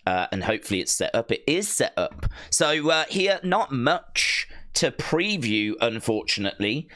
and hopefully it's set up. It is set up. So here, not much to preview, unfortunately.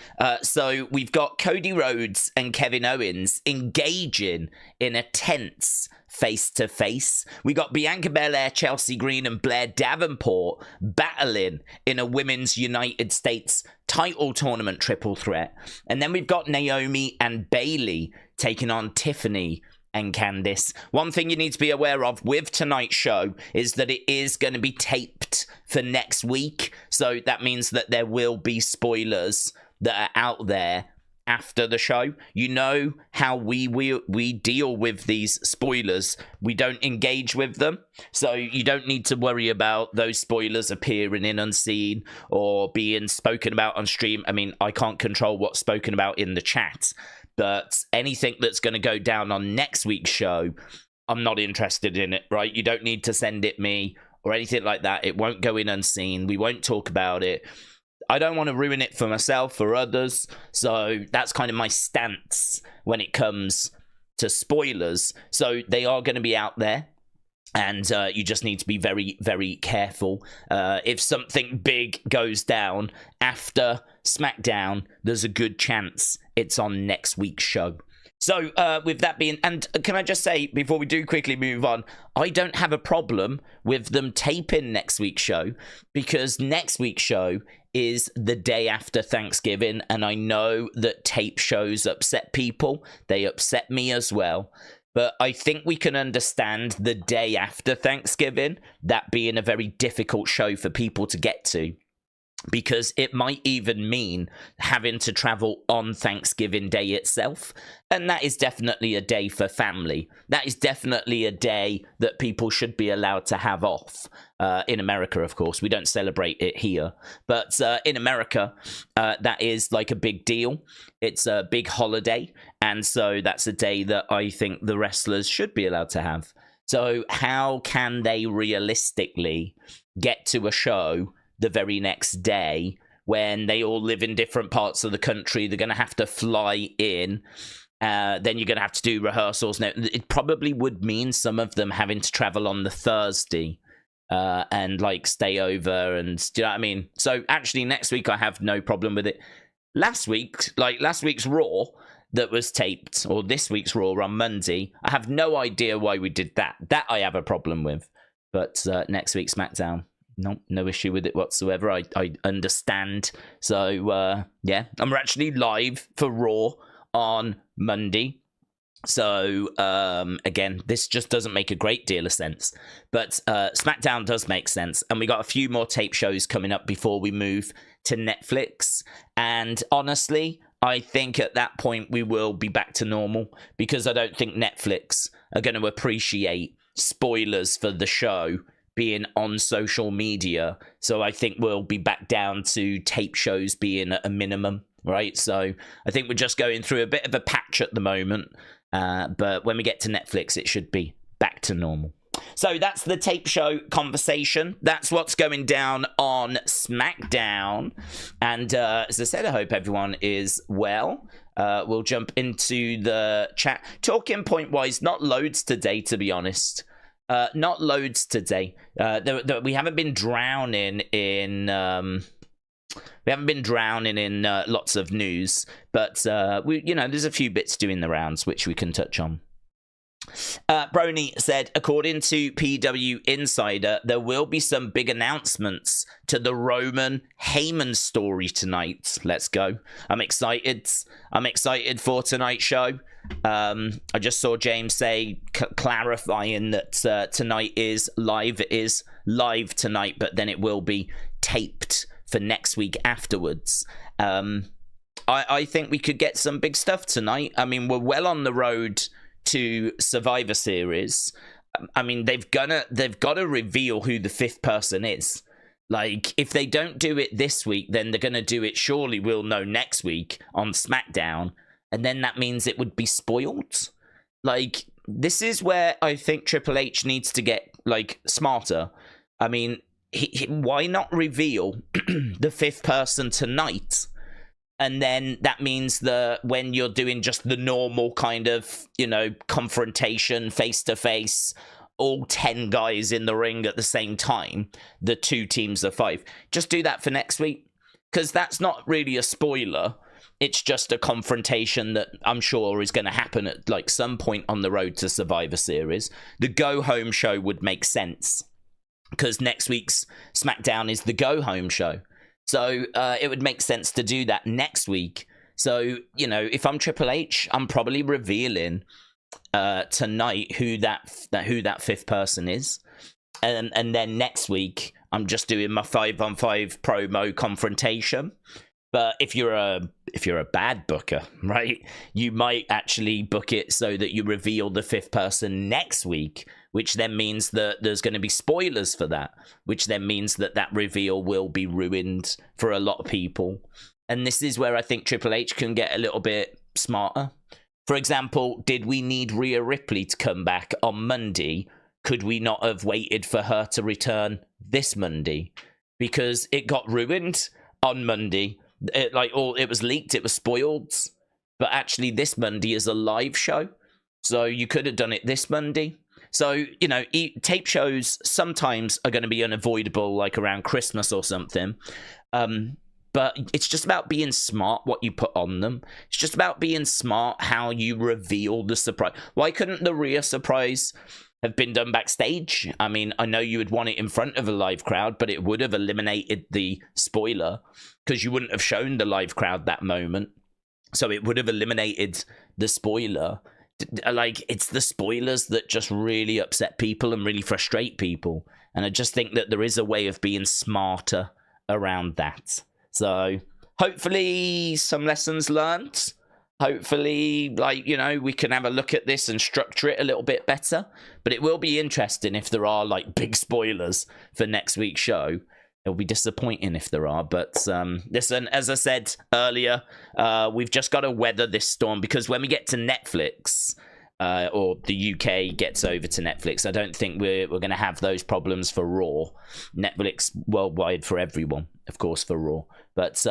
So we've got Cody Rhodes and Kevin Owens engaging in a tense face-to-face. We got Bianca Belair, Chelsea Green, and Blair Davenport battling in a Women's United States title tournament triple threat. And then we've got Naomi and Bayley taking on Tiffany and Candice. One thing you need to be aware of with tonight's show is that it is going to be taped for next week. So that means that there will be spoilers that are out there after the show. You know how we deal with these spoilers. We don't engage with them. So you don't need to worry about those spoilers appearing in Unseen or being spoken about on stream. I mean, I can't control what's spoken about in the chat. But anything that's going to go down on next week's show, I'm not interested in it, right? You don't need to send it me or anything like that. It won't go in Unseen. We won't talk about it. I don't want to ruin it for myself or others. So that's kind of my stance when it comes to spoilers. So they are going to be out there. And you just need to be very, very careful. If something big goes down after SmackDown, there's a good chance it's on next week's show. So with that being, and can I just say, before we do quickly move on, I don't have a problem with them taping next week's show, because next week's show is the day after Thanksgiving, and I know that tape shows upset people. They upset me as well. But I think we can understand the day after Thanksgiving, that being a very difficult show for people to get to, because it might even mean having to travel on Thanksgiving Day itself. And that is definitely a day for family. That is definitely a day that people should be allowed to have off. In America, of course. We don't celebrate it here. But in America, that is like a big deal. It's a big holiday. And so that's a day that I think the wrestlers should be allowed to have. So how can they realistically get to a show the very next day when they all live in different parts of the country? They're going to have to fly in. Then you're going to have to do rehearsals. Now, it probably would mean some of them having to travel on the Thursday and like stay over, and do you know what I mean? So actually next week I have no problem with it. Last week's Raw that was taped, or this week's Raw on Monday, I have no idea why we did that. That I have a problem with. But next week's SmackDown, no issue with it whatsoever. I understand. So yeah, I'm actually live for Raw on Monday. So again, this just doesn't make a great deal of sense, but SmackDown does make sense. And we got a few more tape shows coming up before we move to Netflix. And honestly, I think at that point we will be back to normal, because I don't think Netflix are going to appreciate spoilers for the show being on social media. So I think we'll be back down to tape shows being at a minimum, right? So I think we're just going through a bit of a patch at the moment. But when we get to Netflix, it should be back to normal. So that's the tape show conversation. That's what's going down on SmackDown. And as I said, I hope everyone is well. We'll jump into the chat. Talking point-wise, not loads today, to be honest. Not loads today. We haven't been drowning in... We haven't been drowning in lots of news, but there's a few bits doing the rounds which we can touch on. Brony said, according to PW Insider, there will be some big announcements to the Roman Heyman story tonight. Let's go. I'm excited. I'm excited for tonight's show. I just saw James say, clarifying that tonight is live. It is live tonight, but then it will be taped for next week afterwards. I think we could get some big stuff tonight. I mean, we're well on the road to Survivor Series. I mean, they've got to reveal who the fifth person is. Like, if they don't do it this week, then they're going to do it, surely we'll know next week on SmackDown, and then that means it would be spoiled. Like, this is where I think Triple H needs to get, like, smarter. I mean, why not reveal the fifth person tonight? And then that means that when you're doing just the normal kind of, confrontation face-to-face all 10 guys in the ring at the same time, the 2 teams of 5. Just do that for next week, because that's not really a spoiler. It's just a confrontation that I'm sure is going to happen at like some point on the road to Survivor Series. The go home show would make sense, because next week's SmackDown is the go home show. So it would make sense to do that next week. So, you know, if I'm Triple H, I'm probably revealing tonight who that 5th person is, and then next week I'm just doing my 5-on-5 promo confrontation. But if you're a bad booker, right, you might actually book it so that you reveal the 5th person next week, which then means that there's going to be spoilers for that, which then means that that reveal will be ruined for a lot of people. And this is where I think Triple H can get a little bit smarter. For example, did we need Rhea Ripley to come back on Monday? Could we not have waited for her to return this Monday? Because it got ruined on Monday. It was leaked, it was spoiled. But actually, this Monday is a live show. So you could have done it this Monday. So, you know, tape shows sometimes are going to be unavoidable, like around Christmas or something. But it's just about being smart what you put on them. It's just about being smart how you reveal the surprise. Why couldn't the Rhea surprise have been done backstage? I mean, I know you would want it in front of a live crowd, but it would have eliminated the spoiler, because you wouldn't have shown the live crowd that moment. So it would have eliminated the spoiler. Like, it's the spoilers that just really upset people and really frustrate people. And I just think that there is a way of being smarter around that. So hopefully some lessons learned. Hopefully, like, you know, we can have a look at this and structure it a little bit better. But it will be interesting if there are, like, big spoilers for next week's show. It'll be disappointing if there are. But listen, as I said earlier, we've just got to weather this storm, because when we get to Netflix, or the UK gets over to Netflix, I don't think we're going to have those problems for Raw. Netflix worldwide for everyone, of course, for Raw. But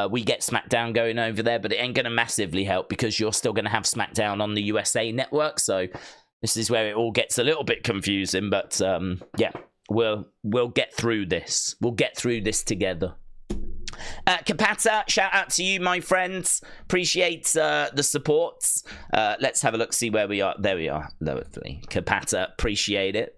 we get SmackDown going over there, but it ain't going to massively help, because you're still going to have SmackDown on the USA Network. So this is where it all gets a little bit confusing. But yeah, we'll get through this. We'll get through this together. Kapata, shout out to you, my friends. Appreciate the support. Let's have a look, see where we are. There we are. Lovely. Kapata, appreciate it.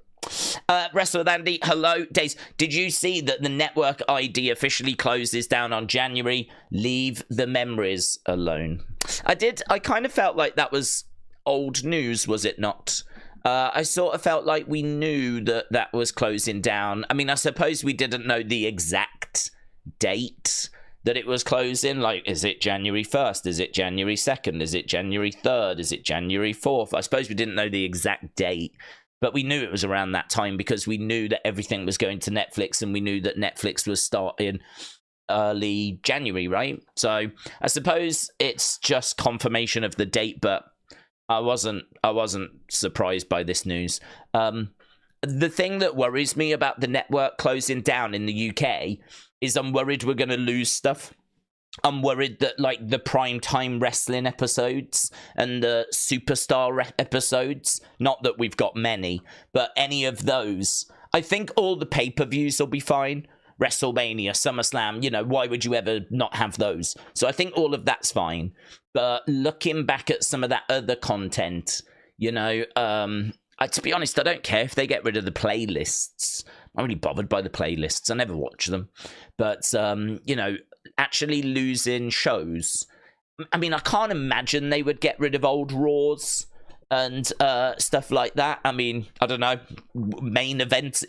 Wrestle with Andy, hello. Days, did you see that the network ID officially closes down on January? Leave the memories alone. I did. I kind of felt like that was old news, was it not? I sort of felt like we knew that that was closing down. I mean, I suppose we didn't know the exact date that it was closing. Like, is it January 1st? Is it January 2nd? Is it January 3rd? Is it January 4th? I suppose we didn't know the exact date, but we knew it was around that time, because we knew that everything was going to Netflix, and we knew that Netflix was starting early January, right? So I suppose it's just confirmation of the date, but I wasn't surprised by this news. The thing that worries me about the network closing down in the UK is I'm worried we're going to lose stuff. I'm worried that, like, the primetime wrestling episodes and the superstar episodes, not that we've got many, but any of those, I think all the pay-per-views will be fine. WrestleMania, SummerSlam, you know, why would you ever not have those? So I think all of that's fine. But looking back at some of that other content, you know, to be honest, I don't care if they get rid of the playlists. I'm really bothered by the playlists. I never watch them. But, you know, actually losing shows. I mean, I can't imagine they would get rid of old Raws and stuff like that. I mean, I don't know. Main event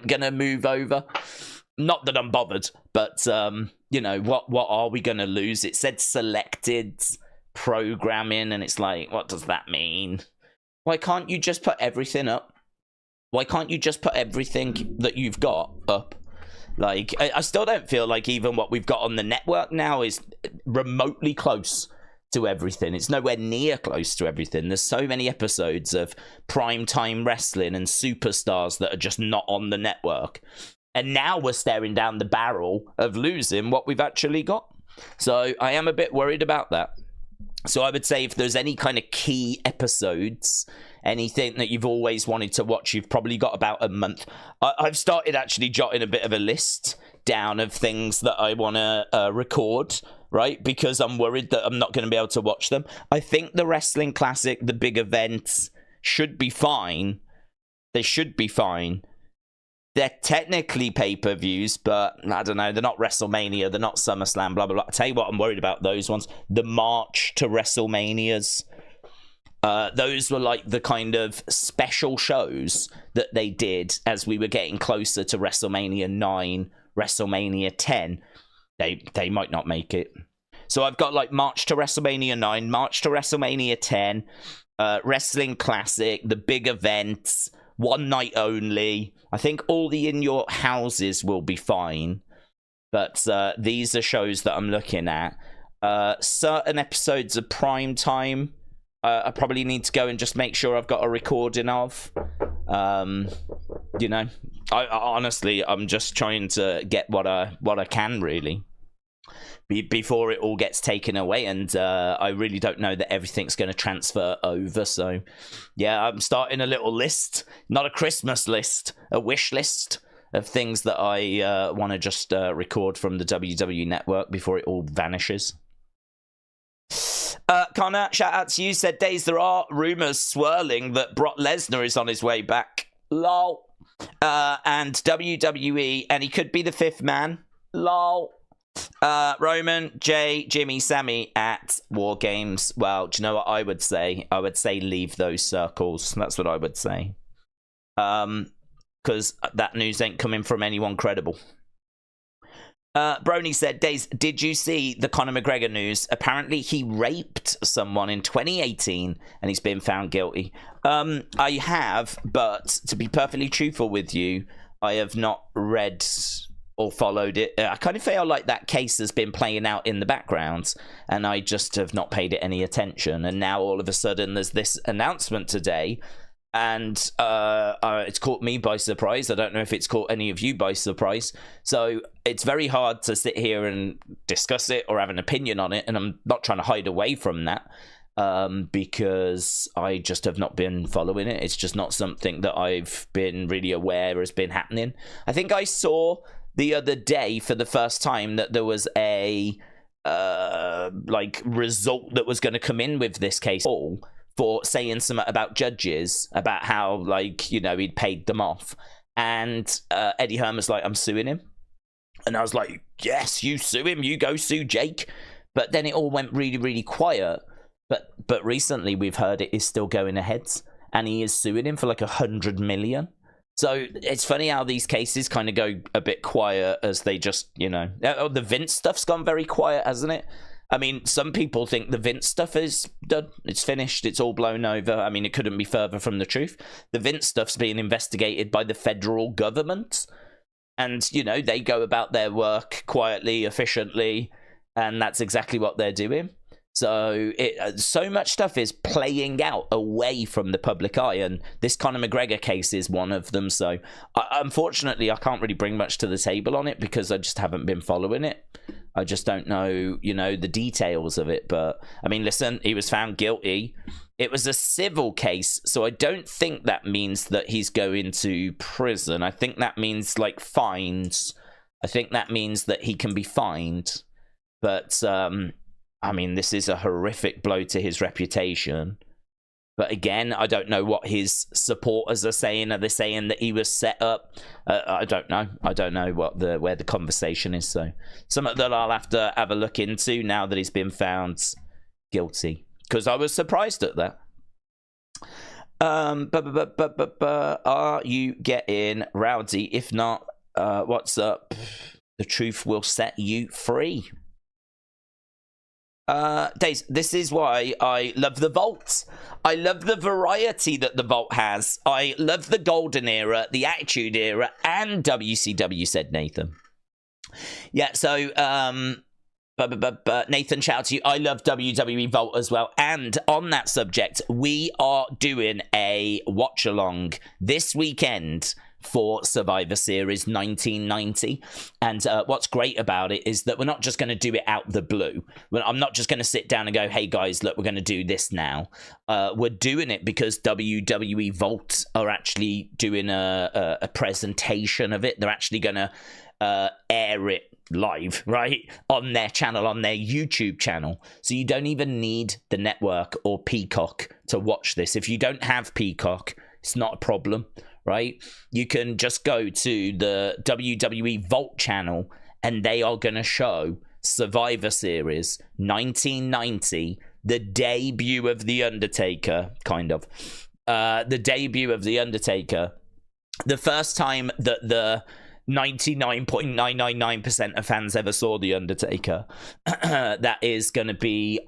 going to move over? Not that I'm bothered, but, you know, what are we going to lose? It said selected programming, and it's like, what does that mean? Why can't you just put everything up? Why can't you just put everything that you've got up? Like, I still don't feel like even what we've got on the network now is remotely close to everything. It's nowhere near close to everything. There's so many episodes of primetime wrestling and superstars that are just not on the network. And now we're staring down the barrel of losing what we've actually got. So I am a bit worried about that. So I would say if there's any kind of key episodes, anything that you've always wanted to watch, you've probably got about a month. I've started actually jotting a bit of a list down of things that I want to record, right? Because I'm worried that I'm not going to be able to watch them. I think the Wrestling Classic, the big events, should be fine. They should be fine. They're technically pay-per-views, but I don't know. They're not WrestleMania. They're not SummerSlam, blah, blah, blah. I'll tell you what, I'm worried about those ones. The March to WrestleManias. Those were like the kind of special shows that they did as we were getting closer to WrestleMania 9, WrestleMania 10. They might not make it. So I've got like March to WrestleMania 9, March to WrestleMania 10, Wrestling Classic, the big events, one night only. I think all the in your houses will be fine. But these are shows that I'm looking at. Certain episodes of Prime Time, I probably need to go and just make sure I've got a recording of. You know, I honestly, I'm just trying to get what I can, really, before it all gets taken away. And I really don't know that everything's going to transfer over. So, yeah, I'm starting a little list, not a Christmas list, a wish list of things that I want to just record from the WWE Network before it all vanishes. Connor, shout out to you, said, Days, there are rumours swirling that Brock Lesnar is on his way back. Lol. And WWE, and he could be the fifth man. Lol. Roman, Jay, Jimmy, Sami at War Games. Well, do you know what I would say? I would say leave those circles. That's what I would say. Because that news ain't coming from anyone credible. Brony said, Days, did you see the Conor McGregor news? Apparently he raped someone in 2018 and he's been found guilty. I have, but to be perfectly truthful with you, I have not read or followed it. I kind of feel like that case has been playing out in the background and I just have not paid it any attention. And now all of a sudden there's this announcement today. And it's caught me by surprise. I don't know if it's caught any of you by surprise. So it's very hard to sit here and discuss it or have an opinion on it. And I'm not trying to hide away from that because I just have not been following it. It's just not something that I've been really aware has been happening. I think I saw the other day for the first time that there was a result that was going to come in with this case for saying something about judges, about how, like, you know, he'd paid them off. And Eddie Hearn was like, I'm suing him. And I was like, yes, you sue him. You go sue Jake. But then it all went really, really quiet. But recently we've heard it is still going ahead. And he is suing him for like 100 million. So it's funny how these cases kind of go a bit quiet as they just, you know... Oh, the Vince stuff's gone very quiet, hasn't it? I mean, some people think the Vince stuff is done. It's finished. It's all blown over. I mean, it couldn't be further from the truth. The Vince stuff's being investigated by the federal government. And, you know, they go about their work quietly, efficiently. And that's exactly what they're doing. So so much stuff is playing out away from the public eye, and this Conor McGregor case is one of them. So unfortunately, I can't really bring much to the table on it because I just haven't been following it. I just don't know, you know, the details of it. But I mean, listen, he was found guilty. It was a civil case, so I don't think that means that he's going to prison. I think that means like fines. I think that means that he can be fined. But I mean, this is a horrific blow to his reputation. But again, I don't know what his supporters are saying. Are they saying that he was set up? I don't know. I don't know where the conversation is. So something that I'll have to have a look into now that he's been found guilty. Because I was surprised at that. Are you getting rowdy? If not, what's up? The truth will set you free. Days, this is why I love the Vault. I love the variety that the Vault has. I love the Golden Era, the Attitude Era, and WCW, said Nathan. Yeah, so, Nathan, shout out to you. I love WWE Vault as well. And on that subject, we are doing a watch-along this weekend for Survivor Series 1990. And what's great about it is that we're not just going to do it out the blue. I'm not just going to sit down and go, hey guys, look, we're going to do this now. We're doing it because WWE Vault are actually doing a presentation of it. They're actually going to air it live, right, on their channel, on their YouTube channel. So you don't even need the network or Peacock to watch this. If you don't have Peacock, it's not a problem, right? You can just go to the WWE Vault channel and they are going to show Survivor Series 1990, the debut of The Undertaker, kind of. The debut of The Undertaker. The first time that the 99.999% of fans ever saw The Undertaker. That is going to be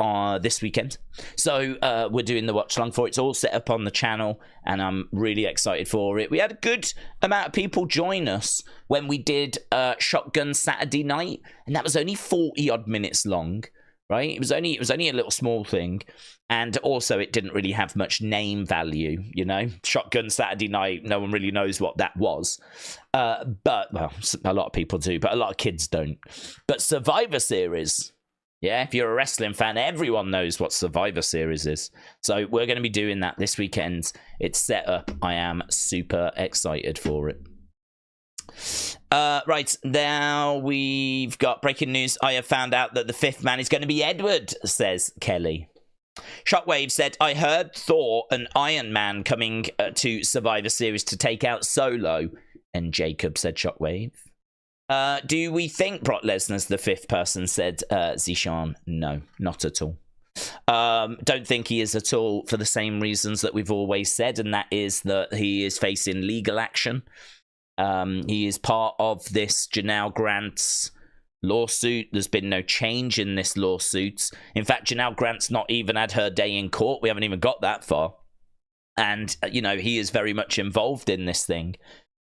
this weekend. So we're doing the watch along for it. It's all set up on the channel and I'm really excited for it. We had a good amount of people join us when we did Shotgun Saturday Night, and that was only 40 odd minutes long. Right, it was only a little small thing, and also it didn't really have much name value. You know, Shotgun Saturday Night, no one really knows what that was, but well, a lot of people do, but a lot of kids don't. But Survivor Series, yeah, if you're a wrestling fan, everyone knows what Survivor Series is. So we're going to be doing that this weekend. It's set up. I am super excited for it. Right, now we've got breaking news. I have found out that the fifth man is going to be Edward, says Kelly. Shockwave said, I heard Thor and Iron Man coming to Survivor Series to take out Solo. And Jacob said Shockwave. Do we think Brock Lesnar's the fifth person, said Zishan. No, not at all. Don't think he is at all, for the same reasons that we've always said, and that is that he is facing legal action. He is part of this Janelle Grant's lawsuit. There's been no change in this lawsuit. In fact, Janelle Grant's not even had her day in court. We haven't even got that far. And, you know, he is very much involved in this thing.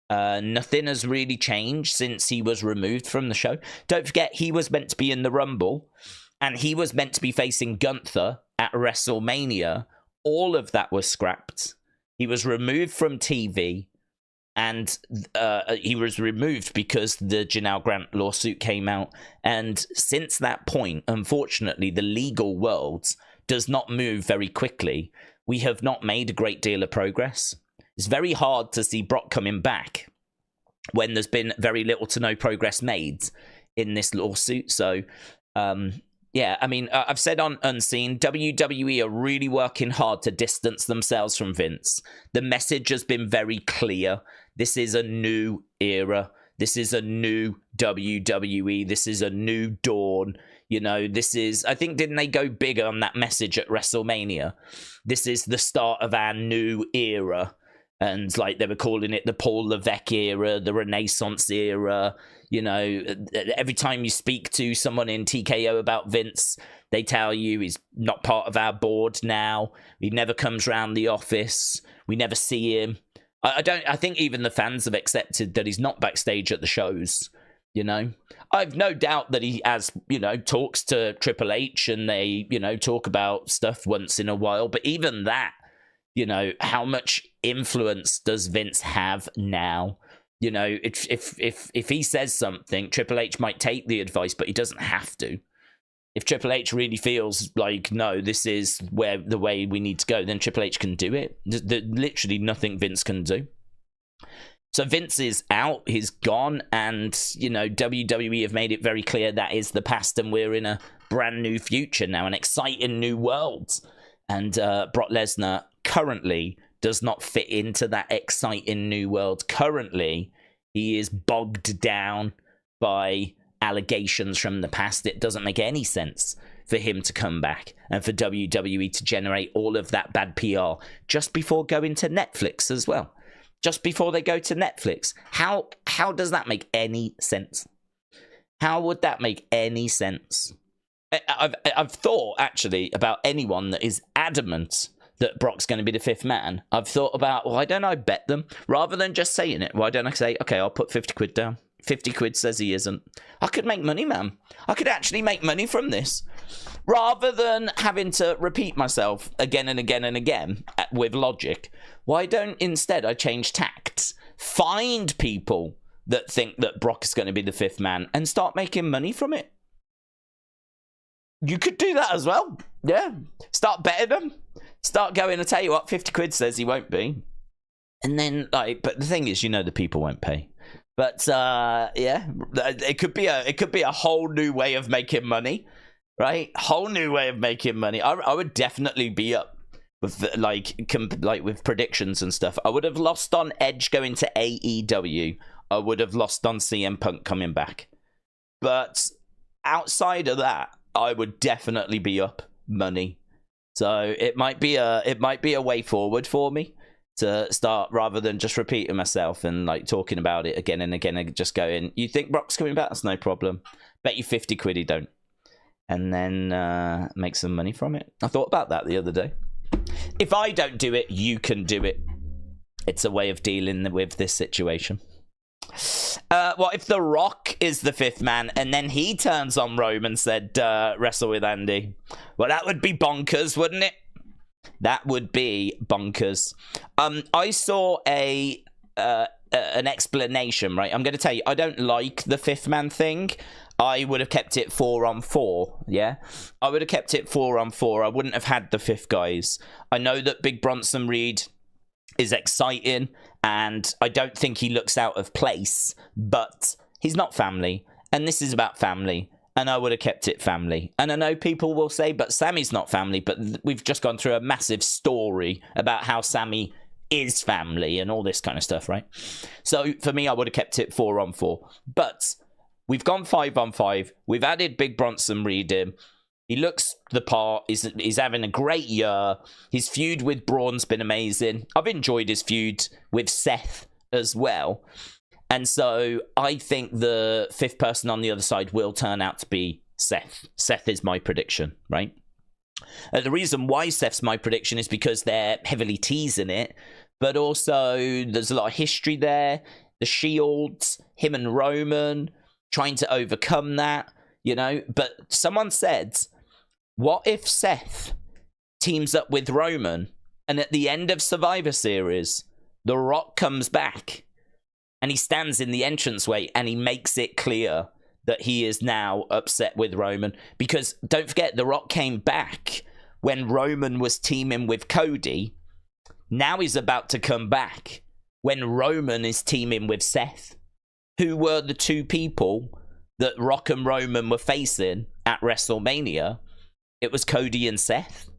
Nothing has really changed since he was removed from the show. Don't forget, he was meant to be in the Rumble, and he was meant to be facing Gunther at WrestleMania. All of that was scrapped. He was removed from TV. And he was removed because the Janelle Grant lawsuit came out. And since that point, unfortunately, the legal world does not move very quickly. We have not made a great deal of progress. It's very hard to see Brock coming back when there's been very little to no progress made in this lawsuit. So, yeah, I mean, I've said on Unseen, WWE are really working hard to distance themselves from Vince. The message has been very clear. This is a new era. This is a new WWE. This is a new dawn. You know, this is, I think, didn't they go big on that message at WrestleMania? This is the start of our new era. And like they were calling it the Paul Levesque era, the Renaissance era. You know, every time you speak to someone in TKO about Vince, they tell you he's not part of our board now. He never comes round the office. We never see him. I think even the fans have accepted that he's not backstage at the shows. You know, I've no doubt that he has, you know, talks to Triple H and they, you know, talk about stuff once in a while. But even that, you know, how much influence does Vince have now? You know, if he says something, Triple H might take the advice, but he doesn't have to. If Triple H really feels like, no, this is the way we need to go, then Triple H can do it. There's literally nothing Vince can do. So Vince is out, he's gone, and, you know, WWE have made it very clear that is the past, and we're in a brand new future now, an exciting new world. And Brock Lesnar currently does not fit into that exciting new world. Currently, he is bogged down by allegations from the past. It doesn't make any sense for him to come back and for WWE to generate all of that bad PR just before going to Netflix as well. Just before they go to Netflix. How does that make any sense? How would that make any sense? I've thought, actually, about anyone that is adamant that Brock's going to be the fifth man. I've thought about, why don't I bet them? Rather than just saying it, why don't I say, okay, I'll put 50 quid down. 50 quid says he isn't. I could make money, man. I could actually make money from this. Rather than having to repeat myself again and again and again with logic, why don't instead I change tact find people that think that Brock is going to be the fifth man and start making money from it. You could do that as well. Yeah. Start betting them. Start going, I tell you what, 50 quid says he won't be. And then, like, but the thing is, the people won't pay. But, yeah, it could be a whole new way of making money, right? Whole new way of making money. I would definitely be up with, with predictions and stuff. I would have lost on Edge going to AEW. I would have lost on CM Punk coming back. But outside of that, I would definitely be up money. So it might be a way forward for me to start, rather than just repeating myself and like talking about it again and again and just going, you think Brock's coming back? That's no problem. Bet you 50 quid he don't. And then make some money from it. I thought about that the other day. If I don't do it, you can do it. It's a way of dealing with this situation. What if The Rock is the fifth man and then he turns on Roman and said, wrestle with Andy? Well, that would be bonkers, wouldn't it? That would be bonkers. I saw an explanation, right? I'm going to tell you, I don't like the fifth man thing. I would have kept it 4-on-4, yeah? I would have kept it 4-on-4. I wouldn't have had the fifth guys. I know that Big Bronson Reed is exciting, and I don't think he looks out of place, but he's not family, and this is about family, and I would have kept it family. And I know people will say, but Sami's not family, but we've just gone through a massive story about how Sami is family and all this kind of stuff, right? So for me, I would have kept it 4-on-4, but we've gone 5-on-5. We've added Big Bronson Reed in. He looks the part. He's having a great year. His feud with Braun's been amazing. I've enjoyed his feud with Seth as well. And so I think the fifth person on the other side will turn out to be Seth. Seth is my prediction, right? The reason why Seth's my prediction is because they're heavily teasing it, but also there's a lot of history there. The Shields, him and Roman, trying to overcome that, But someone said, what if Seth teams up with Roman and at the end of Survivor Series, The Rock comes back and he stands in the entranceway and he makes it clear that he is now upset with Roman? Because don't forget, The Rock came back when Roman was teaming with Cody. Now he's about to come back when Roman is teaming with Seth. Who were the two people that Rock and Roman were facing at WrestleMania? It was Cody and Seth.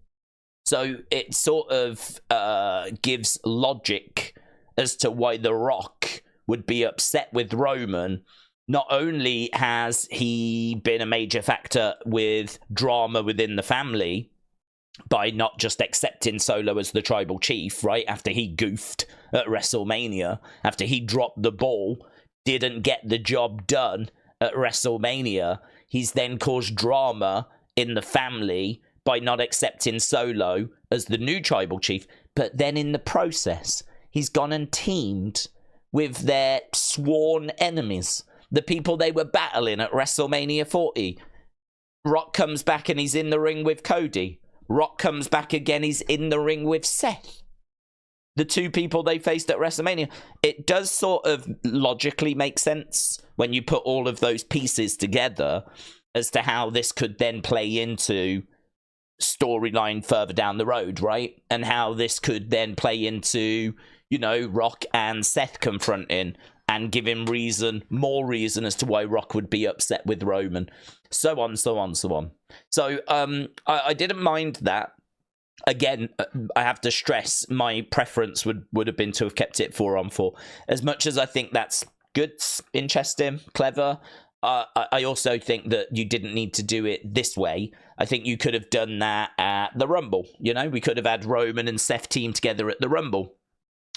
So it sort of gives logic as to why The Rock would be upset with Roman. Not only has he been a major factor with drama within the family by not just accepting Solo as the tribal chief, right? After he goofed at WrestleMania, after he dropped the ball, didn't get the job done at WrestleMania, he's then caused drama in the family by not accepting Solo as the new tribal chief. But then in the process, he's gone and teamed with their sworn enemies, the people they were battling at WrestleMania 40. Rock comes back and he's in the ring with Cody. Rock comes back again, he's in the ring with Seth. The two people they faced at WrestleMania. It does sort of logically make sense when you put all of those pieces together as to how this could then play into storyline further down the road, right? And how this could then play into, Rock and Seth confronting and giving more reason as to why Rock would be upset with Roman. So on, so on, so on. So I didn't mind that. Again, I have to stress my preference would have been to have kept it 4-on-4. As much as I think that's good, interesting, clever, I also think that you didn't need to do it this way. I think you could have done that at the Rumble. We could have had Roman and Seth team together at the Rumble.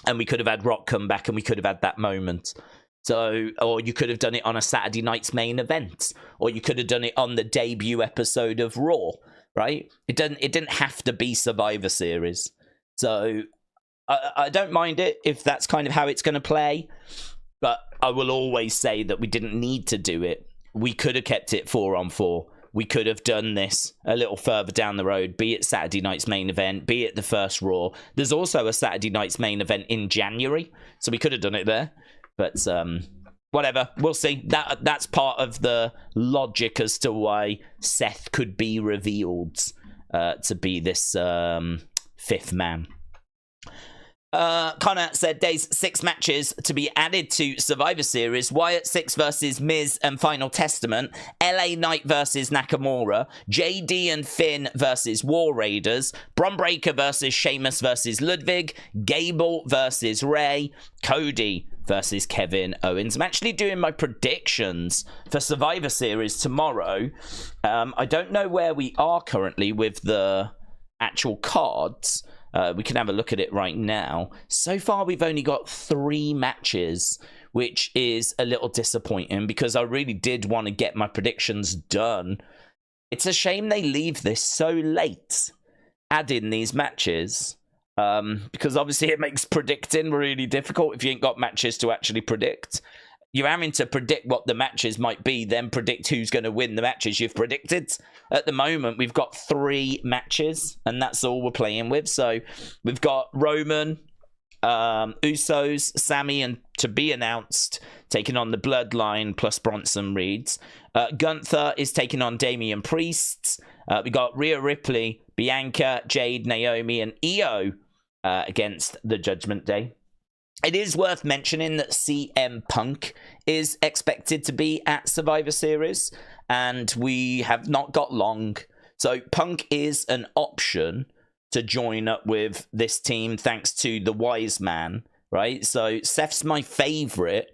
And we could have had Rock come back and we could have had that moment. So, or you could have done it on a Saturday night's main event. Or you could have done it on the debut episode of Raw. Right? It didn't have to be Survivor Series. So I don't mind it if that's kind of how it's going to play. But I will always say that we didn't need to do it. We could have kept it 4-on-4. we could have done this a little further down the road, be it Saturday night's main event, be it the first Raw. There's also a Saturday night's main event in January, so we could have done it there. But whatever, we'll see. That's part of the logic as to why Seth could be revealed to be this fifth man. Connor said, Days 6 matches to be added to Survivor Series. Wyatt 6 versus Miz and Final Testament. LA Knight versus Nakamura. JD and Finn versus War Raiders. Bron Breakker versus Sheamus versus Ludwig. Gable versus Ray. Cody versus Kevin Owens. I'm actually doing my predictions for Survivor Series tomorrow. I don't know where we are currently with the actual cards. We can have a look at it right now. So far, we've only got 3 matches, which is a little disappointing because I really did want to get my predictions done. It's a shame they leave this so late, adding these matches, because obviously it makes predicting really difficult if you ain't got matches to actually predict. You're having to predict what the matches might be, then predict who's going to win the matches you've predicted. At the moment, we've got 3 matches, and that's all we're playing with. So we've got Roman, Usos, Sami, and to be announced, taking on the Bloodline plus Bronson Reeds. Gunther is taking on Damian Priest. We got Rhea Ripley, Bianca, Jade, Naomi, and Io against the Judgment Day. It is worth mentioning that CM Punk is expected to be at Survivor Series, and we have not got long. So Punk is an option to join up with this team thanks to the Wise Man, right? So Seth's my favorite.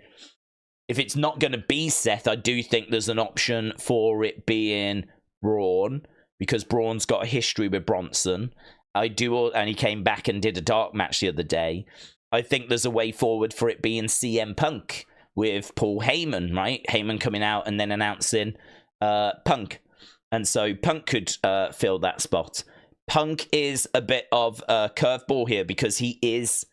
If it's not going to be Seth, I do think there's an option for it being Braun, because Braun's got a history with Bronson. And he came back and did a dark match the other day. I think there's a way forward for it being CM Punk with Paul Heyman, right? Heyman coming out and then announcing Punk. And so Punk could fill that spot. Punk is a bit of a curveball here because he is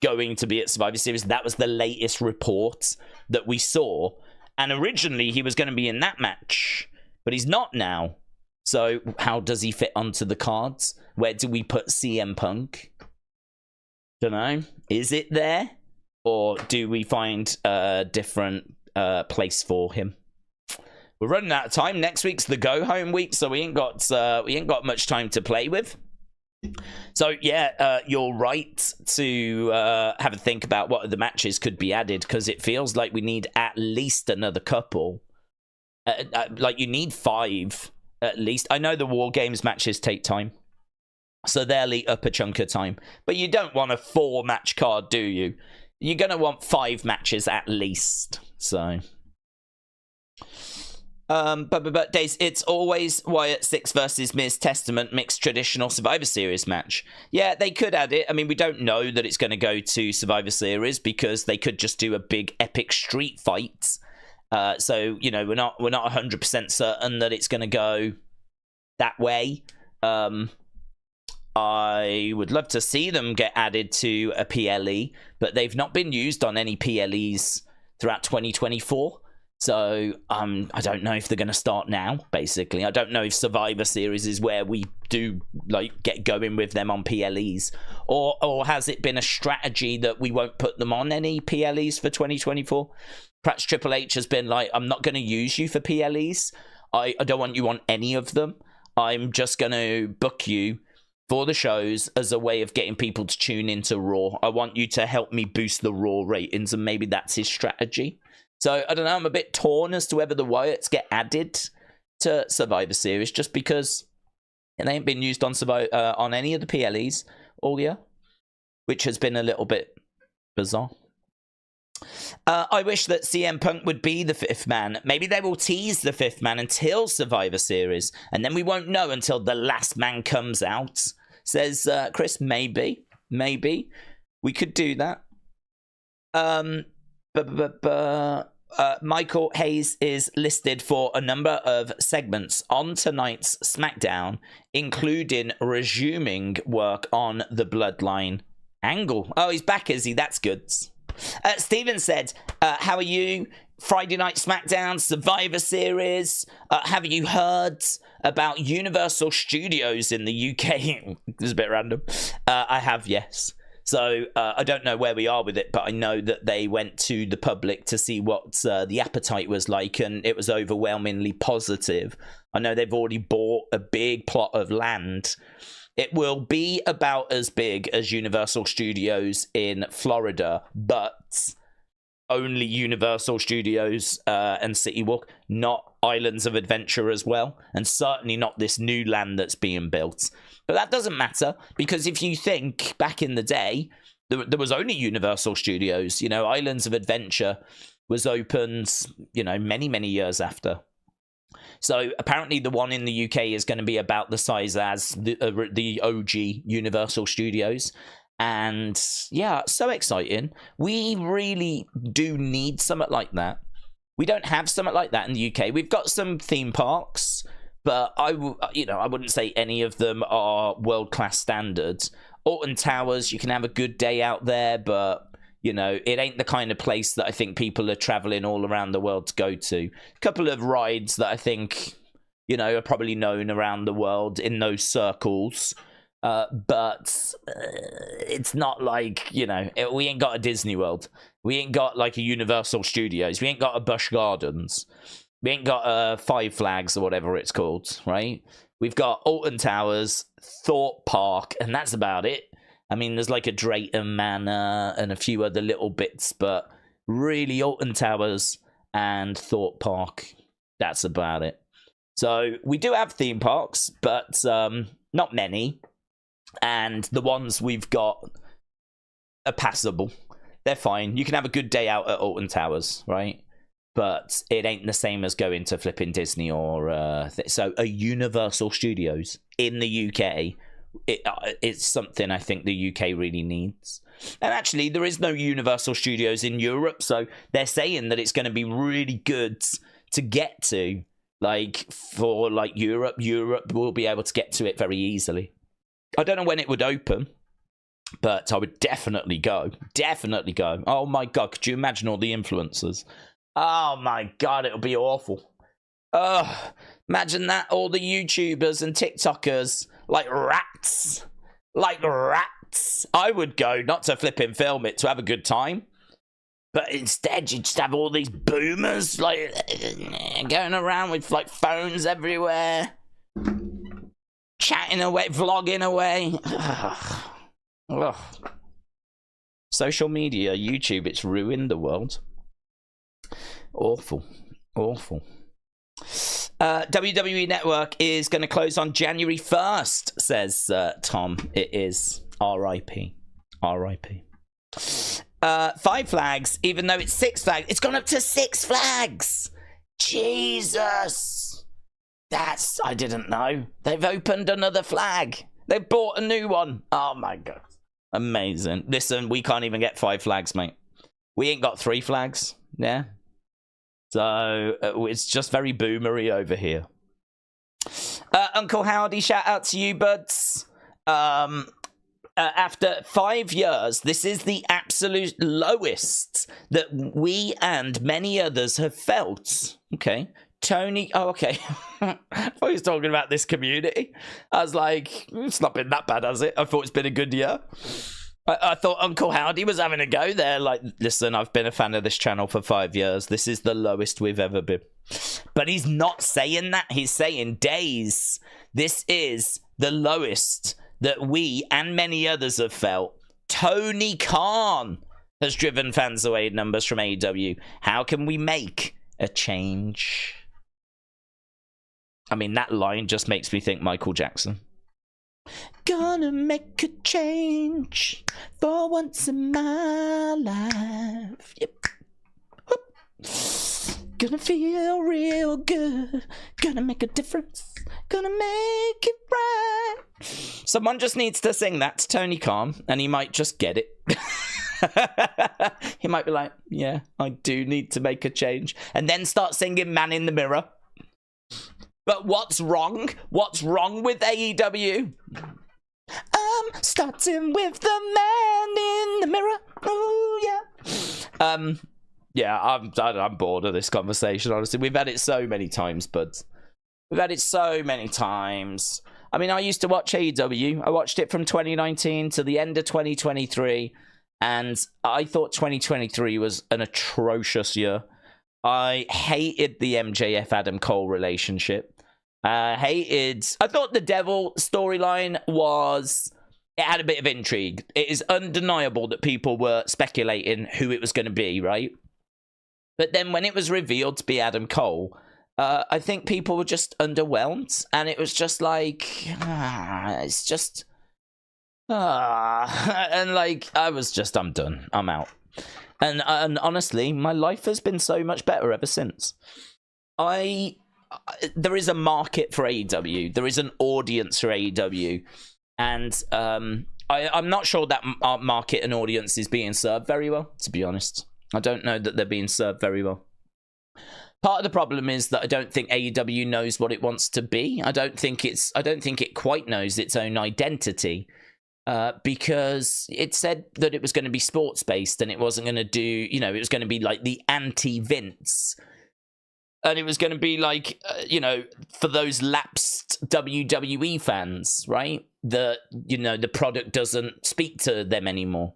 going to be at Survivor Series. That was the latest report that we saw. And originally he was going to be in that match, but he's not now. So how does he fit onto the cards? Where do we put CM Punk? Don't know. Is it there, or do we find a different place for him? We're running out of time. Next week's the go home week, so we ain't got much time to play with. So yeah, you're right to have a think about what other matches could be added, because it feels like we need at least another couple. Like you need 5 at least. I know the War Games matches take time, so they'll eat up a chunk of time. But you don't want a 4-match card, do you? You're going to want 5 matches at least. So, but Days, it's always Wyatt 6 versus Miz Testament mixed traditional Survivor Series match. Yeah, they could add it. I mean, we don't know that it's going to go to Survivor Series because they could just do a big epic street fight. So, you know, we're not 100% certain that it's going to go that way. I would love to see them get added to a PLE, but they've not been used on any PLEs throughout 2024. So I don't know if they're going to start now, basically. I don't know if Survivor Series is where we do like get going with them on PLEs. Or has it been a strategy that we won't put them on any PLEs for 2024? Perhaps Triple H has been like, I'm not going to use you for PLEs. I don't want you on any of them. I'm just going to book you for the shows as a way of getting people to tune into Raw. I want you to help me boost the Raw ratings, and maybe that's his strategy. So, I don't know, I'm a bit torn as to whether the Wyatts get added to Survivor Series, just because they ain't been used on any of the PLEs all year, which has been a little bit bizarre. I wish that CM Punk would be the 5th man. Maybe they will tease the 5th man until Survivor Series, and then we won't know until the last man comes out. Says Chris, maybe. We could do that. Michael Hayes is listed for a number of segments on tonight's SmackDown, including resuming work on the Bloodline angle. Oh, he's back, is he? That's good. Steven said, how are you? Friday Night Smackdown, Survivor Series. Have you heard about Universal Studios in the UK? This is a bit random. I have, yes. So I don't know where we are with it, but I know that they went to the public to see what the appetite was like, and it was overwhelmingly positive. I know they've already bought a big plot of land. It will be about as big as Universal Studios in Florida, but only Universal Studios and City Walk, not Islands of Adventure as well, and certainly not this new land that's being built. But that doesn't matter, because if you think back in the day, there was only Universal Studios. You know, Islands of Adventure was opened, you know, many, many years after. So apparently the one in the UK is going to be about the size as the OG Universal Studios. And yeah, so exciting. We really do need something like that. We don't have something like that in the UK. We've got some theme parks, but I wouldn't say any of them are world-class standards. Alton Towers, you can have a good day out there, but you know, it ain't the kind of place that I think people are traveling all around the world to go to. A couple of rides that I think, you know, are probably known around the world in those circles. But it's not like, you know, we ain't got a Disney World. We ain't got like a Universal Studios. We ain't got a Busch Gardens. We ain't got Five Flags or whatever it's called, right? We've got Alton Towers, Thorpe Park, and that's about it. I mean, there's like a Drayton Manor and a few other little bits, but really Alton Towers and Thorpe Park, that's about it. So we do have theme parks, but not many. And the ones we've got are passable. They're fine. You can have a good day out at Alton Towers, right? But it ain't the same as going to flipping Disney or... so a Universal Studios in the UK... It's something I think the UK really needs. And actually, there is no Universal Studios in Europe, so they're saying that it's going to be really good to get to. Like, for like Europe will be able to get to it very easily. I don't know when it would open, but I would definitely go. Definitely go. Oh my God, could you imagine all the influencers? Oh my God, it'll be awful. Imagine that, all the YouTubers and TikTokers... Like rats. I would go, not to flip and film it, to have a good time. But instead, you just have all these boomers, like, going around with, like, phones everywhere. Chatting away, vlogging away. Ugh. Social media, YouTube, it's ruined the world. Awful. WWE Network is going to close on January 1st, says Tom. It is. R.I.P. Five Flags, even though it's Six Flags, it's gone up to Six Flags. Jesus. I didn't know. They've opened another flag. They bought a new one. Oh my God. Amazing. Listen, we can't even get 5 flags, mate. We ain't got 3 flags. Yeah. So it's just very boomery over here. Uncle Howdy, shout out to you, buds. After 5 years, this is the absolute lowest that we and many others have felt. Okay. Tony, oh, okay. I thought he was talking about this community. I was like, it's not been that bad, has it? I thought it's been a good year. I thought Uncle Howdy was having a go there. Like, listen, I've been a fan of this channel for 5 years. This is the lowest we've ever been. But he's not saying that. He's saying days. This is the lowest that we and many others have felt. Tony Khan has driven fans away numbers from AEW. How can we make a change? I mean, that line just makes me think Michael Jackson. Gonna make a change for once in my life. Yep. Whoop. Gonna feel real good. Gonna make a difference. Gonna make it right. Someone just needs to sing that to Tony Khan, and he might just get it. He might be like, yeah, I do need to make a change. And then start singing Man in the Mirror. But what's wrong? What's wrong with AEW? Starting with the man in the mirror. Oh yeah. Yeah, I'm bored of this conversation. Honestly, we've had it so many times, bud. We've had it so many times. I mean, I used to watch AEW. I watched it from 2019 to the end of 2023, and I thought 2023 was an atrocious year. I hated the MJF Adam Cole relationship. I thought the Devil storyline it had a bit of intrigue. It is undeniable that people were speculating who it was going to be, right? But then when it was revealed to be Adam Cole, I think people were just underwhelmed, and it was just like, it's just, and like, I'm done. I'm out. And honestly, my life has been so much better ever since. There is a market for AEW. There is an audience for AEW. And I'm not sure that our market and audience is being served very well, to be honest. I don't know that they're being served very well. Part of the problem is that I don't think AEW knows what it wants to be. I don't think it quite knows its own identity. Because it said that it was going to be sports-based and it wasn't going to do, it was going to be like the anti-Vince. And it was going to be like, for those lapsed WWE fans, right? The product doesn't speak to them anymore.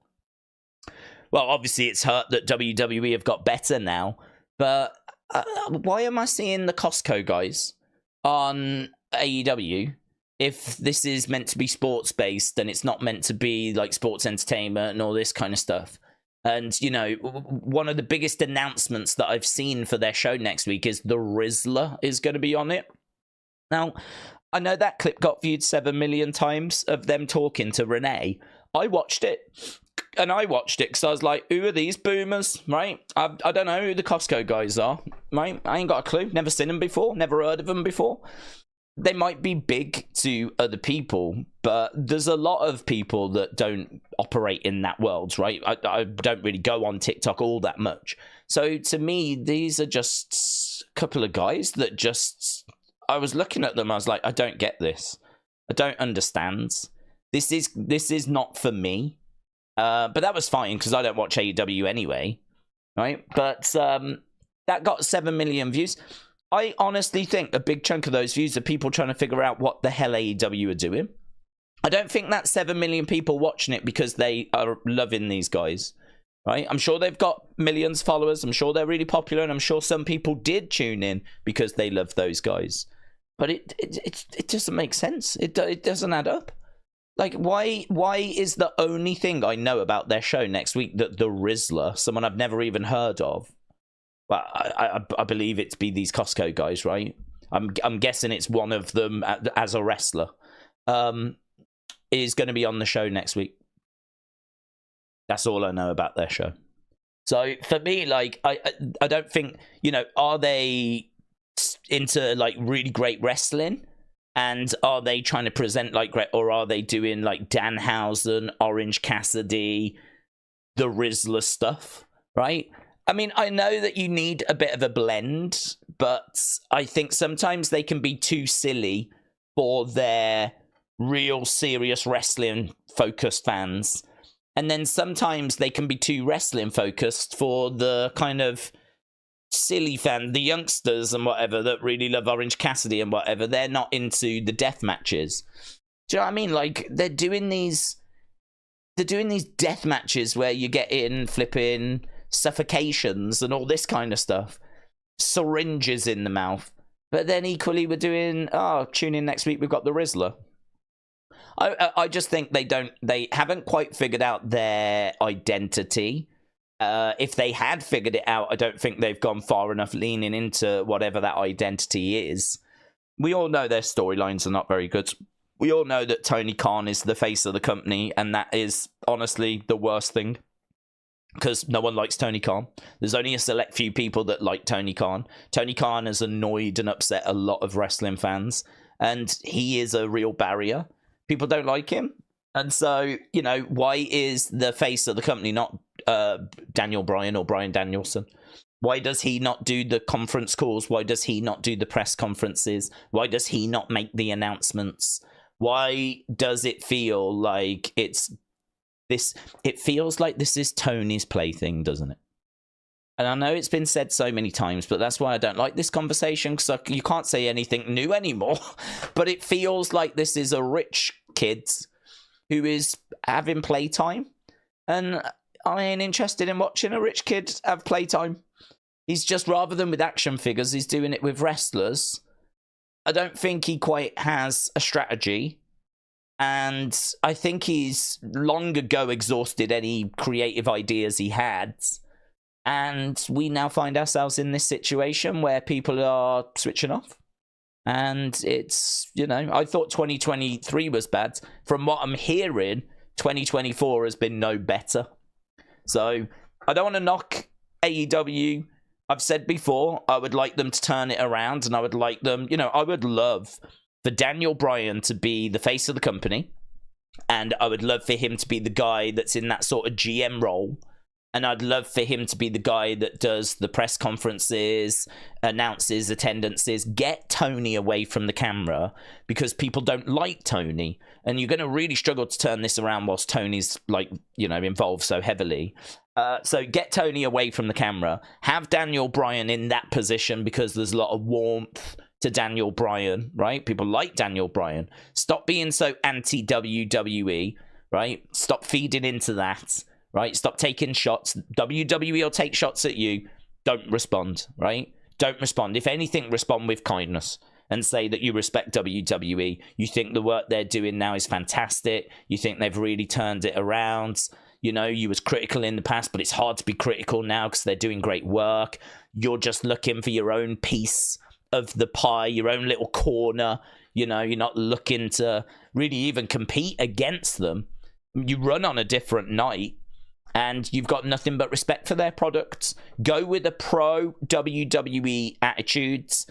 Well, obviously it's hurt that WWE have got better now, but why am I seeing the Costco guys on AEW? If this is meant to be sports-based, and it's not meant to be like sports entertainment and all this kind of stuff. And, one of the biggest announcements that I've seen for their show next week is the Rizzler is going to be on it. Now, I know that clip got viewed 7 million times of them talking to Renee. I watched it. And I watched it because I was like, who are these boomers, right? I don't know who the Costco guys are, right? I ain't got a clue. Never seen them before. Never heard of them before. They might be big to other people, but there's a lot of people that don't operate in that world, right? I don't really go on TikTok all that much. So to me, these are just a couple of guys that I was looking at them, I was like, I don't get this. I don't understand. This is not for me. But that was fine because I don't watch AEW anyway, right? But that got 7 million views. I honestly think a big chunk of those views are people trying to figure out what the hell AEW are doing. I don't think that's 7 million people watching it because they are loving these guys, right? I'm sure they've got millions of followers. I'm sure they're really popular, and I'm sure some people did tune in because they love those guys. But it doesn't make sense. It doesn't add up. Like, why is the only thing I know about their show next week that the Rizzler, someone I've never even heard of, well, I believe it to be these Costco guys, right? I'm guessing it's one of them as a wrestler, is going to be on the show next week. That's all I know about their show. So for me, like, I don't think, are they into like really great wrestling? And are they trying to present like great, or are they doing like Danhausen, Orange Cassidy, the Rizzler stuff, right? I mean, I know that you need a bit of a blend, but I think sometimes they can be too silly for their real serious wrestling focused fans. And then sometimes they can be too wrestling focused for the kind of silly fan, the youngsters and whatever that really love Orange Cassidy and whatever. They're not into the death matches. Do you know what I mean? Like, they're doing these death matches where you get in flipping suffocations and all this kind of stuff, syringes in the mouth, but then equally we're doing tune in next week, we've got the Rizzler. I just think they haven't quite figured out their identity. If they had figured it out, I don't think they've gone far enough leaning into whatever that identity is. We all know their storylines are not very good. We all know that Tony Khan is the face of the company, and that is honestly the worst thing. Because no one likes Tony Khan. There's only a select few people that like Tony Khan. Tony Khan has annoyed and upset a lot of wrestling fans, and he is a real barrier. People don't like him. And so, why is the face of the company not Daniel Bryan or Bryan Danielson? Why does he not do the conference calls? Why does he not do the press conferences? Why does he not make the announcements? Why does it feel like it's this? It feels like this is Tony's plaything, doesn't it? And I know it's been said so many times, but that's why I don't like this conversation, because you can't say anything new anymore. But it feels like this is a rich kid who is having playtime. And I ain't interested in watching a rich kid have playtime. He's just, rather than with action figures, he's doing it with wrestlers. I don't think he quite has a strategy. And I think he's long ago exhausted any creative ideas he had. And we now find ourselves in this situation where people are switching off. And it's, you know, I thought 2023 was bad. From what I'm hearing, 2024 has been no better. So I don't want to knock AEW. I've said before, I would like them to turn it around. And I would like them, you know, I would love for Daniel Bryan to be the face of the company. And I would love for him to be the guy that's in that sort of GM role. And I'd love for him to be the guy that does the press conferences, announces attendances, get Tony away from the camera, because people don't like Tony. And you're going to really struggle to turn this around whilst Tony's, like, you know, involved so heavily. So get Tony away from the camera. Have Daniel Bryan in that position, because there's a lot of warmth to Daniel Bryan, right? People like Daniel Bryan. Stop being so anti-WWE, right? Stop feeding into that. Right? Stop taking shots. WWE will take shots at you. Don't respond, right? Don't respond. If anything, respond with kindness and say that you respect WWE. You think the work they're doing now is fantastic. You think they've really turned it around. You know, you was critical in the past, but it's hard to be critical now because they're doing great work. You're just looking for your own piece of the pie, your own little corner. You know, you're not looking to really even compete against them. You run on a different night. And you've got nothing but respect for their products. Go with a pro WWE attitudes.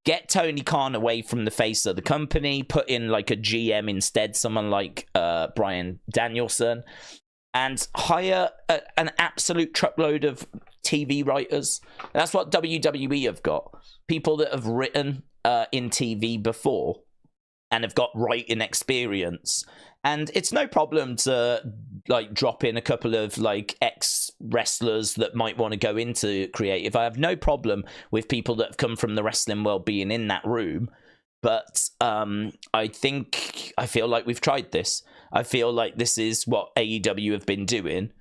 Get Tony Khan away from the face of the company. Put in like a GM instead, someone like Bryan Danielson. And hire an absolute truckload of TV writers. That's what WWE have got. People that have written in TV before and have got writing experience. And it's no problem to like drop in a couple of like ex-wrestlers that might want to go into creative. I have no problem with people that have come from the wrestling world being in that room. But I feel like we've tried this. I feel like this is what AEW have been doing.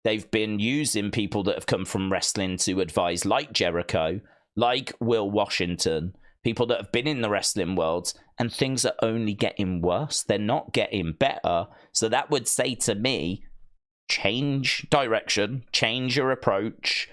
They've been using people that have come from wrestling to advise, like Jericho, like Will Washington, people that have been in the wrestling world, and things are only getting worse. They're not getting better. So that would say to me, change direction, change your approach,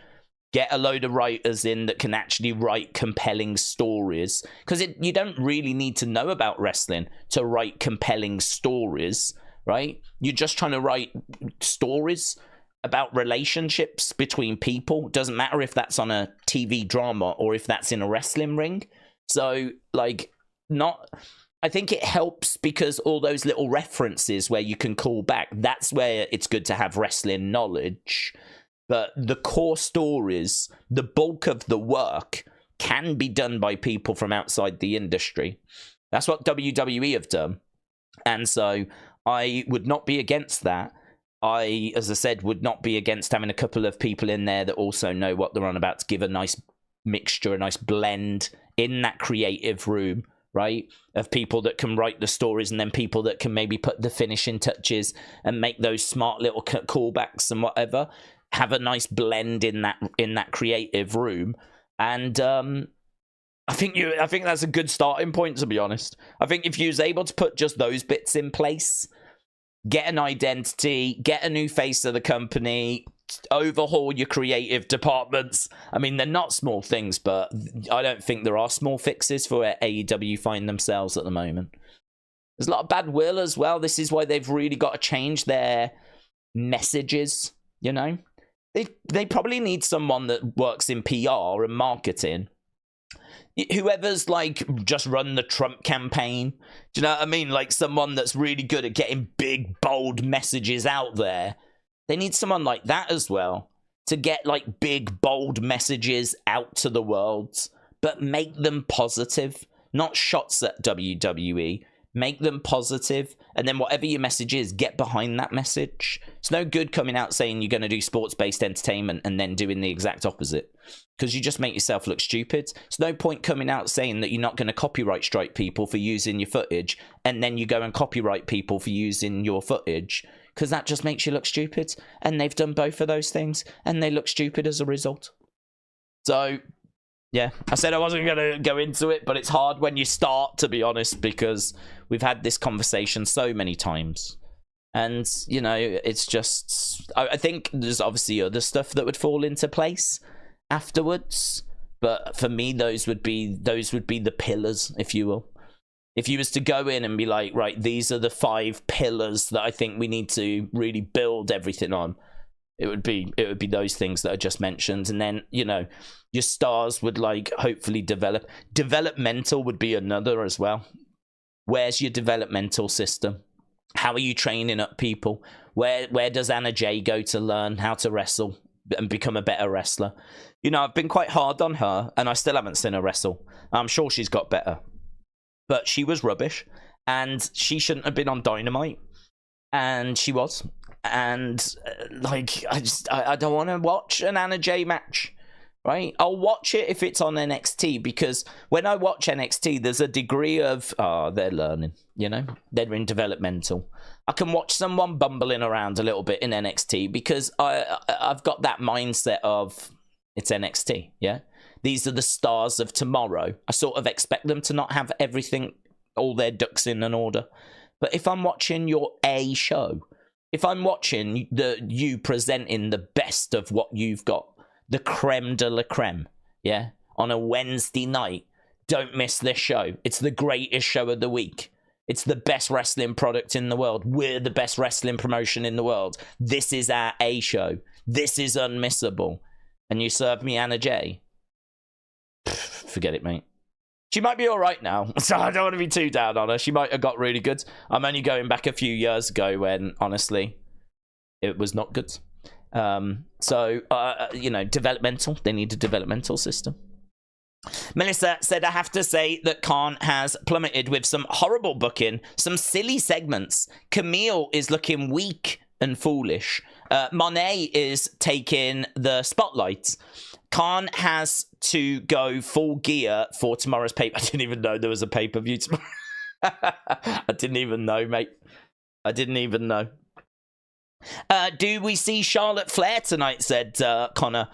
get a load of writers in that can actually write compelling stories. Because you don't really need to know about wrestling to write compelling stories, right? You're just trying to write stories about relationships between people. Doesn't matter if that's on a TV drama or if that's in a wrestling ring. So, like, I think it helps because all those little references where you can call back, that's where it's good to have wrestling knowledge. But the core stories, the bulk of the work, can be done by people from outside the industry. That's what WWE have done. And so I would not be against that. I, as I said, would not be against having a couple of people in there that also know what they're on about to give a nice mixture, a nice blend in that creative room, right? Of people that can write the stories and then people that can maybe put the finishing touches and make those smart little callbacks and whatever. Have a nice blend in that creative room. And I think that's a good starting point, to be honest. I think if you was able to put just those bits in place, get an identity, get a new face of the company, overhaul your creative departments. I mean, they're not small things, but I don't think there are small fixes for where AEW find themselves at the moment. There's a lot of bad will as well. This is why they've really got to change their messages, you know? They probably need someone that works in PR and marketing. Whoever's like just run the Trump campaign, do you know what I mean? Like someone that's really good at getting big, bold messages out there. They need someone like that as well to get like big, bold messages out to the world, but make them positive, not shots at WWE, make them positive, and then whatever your message is, get behind that message. It's no good coming out saying you're going to do sports-based entertainment and then doing the exact opposite, because you just make yourself look stupid. There's no point coming out saying that you're not going to copyright strike people for using your footage, and then you go and copyright people for using your footage, because that just makes you look stupid. And they've done both of those things, and they look stupid as a result. So yeah, I said I wasn't going to go into it, but it's hard when you start, to be honest, because we've had this conversation so many times. And, you know, it's just... I think there's obviously other stuff that would fall into place afterwards. But for me, those would be the pillars, if you will. If you was to go in and be like, right, these are the 5 pillars that I think we need to really build everything on, it would be those things that I just mentioned. And then, you know, your stars would, like, hopefully develop. Developmental would be another as well. Where's your developmental system? How are you training up people? Where does Anna Jay go to learn how to wrestle and become a better wrestler? You know, I've been quite hard on her, and I still haven't seen her wrestle. I'm sure she's got better. But she was rubbish, and she shouldn't have been on Dynamite. And she was. And, like, I don't want to watch an Anna Jay match. Right? I'll watch it if it's on NXT, because when I watch NXT, there's a degree of, they're learning, you know? They're in developmental. I can watch someone bumbling around a little bit in NXT because I've got that mindset of, it's NXT, yeah? These are the stars of tomorrow. I sort of expect them to not have everything, all their ducks in an order. But if I'm watching your A show, if I'm watching you presenting the best of what you've got, the creme de la creme, yeah, on a Wednesday night, don't miss this show. It's the greatest show of the week. It's the best wrestling product in the world. We're the best wrestling promotion in the world. This is our A show. This is unmissable. And you serve me Anna Jay? Forget it, mate. She might be all right now, so I don't want to be too down on her. She might have got really good. I'm only going back a few years ago when, honestly, it was not good. You know, developmental. They need a developmental system. Melissa said, I have to say that Khan has plummeted with some horrible booking, some silly segments. Camille is looking weak and foolish. Monet is taking the spotlight. Khan has to go full gear for tomorrow's paper. I didn't even know there was a pay-per-view tomorrow. I didn't even know, mate. I didn't even know. Do we see Charlotte Flair tonight, said Connor.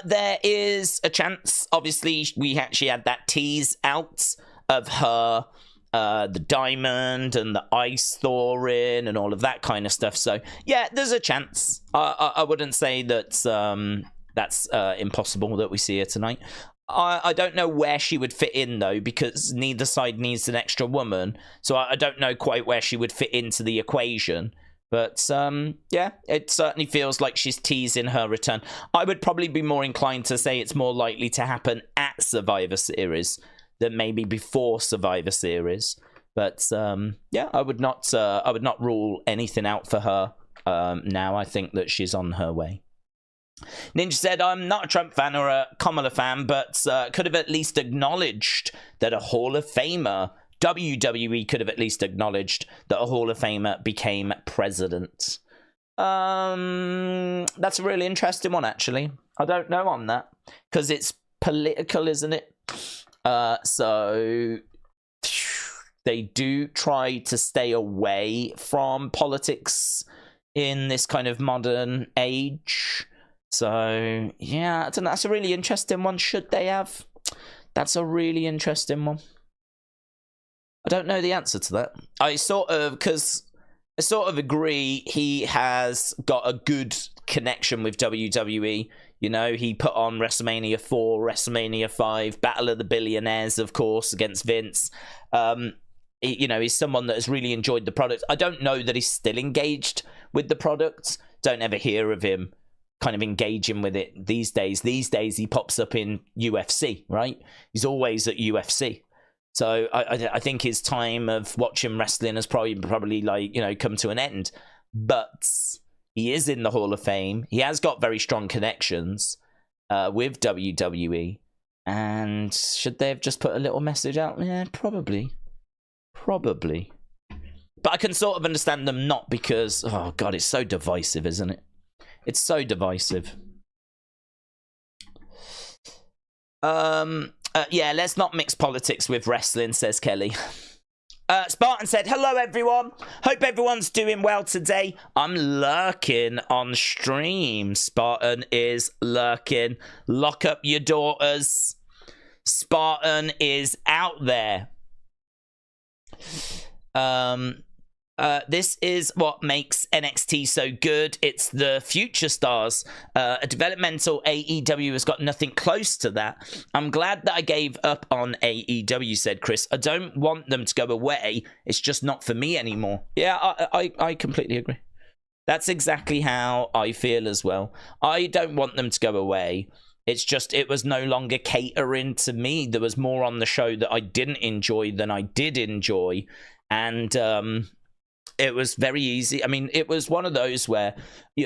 There is a chance. Obviously, we actually had that tease out of her, the diamond and the ice thawing and all of that kind of stuff. So, yeah, there's a chance. I wouldn't say that that's impossible that we see her tonight. I don't know where she would fit in, though, because neither side needs an extra woman. So I don't know quite where she would fit into the equation. But, yeah, it certainly feels like she's teasing her return. I would probably be more inclined to say it's more likely to happen at Survivor Series than maybe before Survivor Series. But, yeah, I would not rule anything out for her now. I think that she's on her way. Ninja said, I'm not a Trump fan or a Kamala fan, but could have at least acknowledged that a Hall of Famer... WWE could have at least acknowledged that a Hall of Famer became president. That's a really interesting one, actually. I don't know on that, because it's political, isn't it? So they do try to stay away from politics in this kind of modern age. So, yeah, I don't know. That's a really interesting one. Should they have? That's a really interesting one. I don't know the answer to that. I sort of agree he has got a good connection with WWE. You know, he put on WrestleMania 4, WrestleMania 5, Battle of the Billionaires, of course, against Vince. You know, he's someone that has really enjoyed the product. I don't know that he's still engaged with the product. Don't ever hear of him kind of engaging with it these days. These days, he pops up in UFC, right? He's always at UFC. So I think his time of watching wrestling has probably like, you know, come to an end. But he is in the Hall of Fame. He has got very strong connections with WWE. And should they have just put a little message out? Yeah, probably. Probably. But I can sort of understand them not because, oh God, it's so divisive, isn't it? It's so divisive. Yeah, let's not mix politics with wrestling, says Kelly. Spartan said, hello everyone. Hope everyone's doing well today. I'm lurking on stream. Spartan is lurking. Lock up your daughters. Spartan is out there. This is what makes NXT so good. It's the future stars. A developmental AEW has got nothing close to that. I'm glad that I gave up on AEW, said Chris. I don't want them to go away. It's just not for me anymore. Yeah, I completely agree. That's exactly how I feel as well. I don't want them to go away. It's just, it was no longer catering to me. There was more on the show that I didn't enjoy than I did enjoy. And, it was very easy. I mean, it was one of those where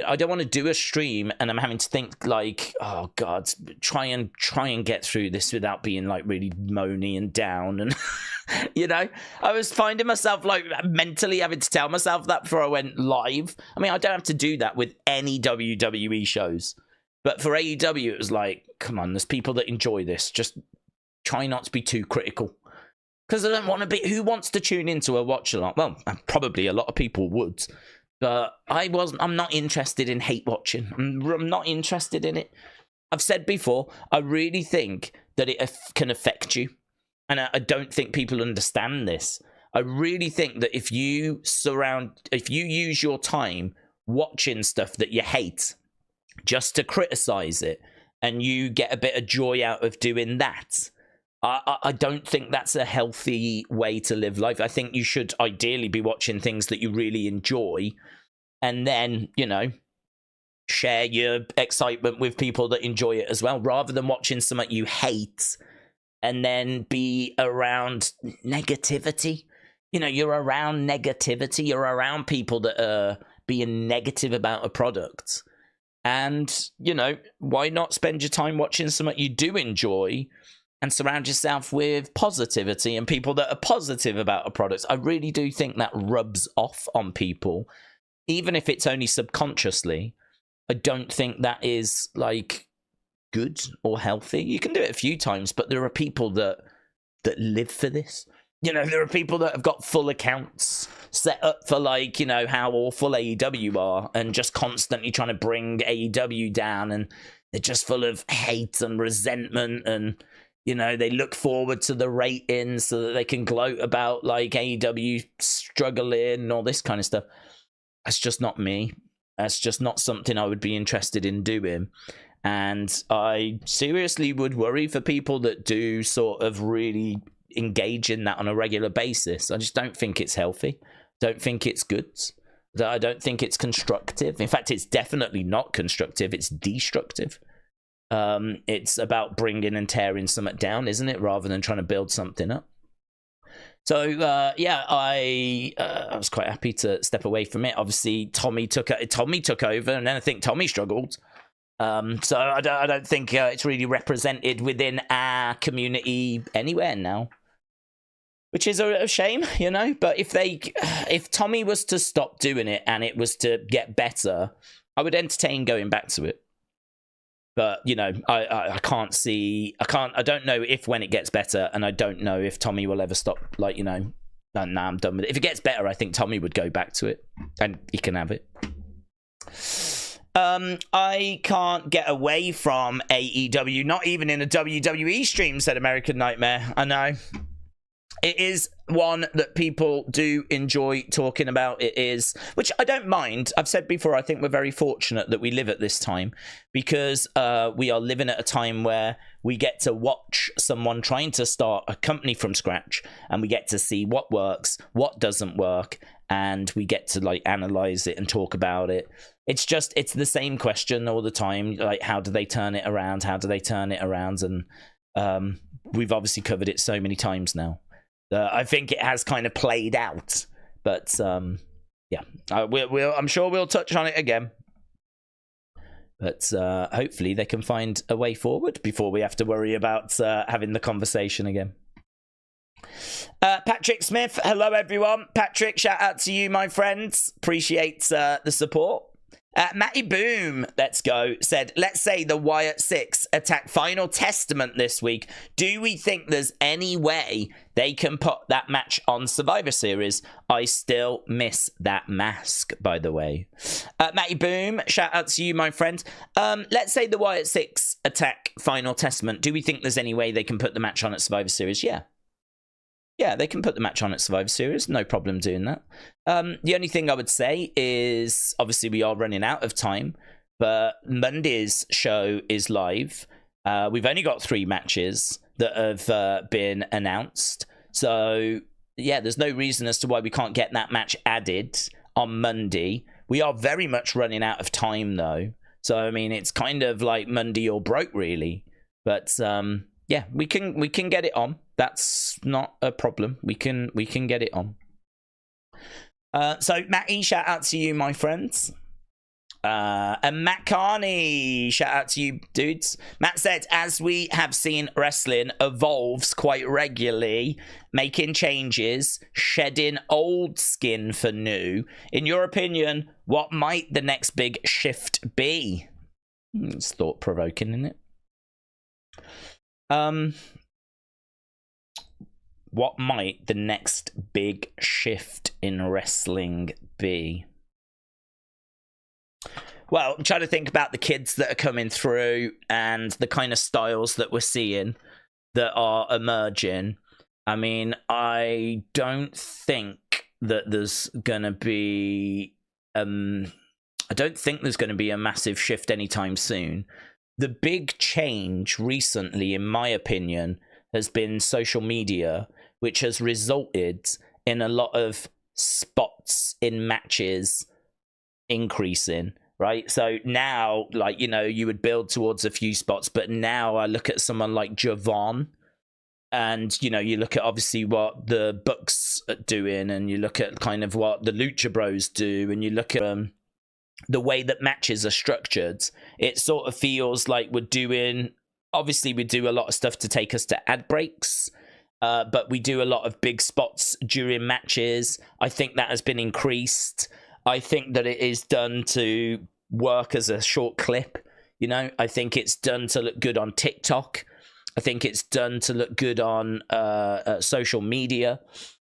I don't want to do a stream and I'm having to think like, oh God, try and get through this without being like really moany and down. And, I was finding myself like mentally having to tell myself that before I went live. I mean, I don't have to do that with any WWE shows. But for AEW, it was like, come on, there's people that enjoy this. Just try not to be too critical. Because I don't want to be... Who wants to tune into a watch-along? Well, probably a lot of people would. But I'm not interested in hate watching. I'm not interested in it. I've said before, I really think that it can affect you. And I don't think people understand this. I really think that if you use your time watching stuff that you hate just to criticize it, and you get a bit of joy out of doing that... I don't think that's a healthy way to live life. I think you should ideally be watching things that you really enjoy and then, share your excitement with people that enjoy it as well, rather than watching something you hate and then be around negativity. You're around negativity. You're around people that are being negative about a product. And, why not spend your time watching something you do enjoy and surround yourself with positivity and people that are positive about a product? I really do think that rubs off on people, even if it's only subconsciously. I don't think that is like good or healthy. You can do it a few times, but there are people that live for this. There are people that have got full accounts set up for like, how awful AEW are and just constantly trying to bring AEW down, and they're just full of hate and resentment, and they look forward to the ratings so that they can gloat about like AEW struggling and all this kind of stuff. That's just not me. That's just not something I would be interested in doing. And I seriously would worry for people that do sort of really engage in that on a regular basis. I just don't think it's healthy. Don't think it's good. I don't think it's constructive. In fact, it's definitely not constructive. It's destructive. It's about bringing and tearing something down, isn't it? Rather than trying to build something up. So, I was quite happy to step away from it. Obviously, Tommy took over, and then I think Tommy struggled. So I don't think it's really represented within our community anywhere now, which is a shame, But if Tommy was to stop doing it and it was to get better, I would entertain going back to it. But, I can't see... I don't know if when it gets better, and I don't know if Tommy will ever stop, like, nah, I'm done with it. If it gets better, I think Tommy would go back to it, and he can have it. I can't get away from AEW, not even in a WWE stream, said American Nightmare. I know. It is one that people do enjoy talking about. It is, which I don't mind. I've said before, I think we're very fortunate that we live at this time, because we are living at a time where we get to watch someone trying to start a company from scratch, and we get to see what works, what doesn't work, and we get to like analyze it and talk about it. It's the same question all the time. Like, how do they turn it around? How do they turn it around? And we've obviously covered it so many times now. I think it has kind of played out, but yeah, I'm sure we'll touch on it again. But hopefully they can find a way forward before we have to worry about having the conversation again. Patrick Smith, hello everyone. Patrick, shout out to you, my friends. Appreciate the support. Matty Boom, let's go, said, let's say the Wyatt 6 attack Final Testament this week. Do we think there's any way they can put that match on Survivor Series? I still miss that mask, by the way. Matty Boom, shout out to you, my friend. Let's say the Wyatt 6 attack Final Testament. Do we think there's any way they can put the match on at Survivor Series? Yeah. Yeah, they can put the match on at Survivor Series. No problem doing that. The only thing I would say is, obviously, we are running out of time, but Monday's show is live. We've only got 3 matches that have been announced. So, yeah, there's no reason as to why we can't get that match added on Monday. We are very much running out of time, though. So, I mean, it's kind of like Monday or broke, really. But, yeah, we can get it on. That's not a problem. We can get it on. So Matty, shout out to you, my friends. And Matt Carney, shout out to you, dudes. Matt said, as we have seen, wrestling evolves quite regularly, making changes, shedding old skin for new. In your opinion, what might the next big shift be? It's thought-provoking, isn't it? What might the next big shift in wrestling be? Well, I'm trying to think about the kids that are coming through and the kind of styles that we're seeing that are emerging. I mean, I don't think that there's gonna be a massive shift anytime soon. The big change recently, in my opinion, has been social media, which has resulted in a lot of spots in matches increasing, right? So now, like, you know, you would build towards a few spots, but now I look at someone like Javon, and, you know, you look at obviously what the Bucks are doing, and you look at kind of what the Lucha Bros do, and you look at the way that matches are structured. It sort of feels like we do a lot of stuff to take us to ad breaks, but we do a lot of big spots during matches. I think that has been increased. I think that it is done to work as a short clip. You know, I think it's done to look good on TikTok. I think it's done to look good on social media,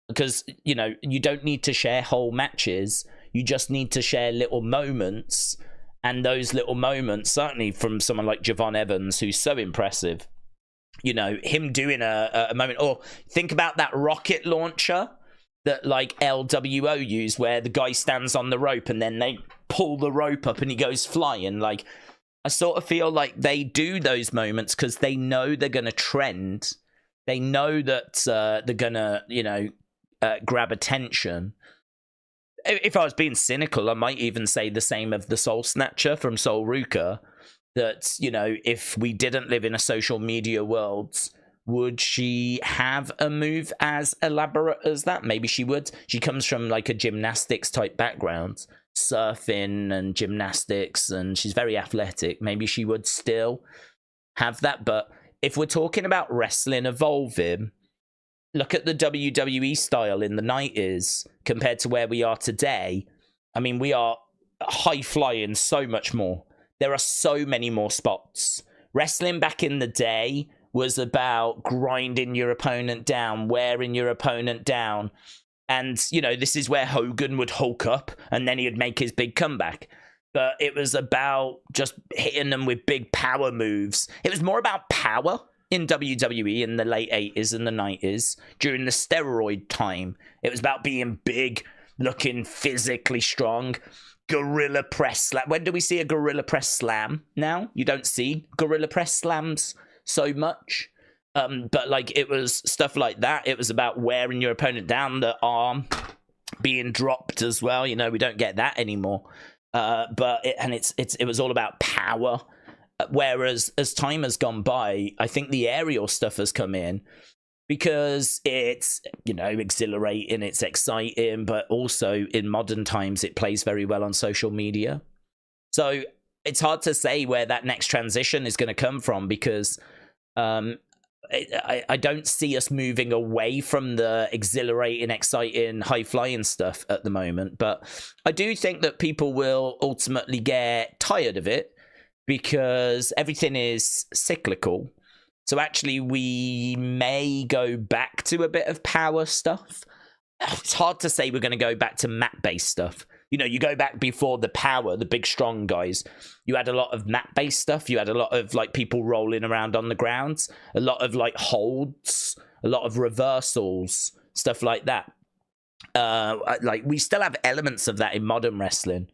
because, you know, you don't need to share whole matches. You just need to share little moments. And those little moments, certainly from someone like Javon Evans, who's so impressive, you know, him doing a moment, or think about that rocket launcher that like LWO use, where the guy stands on the rope and then they pull the rope up and he goes flying. Like, I sort of feel like they do those moments because they know they're going to trend. They know that they're going to, you know, grab attention. If I was being cynical, I might even say the same of the Soul Snatcher from Soul Ruka. That, you know, if we didn't live in a social media world, would she have a move as elaborate as that? Maybe she would. She comes from like a gymnastics type background, surfing and gymnastics, and she's very athletic. Maybe she would still have that. But if we're talking about wrestling evolving, look at the WWE style in the 90s compared to where we are today. I mean, we are high flying so much more. There are so many more spots. Wrestling back in the day was about grinding your opponent down, wearing your opponent down. And, you know, this is where Hogan would hulk up and then he would make his big comeback. But it was about just hitting them with big power moves. It was more about power in WWE in the late 80s and the 90s, during the steroid time. It was about being big, looking physically strong. Gorilla press slam. When do we see a gorilla press slam now? You don't see gorilla press slams so much. But like, it was stuff like that. It was about wearing your opponent down, the arm being dropped as well. You know, we don't get that anymore. It was all about power. Whereas as time has gone by, I think the aerial stuff has come in because it's, you know, exhilarating, it's exciting, but also in modern times it plays very well on social media. So it's hard to say where that next transition is going to come from, because I don't see us moving away from the exhilarating, exciting, high-flying stuff at the moment. But I do think that people will ultimately get tired of it because everything is cyclical. So actually, we may go back to a bit of power stuff. It's hard to say we're going to go back to mat-based stuff. You know, you go back before the power, the big, strong guys, you had a lot of mat-based stuff. You had a lot of, like, people rolling around on the ground, a lot of, like, holds, a lot of reversals, stuff like that. Like, we still have elements of that in modern wrestling,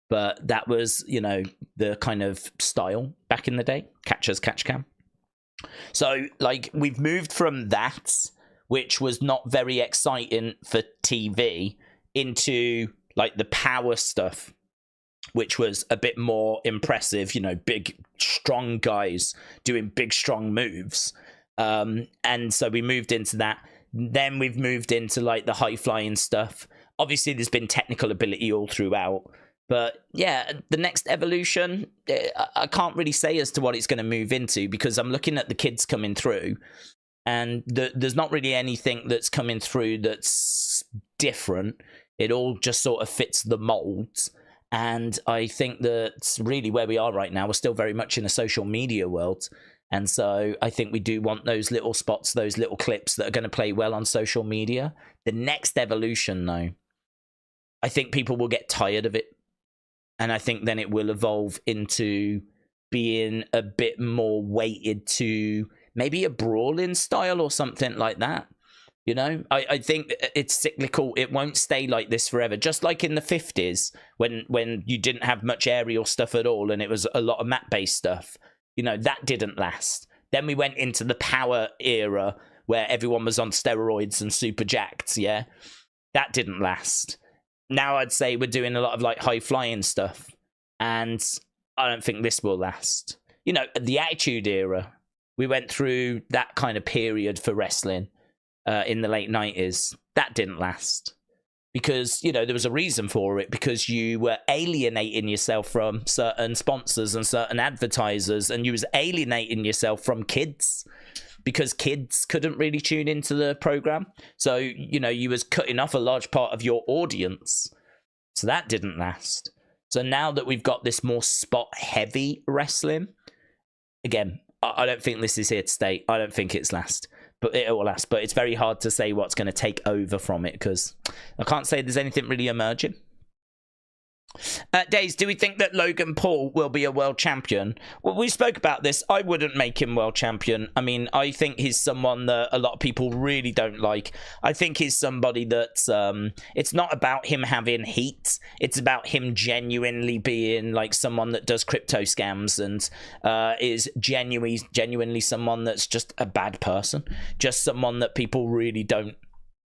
but that was, you know, the kind of style back in the day. Catchers, catch can. So, like, we've moved from that, which was not very exciting for TV, into like the power stuff, which was a bit more impressive, you know, big, strong guys doing big, strong moves. And so we moved into that. Then we've moved into like the high flying stuff. Obviously, there's been technical ability all throughout. But yeah, the next evolution, I can't really say as to what it's going to move into because I'm looking at the kids coming through. And there's not really anything that's coming through that's different. It all just sort of fits the molds. And I think that's really where we are right now. We're still very much in a social media world. And so I think we do want those little spots, those little clips that are going to play well on social media. The next evolution, though, I think people will get tired of it. And I think then it will evolve into being a bit more weighted to maybe a brawling style or something like that. You know, I think it's cyclical. It won't stay like this forever. Just like in the 50s when you didn't have much aerial stuff at all and it was a lot of mat-based stuff. You know, that didn't last. Then we went into the power era where everyone was on steroids and super jacked, yeah? That didn't last. Now I'd say we're doing a lot of like high-flying stuff. And I don't think this will last. You know, the Attitude Era, we went through that kind of period for wrestling. In the late 90s, that didn't last because, you know, there was a reason for it, because you were alienating yourself from certain sponsors and certain advertisers, and you was alienating yourself from kids because kids couldn't really tune into the program. So, you know, you was cutting off a large part of your audience. So that didn't last. So now that we've got this more spot heavy wrestling, again, I don't think this is here to stay. I don't think it's last. But it will last. But it's very hard to say what's going to take over from it because I can't say there's anything really emerging. Days, do we think that Logan Paul will be a world champion? Well, we spoke about this. I wouldn't make him world champion. I mean, I think he's someone that a lot of people really don't like. I think he's somebody that's, it's not about him having heat. It's about him genuinely being like someone that does crypto scams and is genuinely someone that's just a bad person. Just someone that people really don't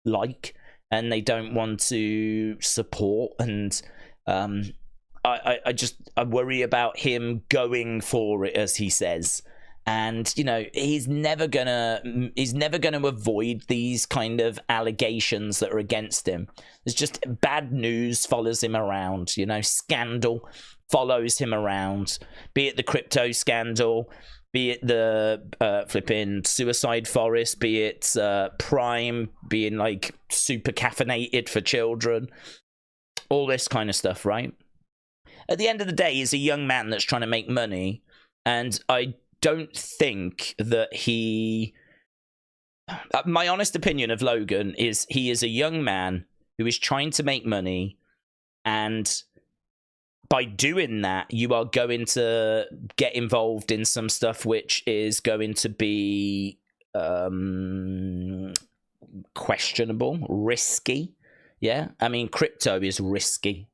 like and they don't want to support. And I worry about him going for it, as he says. And, you know, he's never gonna avoid these kind of allegations that are against him. There's just bad news follows him around, you know, scandal follows him around, be it the crypto scandal, be it the flipping suicide forest, be it Prime being like super caffeinated for children. All this kind of stuff, right? At the end of the day, he's a young man that's trying to make money, and I don't think that he... My honest opinion of Logan is he is a young man who is trying to make money, and by doing that, you are going to get involved in some stuff which is going to be questionable, risky. Yeah, I mean, crypto is risky.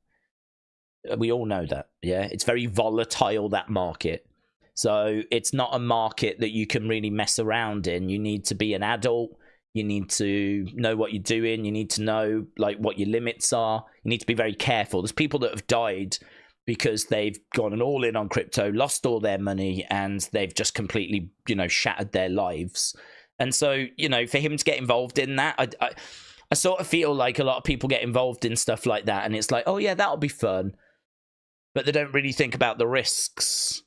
We all know that, yeah? It's very volatile, that market. So it's not a market that you can really mess around in. You need to be an adult. You need to know what you're doing. You need to know, like, what your limits are. You need to be very careful. There's people that have died because they've gone all in on crypto, lost all their money, and they've just completely, you know, shattered their lives. And so, you know, for him to get involved in that, I sort of feel like a lot of people get involved in stuff like that, and it's like, oh yeah, that'll be fun. But they don't really think about the risks.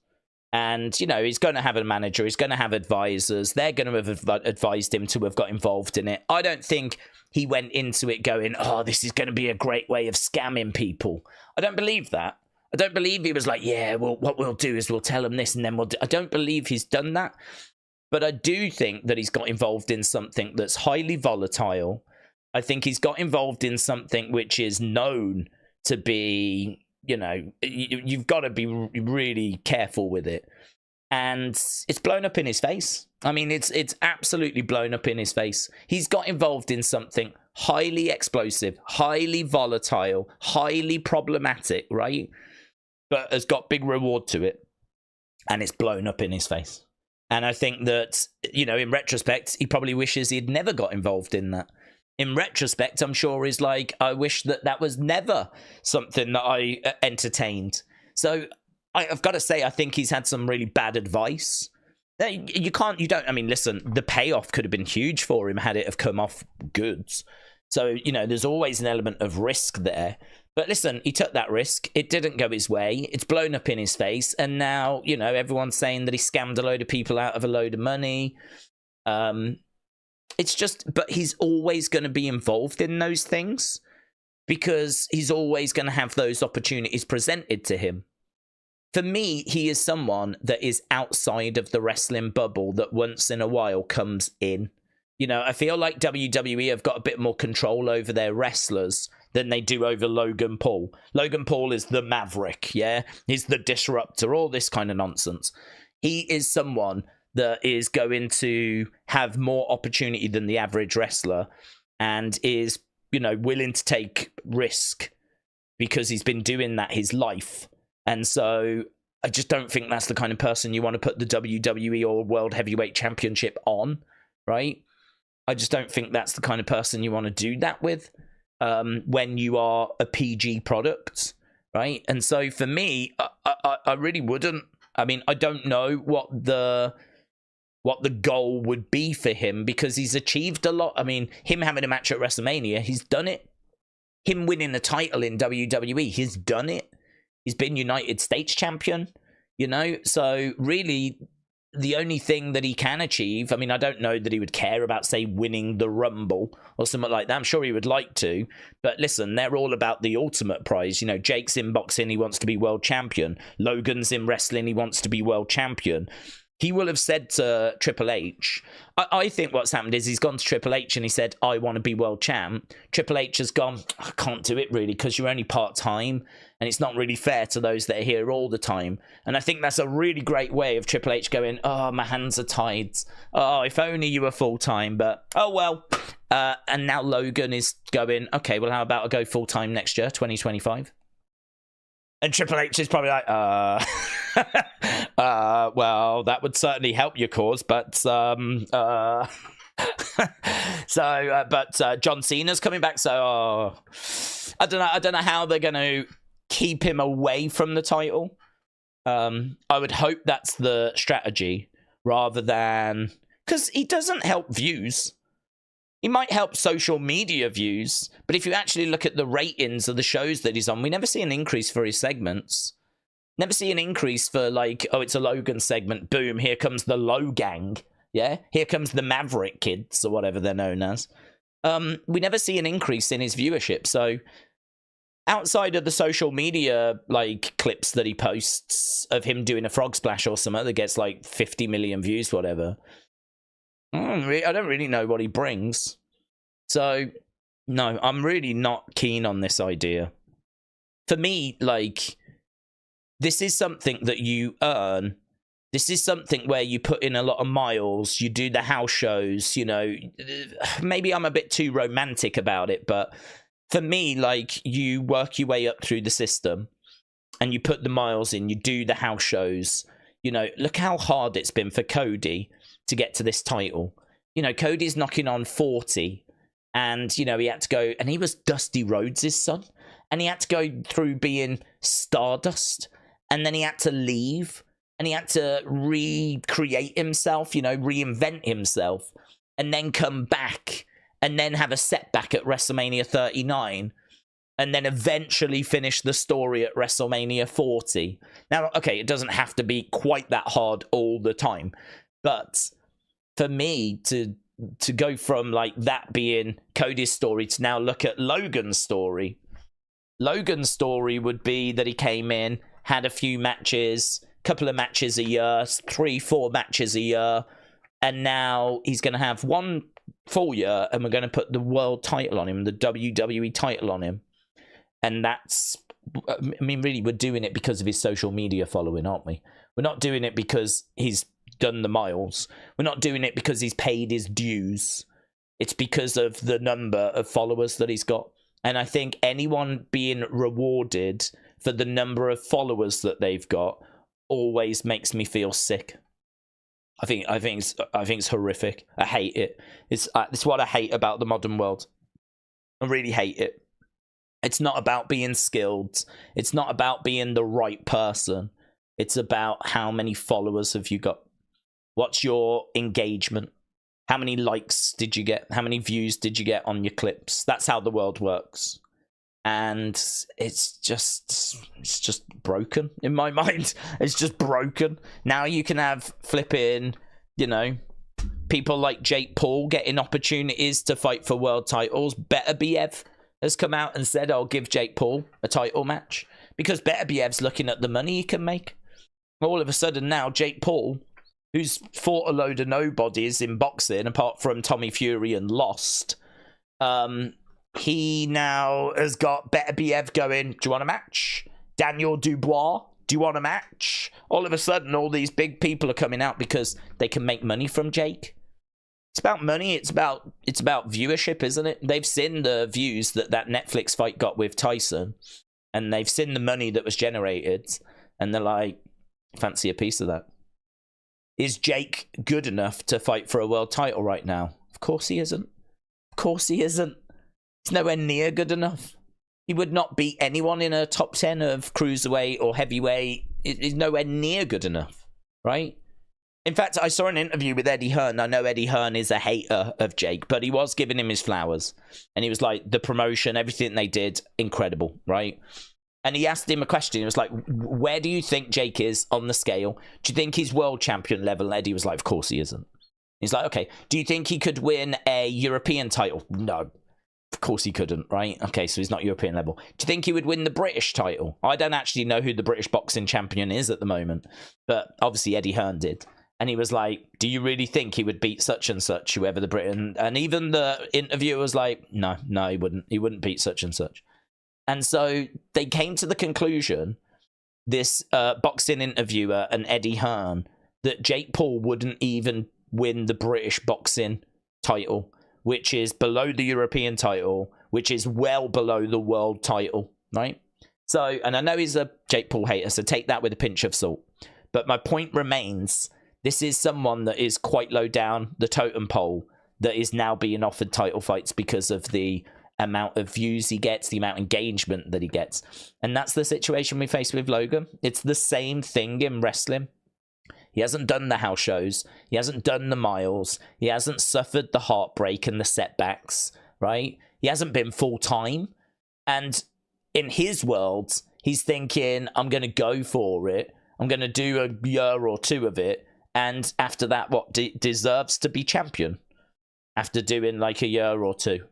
And, you know, he's going to have a manager. He's going to have advisors. They're going to have advised him to have got involved in it. I don't think he went into it going, oh, this is going to be a great way of scamming people. I don't believe that. I don't believe he was like, yeah, well, what we'll do is we'll tell him this and then we'll do. I don't believe he's done that. But I do think that he's got involved in something that's highly volatile. I think he's got involved in something which is known to be, you know, you've got to be really careful with it. And it's blown up in his face. I mean, it's absolutely blown up in his face. He's got involved in something highly explosive, highly volatile, highly problematic, right? But has got big reward to it. And it's blown up in his face. And I think that, you know, in retrospect, he probably wishes he'd never got involved in that. In retrospect, I'm sure he's like, I wish that was never something that I entertained. So I've got to say, I think he's had some really bad advice. I mean, listen, the payoff could have been huge for him had it have come off goods. So, you know, there's always an element of risk there. But listen, he took that risk. It didn't go his way. It's blown up in his face. And now, you know, everyone's saying that he scammed a load of people out of a load of money. It's just, but he's always going to be involved in those things because he's always going to have those opportunities presented to him. For me, he is someone that is outside of the wrestling bubble that once in a while comes in. You know, I feel like WWE have got a bit more control over their wrestlers than they do over Logan Paul. Logan Paul is the maverick, yeah? He's the disruptor, all this kind of nonsense. He is someone that is going to have more opportunity than the average wrestler and is, you know, willing to take risk because he's been doing that his life. And so I just don't think that's the kind of person you want to put the WWE or World Heavyweight Championship on, right? I just don't think that's the kind of person you want to do that with when you are a PG product, right? And so for me, I really wouldn't. I mean, I don't know what the goal would be for him because he's achieved a lot. I mean, him having a match at WrestleMania, he's done it. Him winning a title in WWE, he's done it. He's been United States champion, you know? So really, the only thing that he can achieve, I mean, I don't know that he would care about, say, winning the Rumble or something like that. I'm sure he would like to. But listen, they're all about the ultimate prize. You know, Jake's in boxing, he wants to be world champion. Logan's in wrestling, he wants to be world champion. He will have said to Triple H, I think what's happened is he's gone to Triple H and he said, I want to be world champ. Triple H has gone, I can't do it really because you're only part-time and it's not really fair to those that are here all the time. And I think that's a really great way of Triple H going, oh, my hands are tied. Oh, if only you were full-time, but oh well. And now Logan is going, okay, well, how about I go full-time next year, 2025? And Triple H is probably like, well, that would certainly help your cause, but but John Cena's coming back, so I don't know how they're going to keep him away from the title. I would hope that's the strategy rather than, because he doesn't help views. He might help social media views, but if you actually look at the ratings of the shows that he's on, we never see an increase for his segments. Never see an increase for, like, oh, it's a Logan segment. Boom, here comes the Low Gang. Yeah? Here comes the Maverick Kids, or whatever they're known as. We never see an increase in his viewership. So outside of the social media, like, clips that he posts of him doing a frog splash or something that gets, like, 50 million views, whatever, I don't really know what he brings. So, no, I'm really not keen on this idea. For me, like, this is something that you earn. This is something where you put in a lot of miles. You do the house shows, you know. Maybe I'm a bit too romantic about it, but for me, like, you work your way up through the system and you put the miles in. You do the house shows. You know, look how hard it's been for Cody to get to this title. You know, Cody's knocking on 40 and, you know, he had to go, and he was Dusty Rhodes' son, and he had to go through being Stardust, and then he had to leave, and he had to recreate himself, you know, reinvent himself, and then come back, and then have a setback at WrestleMania 39. and then eventually finish the story at WrestleMania 40. Now, okay, it doesn't have to be quite that hard all the time, but for me to go from like that being Cody's story to now look at Logan's story. Logan's story would be that he came in, had a few matches, couple of matches a year, 3-4 matches a year, and now he's going to have one full year, and we're going to put the world title on him, the WWE title on him. And that's, I mean, really, we're doing it because of his social media following, aren't we? We're not doing it because he's done the miles. We're not doing it because he's paid his dues. It's because of the number of followers that he's got. And I think anyone being rewarded for the number of followers that they've got always makes me feel sick. I think it's horrific. I hate it. It's what I hate about the modern world. I really hate it. It's not about being skilled. It's not about being the right person. It's about how many followers have you got? What's your engagement? How many likes did you get? How many views did you get on your clips? That's how the world works. And it's just broken in my mind. It's just broken. Now you can have flipping, people like Jake Paul getting opportunities to fight for world titles. Better BF has come out and said, I'll give Jake Paul a title match. Because Better BF's looking at the money he can make. All of a sudden now, Jake Paul, who's fought a load of nobodies in boxing, apart from Tommy Fury and lost, he now has got Better BF going, do you want a match? Daniel Dubois, do you want a match? All of a sudden, all these big people are coming out because they can make money from Jake. It's about money. It's about viewership, isn't it? They've seen the views that Netflix fight got with Tyson, and they've seen the money that was generated, and they're like, fancy a piece of that. Is Jake good enough to fight for a world title right now? Of course he isn't. Of course he isn't. He's nowhere near good enough. He would not beat anyone in a top 10 of cruiserweight or heavyweight. He's nowhere near good enough, right? In fact, I saw an interview with Eddie Hearn. I know Eddie Hearn is a hater of Jake, but he was giving him his flowers. And he was like, the promotion, everything they did, incredible, right? And he asked him a question. He was like, where do you think Jake is on the scale? Do you think he's world champion level? And Eddie was like, of course he isn't. He's like, okay, do you think he could win a European title? No, of course he couldn't, right? Okay, so he's not European level. Do you think he would win the British title? I don't actually know who the British boxing champion is at the moment, but obviously Eddie Hearn did. And he was like, do you really think he would beat such and such, whoever the Britain? And even the interviewer was like, no, he wouldn't. He wouldn't beat such and such. And so they came to the conclusion, this boxing interviewer and Eddie Hearn, that Jake Paul wouldn't even win the British boxing title, which is below the European title, which is well below the world title, right? So, and I know he's a Jake Paul hater, so take that with a pinch of salt. But my point remains, this is someone that is quite low down the totem pole that is now being offered title fights because of the amount of views he gets, the amount of engagement that he gets. And that's the situation we face with Logan. It's the same thing in wrestling. He hasn't done the house shows. He hasn't done the miles. He hasn't suffered the heartbreak and the setbacks, right? He hasn't been full-time. And in his world, he's thinking, I'm going to go for it. I'm going to do a year or two of it. And after that, deserves to be champion after doing like a year or two.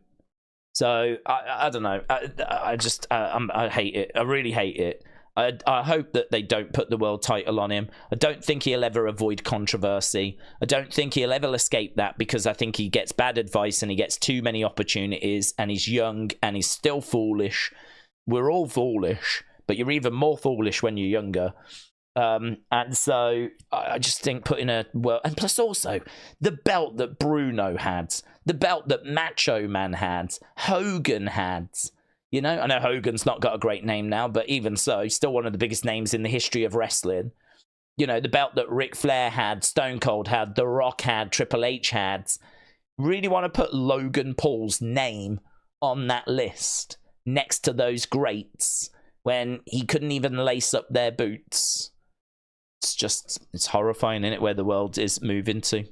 So I don't know. I hate it. I really hate it. I hope that they don't put the world title on him. I don't think he'll ever avoid controversy. I don't think he'll ever escape that, because I think he gets bad advice and he gets too many opportunities, and he's young and he's still foolish. We're all foolish, but you're even more foolish when you're younger. And so I just think putting a and plus also the belt that Bruno had, the belt that Macho Man had, Hogan had, I know Hogan's not got a great name now, but even so, he's still one of the biggest names in the history of wrestling. The belt that Ric Flair had, Stone Cold had, The Rock had, Triple H had. Really want to put Logan Paul's name on that list next to those greats when he couldn't even lace up their boots. It's horrifying, isn't it, where the world is moving to.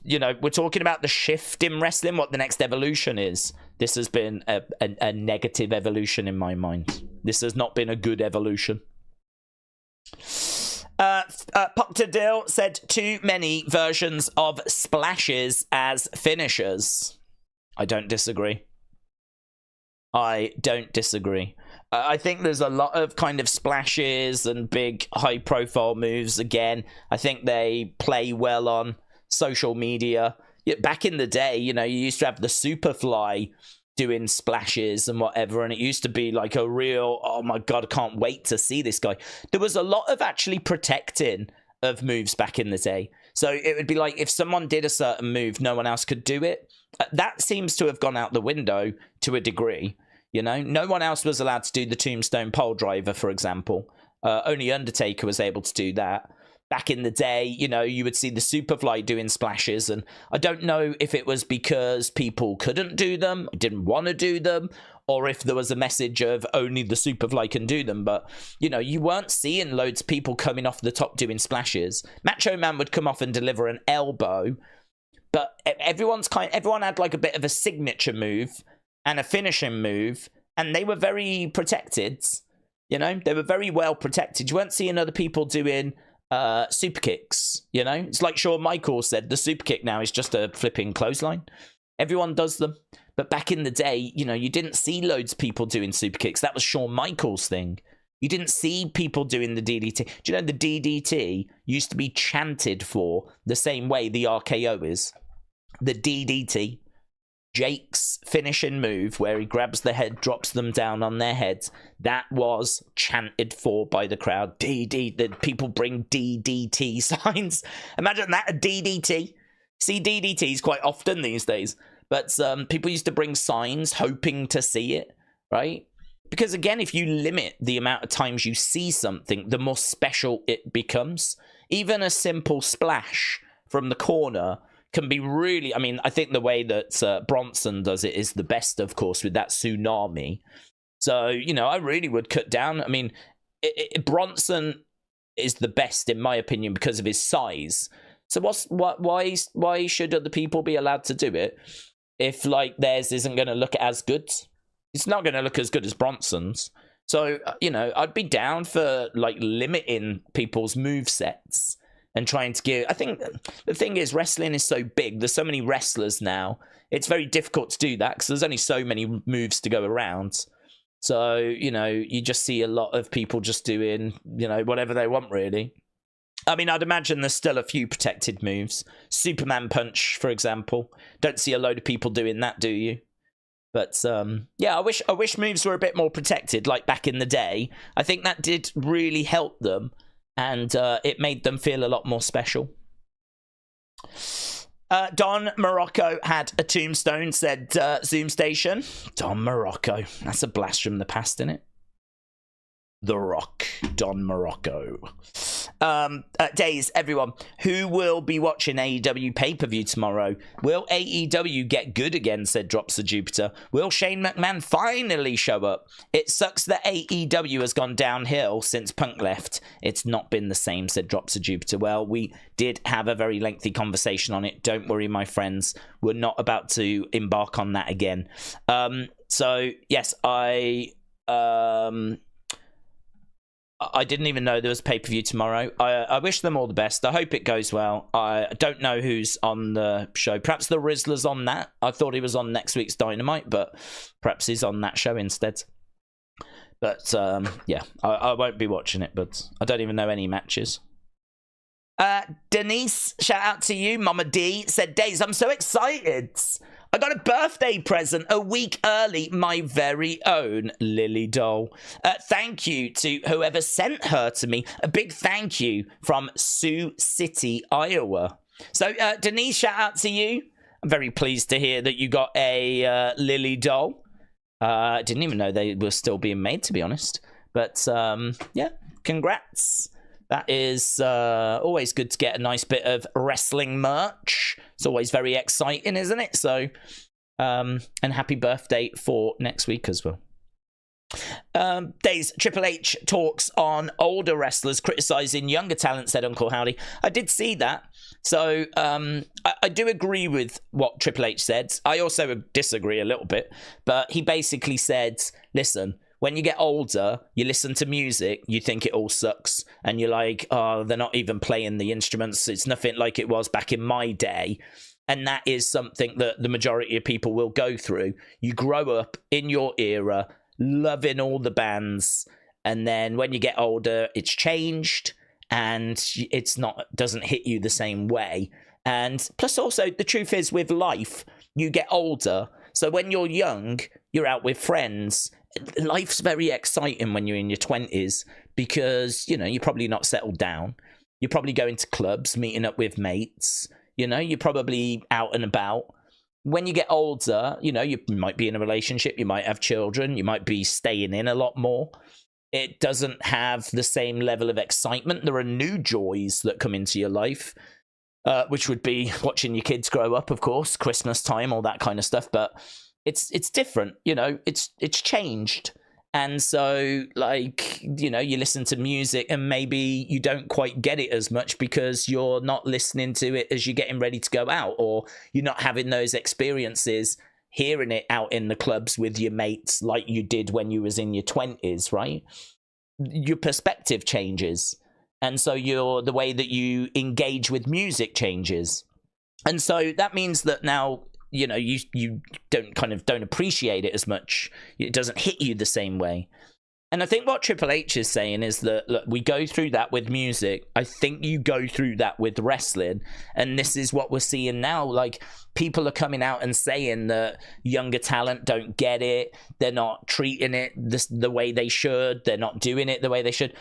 You know, we're talking about the shift in wrestling, what the next evolution is. This has been a negative evolution in my mind. This has not been a good evolution. Proctor Dill said too many versions of splashes as finishers. I don't disagree. I think there's a lot of kind of splashes and big high profile moves. Again, I think they play well on social media. Back in the day, you know, you used to have the Superfly doing splashes and whatever, and it used to be like a real, oh my god, I can't wait to see this guy. There was a lot of actually protecting of moves back in the day. So it would be like if someone did a certain move, no one else could do it. That seems to have gone out the window to a degree. You know, no one else was allowed to do the Tombstone Pole Driver, for example. Only Undertaker was able to do that. Back in the day, you know, you would see the Superfly doing splashes, and I don't know if it was because people couldn't do them, didn't want to do them, or if there was a message of only the Superfly can do them. But, you know, you weren't seeing loads of people coming off the top doing splashes. Macho Man would come off and deliver an elbow, but everyone had like a bit of a signature move and a finishing move, and they were very protected. You know, they were very well protected. You weren't seeing other people doing super kicks. You know, it's like Shawn Michaels said, the super kick now is just a flipping clothesline. Everyone does them, but back in the day, you know, you didn't see loads of people doing super kicks. That was Shawn Michaels' thing. You didn't see people doing the DDT. Do you know the DDT used to be chanted for the same way the RKO is? The DDT, Jake's finishing move where he grabs the head, drops them down on their heads, that was chanted for by the crowd. The people bring DDT signs. Imagine that, a DDT. See DDTs quite often these days, but people used to bring signs hoping to see it, right? Because again, if you limit the amount of times you see something, the more special it becomes. Even a simple splash from the corner can be really, I mean, I think the way that Bronson does it is the best, of course, with that tsunami. So, you know, I really would cut down. I mean, Bronson is the best, in my opinion, because of his size. So why should other people be allowed to do it if, like, theirs isn't going to look as good? It's not going to look as good as Bronson's. So, you know, I'd be down for, like, limiting people's movesets and trying to give... I think the thing is, wrestling is so big. There's so many wrestlers now. It's very difficult to do that because there's only so many moves to go around. So, you know, you just see a lot of people just doing, you know, whatever they want, really. I mean, I'd imagine there's still a few protected moves. Superman Punch, for example. Don't see a load of people doing that, do you? But, yeah, I wish moves were a bit more protected, like back in the day. I think that did really help them. And it made them feel a lot more special. Don Morocco had a tombstone, said Zoom Station. Don Morocco. That's a blast from the past, isn't it? The Rock. Don Morocco. Days, everyone. Who will be watching AEW pay-per-view tomorrow? Will AEW get good again, said Drops of Jupiter. Will Shane McMahon finally show up? It sucks that AEW has gone downhill since Punk left. It's not been the same, said Drops of Jupiter. Well, we did have a very lengthy conversation on it. Don't worry, my friends. We're not about to embark on that again. So, yes, I didn't even know there was a pay-per-view tomorrow. I wish them all the best. I hope it goes well. I don't know who's on the show. Perhaps the Rizzler's on that. I thought he was on next week's Dynamite, but perhaps he's on that show instead. But, yeah, I won't be watching it, but I don't even know any matches. Denise, shout out to you. Mama D said, Days, I'm so excited. I got a birthday present a week early, my very own Lily doll. Thank you to whoever sent her to me. A big thank you from Sioux City, Iowa. So, Denise, shout out to you. I'm very pleased to hear that you got a Lily doll. I didn't even know they were still being made, to be honest. But, yeah, congrats. That is always good to get a nice bit of wrestling merch. It's always very exciting, isn't it? So, and happy birthday for next week as well. Days Triple H talks on older wrestlers criticizing younger talent, said Uncle Howdy. I did see that. So I do agree with what Triple H said. I also disagree a little bit. But he basically said, listen, when you get older, you listen to music, you think it all sucks. And you're like, oh, they're not even playing the instruments. It's nothing like it was back in my day. And that is something that the majority of people will go through. You grow up in your era, loving all the bands, and then when you get older, it's changed, and it's not doesn't hit you the same way. And plus, also, the truth is, with life, you get older. So when you're young, you're out with friends. Life's very exciting when you're in your 20s because, you know, you're probably not settled down. You're probably going to clubs, meeting up with mates. You know, you're probably out and about. When you get older, you know, you might be in a relationship, you might have children, you might be staying in a lot more. It doesn't have the same level of excitement. There are new joys that come into your life, which would be watching your kids grow up, of course, Christmas time, all that kind of stuff. But it's different, you know, it's changed. And so, like, you know, you listen to music and maybe you don't quite get it as much because you're not listening to it as you're getting ready to go out, or you're not having those experiences, hearing it out in the clubs with your mates like you did when you was in your 20s, right? Your perspective changes. And so the way that you engage with music changes. And so that means that now, you know, you don't appreciate it as much. It doesn't hit you the same way. And I think what Triple H is saying is that, look, we go through that with music. I think you go through that with wrestling. And this is what we're seeing now. Like, people are coming out and saying that younger talent don't get it. They're not treating it the way they should. They're not doing it the way they should.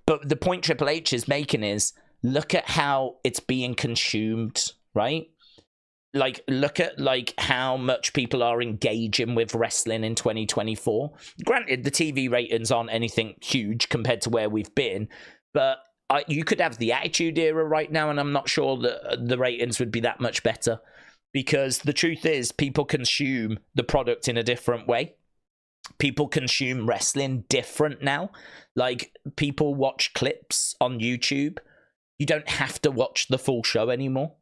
But the point Triple H is making is, look at how it's being consumed, right? Like, look at, like, how much people are engaging with wrestling in 2024. Granted, the TV ratings aren't anything huge compared to where we've been, but you could have the Attitude Era right now, and I'm not sure that the ratings would be that much better, because the truth is, people consume the product in a different way. People consume wrestling different now. Like, people watch clips on YouTube. You don't have to watch the full show anymore.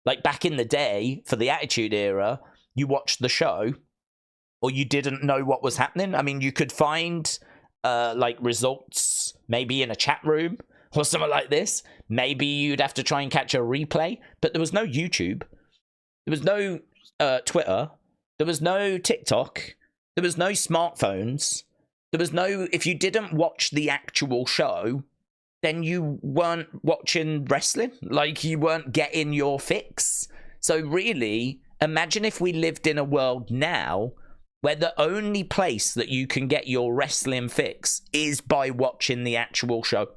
Like, back in the day, for the Attitude Era, you watched the show, or you didn't know what was happening. I mean, you could find, like, results maybe in a chat room or something like this. Maybe you'd have to try and catch a replay, but there was no YouTube. There was no Twitter. There was no TikTok. There was no smartphones. There was no... If you didn't watch the actual show, then you weren't watching wrestling. Like, you weren't getting your fix. So really, imagine if we lived in a world now where the only place that you can get your wrestling fix is by watching the actual show.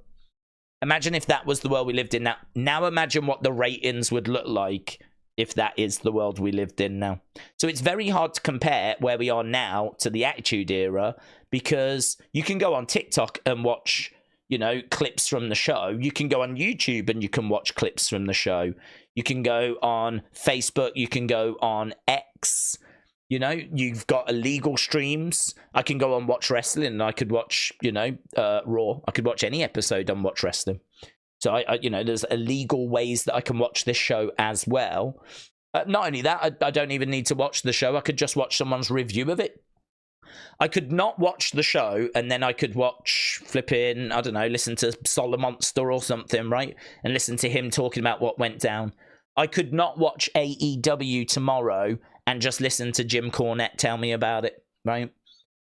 Imagine if that was the world we lived in now. Now imagine what the ratings would look like if that is the world we lived in now. So it's very hard to compare where we are now to the Attitude Era, because you can go on TikTok and watch, you know, clips from the show. You can go on YouTube and you can watch clips from the show. You can go on Facebook. You can go on X. You know, you've got illegal streams. I can go on Watch Wrestling and I could watch, you know, Raw. I could watch any episode on Watch Wrestling. So, I you know, there's illegal ways that I can watch this show as well. Not only that, I don't even need to watch the show. I could just watch someone's review of it. I could not watch the show and then I could watch flipping, I don't know, listen to Solomonster or something, right? And listen to him talking about what went down. I could not watch AEW tomorrow and just listen to Jim Cornette tell me about it, right?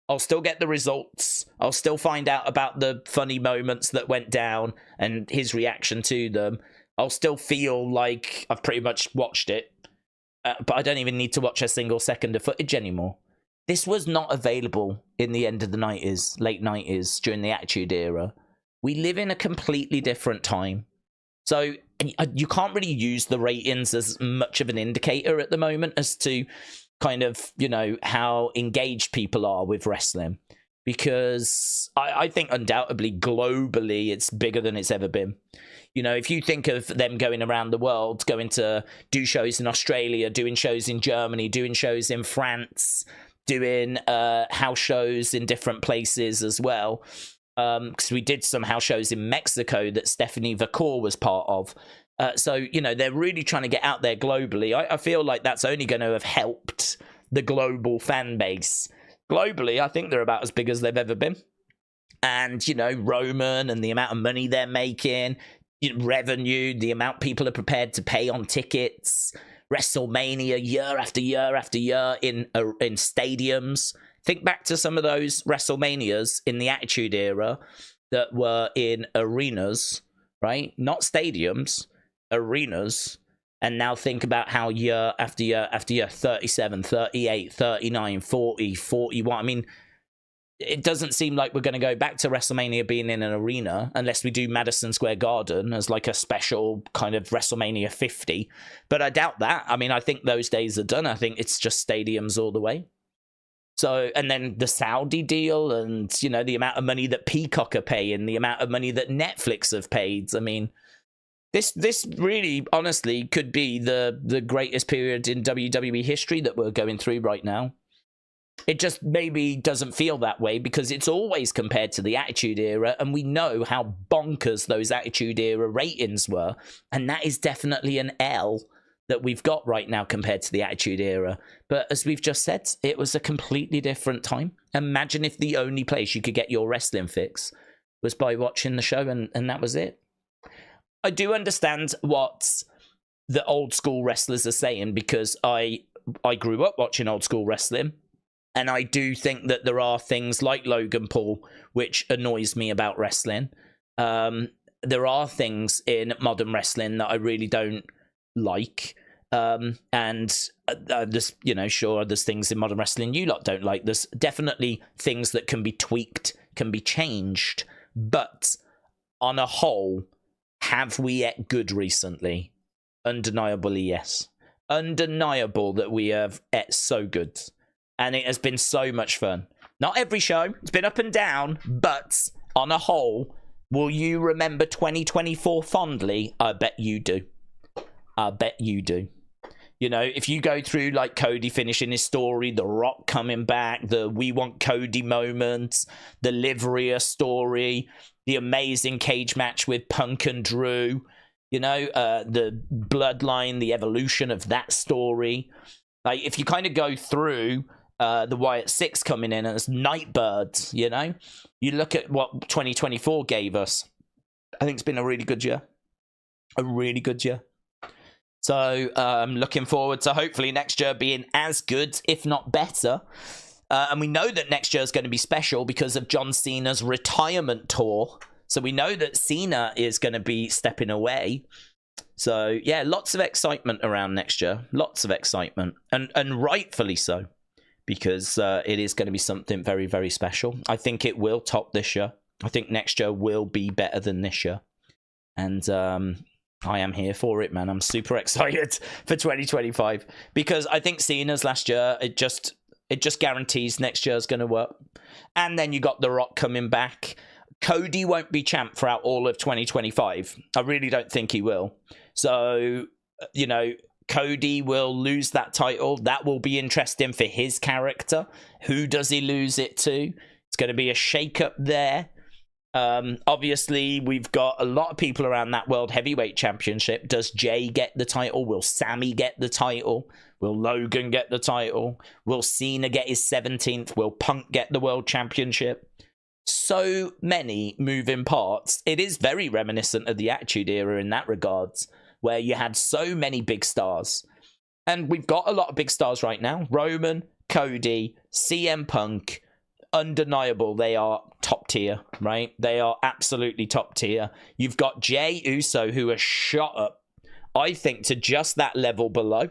I'll still get the results. I'll still find out about the funny moments that went down and his reaction to them. I'll still feel like I've pretty much watched it, but I don't even need to watch a single second of footage anymore. This was not available in the end of the 90s, late 90s, during the Attitude Era. We live in a completely different time. So you can't really use the ratings as much of an indicator at the moment as to kind of, you know, how engaged people are with wrestling. Because I think undoubtedly, globally, it's bigger than it's ever been. You know, if you think of them going around the world, going to do shows in Australia, doing shows in Germany, doing shows in France, doing house shows in different places as well. Because we did some house shows in Mexico that Stephanie Vacour was part of. So, you know, they're really trying to get out there globally. I feel like that's only going to have helped the global fan base. Globally, I think they're about as big as they've ever been. And, you know, Roman and the amount of money they're making, revenue, the amount people are prepared to pay on tickets, WrestleMania year after year after year in stadiums. Think back to some of those WrestleManias in the Attitude Era that were in arenas, right? Not stadiums, arenas. And now think about how year after year after year, 37, 38, 39, 40, 41. I mean, it doesn't seem like we're going to go back to WrestleMania being in an arena unless we do Madison Square Garden as like a special kind of WrestleMania 50. But I doubt that. I mean, I think those days are done. I think it's just stadiums all the way. So, and then the Saudi deal and, you know, the amount of money that Peacock are paying, the amount of money that Netflix have paid. I mean, this really, honestly, could be the greatest period in WWE history that we're going through right now. It just maybe doesn't feel that way because it's always compared to the Attitude Era, and we know how bonkers those Attitude Era ratings were, and that is definitely an L that we've got right now compared to the Attitude Era. But as we've just said, it was a completely different time. Imagine if the only place you could get your wrestling fix was by watching the show, and that was it. I do understand what the old school wrestlers are saying because I grew up watching old school wrestling. And I do think that there are things like Logan Paul, which annoys me about wrestling. There are things in modern wrestling that I really don't like. And there's, you know, sure, there's things in modern wrestling you lot don't like. There's definitely things that can be tweaked, can be changed. But on a whole, have we ate good recently? Undeniably, yes. Undeniable that we have ate so good. And it has been so much fun. Not every show. It's been up and down. But on a whole, will you remember 2024 fondly? I bet you do. I bet you do. You know, if you go through like Cody finishing his story, The Rock coming back, the We Want Cody moments, the Liveria story, the amazing cage match with Punk and Drew, you know, the Bloodline, the evolution of that story. Like, if you kind of go through the Wyatt Six coming in as Nightbirds, you know, you look at what 2024 gave us. I think it's been a really good year. A really good year. So I'm looking forward to hopefully next year being as good, if not better. And we know that next year is going to be special because of John Cena's retirement tour. So we know that Cena is going to be stepping away. So, yeah, lots of excitement around next year. Lots of excitement. And rightfully so. Because it is going to be something very, very special. I think it will top this year. I think next year will be better than this year. And I am here for it, man. I'm super excited for 2025. Because I think Cena's last year, it just guarantees next year's going to work. And then you got The Rock coming back. Cody won't be champ throughout all of 2025. I really don't think he will. So, you know, Cody will lose that title. That will be interesting for his character. Who does he lose it to? It's going to be a shake-up there. Obviously, we've got a lot of people around that World Heavyweight Championship. Does Jay get the title? Will Sami get the title? Will Logan get the title? Will Cena get his 17th? Will Punk get the World Championship? So many moving parts. It is very reminiscent of the Attitude Era in that regards, where you had so many big stars. And we've got a lot of big stars right now. Roman, Cody, CM Punk, undeniable. They are top tier, right? They are absolutely top tier. You've got Jey Uso, who has shot up, I think, to just that level below.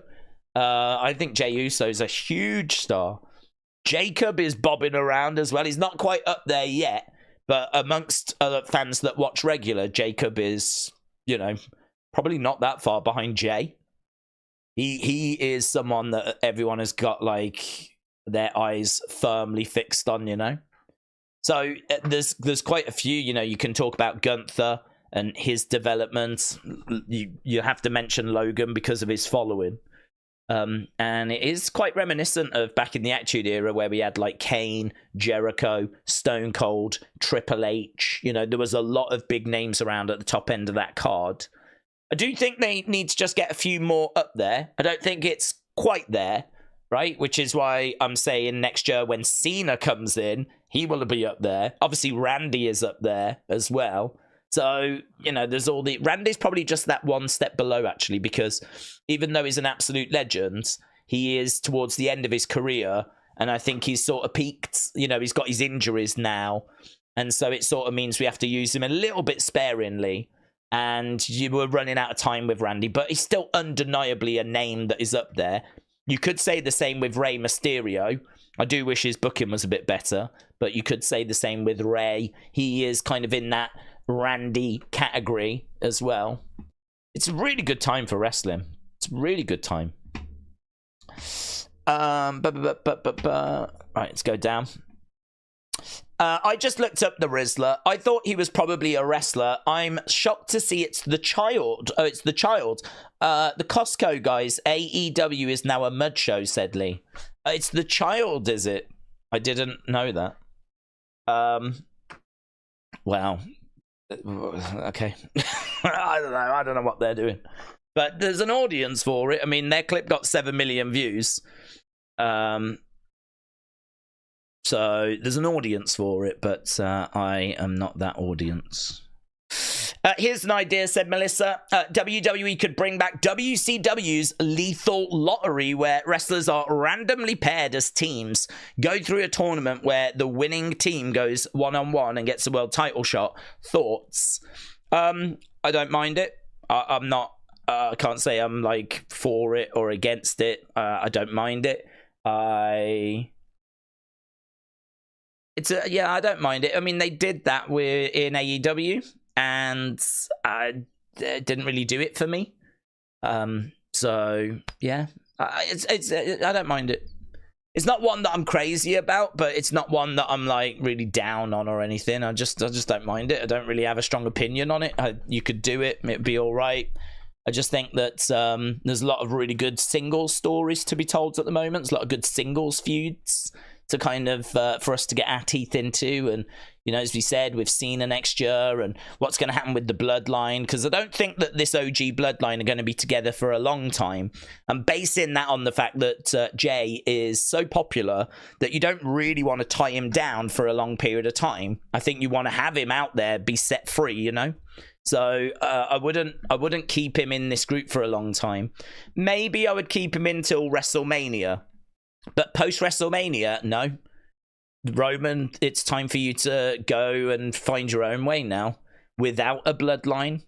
I think Jey Uso is a huge star. Jacob is bobbing around as well. He's not quite up there yet, but amongst other fans that watch regular, Jacob is, you know, probably not that far behind Jay. He is someone that everyone has got like their eyes firmly fixed on, you know. So there's quite a few, you know. You can talk about Gunther and his development. You have to mention Logan because of his following. And it is quite reminiscent of back in the Attitude Era where we had like Kane, Jericho, Stone Cold, Triple H. You know, there was a lot of big names around at the top end of that card. I do think they need to just get a few more up there. I don't think it's quite there, right? Which is why I'm saying next year when Cena comes in, he will be up there. Obviously, Randy is up there as well. So, you know, there's all the... Randy's probably just that one step below, actually, because even though he's an absolute legend, he is towards the end of his career, and I think he's sort of peaked. You know, he's got his injuries now, and so it sort of means we have to use him a little bit sparingly, and you were running out of time with Randy, but he's still undeniably a name that is up there. You could say the same with Rey Mysterio. I do wish his booking was a bit better, but you could say the same with Rey. He is kind of in that Randy category as well. It's a really good time for wrestling. It's a really good time. Right, let's go down. I just looked up the Rizzler. I thought he was probably a wrestler. I'm shocked to see it's the child. Oh, it's the child. The Costco guys. AEW is now a mud show, said Lee. It's the child, is it? I didn't know that. Wow. Okay. I don't know what they're doing. But there's an audience for it. I mean, their clip got 7 million views. So there's an audience for it, but I am not that audience. Here's an idea, said Melissa. WWE could bring back WCW's Lethal Lottery, where wrestlers are randomly paired as teams, go through a tournament where the winning team goes one-on-one and gets a world title shot. Thoughts? I don't mind it. I'm not... I can't say I'm like for it or against it. I don't mind it. I don't mind it. I mean, they did that in AEW, and it didn't really do it for me. So yeah, I don't mind it. It's not one that I'm crazy about, but it's not one that I'm like really down on or anything. I just don't mind it. I don't really have a strong opinion on it. You could do it; it'd be all right. I just think that there's a lot of really good singles stories to be told at the moment. There's a lot of good singles feuds to kind of for us to get our teeth into, and you know, as we said, with Cena next year, and what's going to happen with the Bloodline, because I don't think that this OG Bloodline are going to be together for a long time. I'm basing that on the fact that Jay is so popular that you don't really want to tie him down for a long period of time. I think you want to have him out there, be set free, you know. So I wouldn't keep him in this group for a long time. Maybe I would keep him until WrestleMania. But post-WrestleMania, no. Roman, it's time for you to go and find your own way now. Without a bloodline.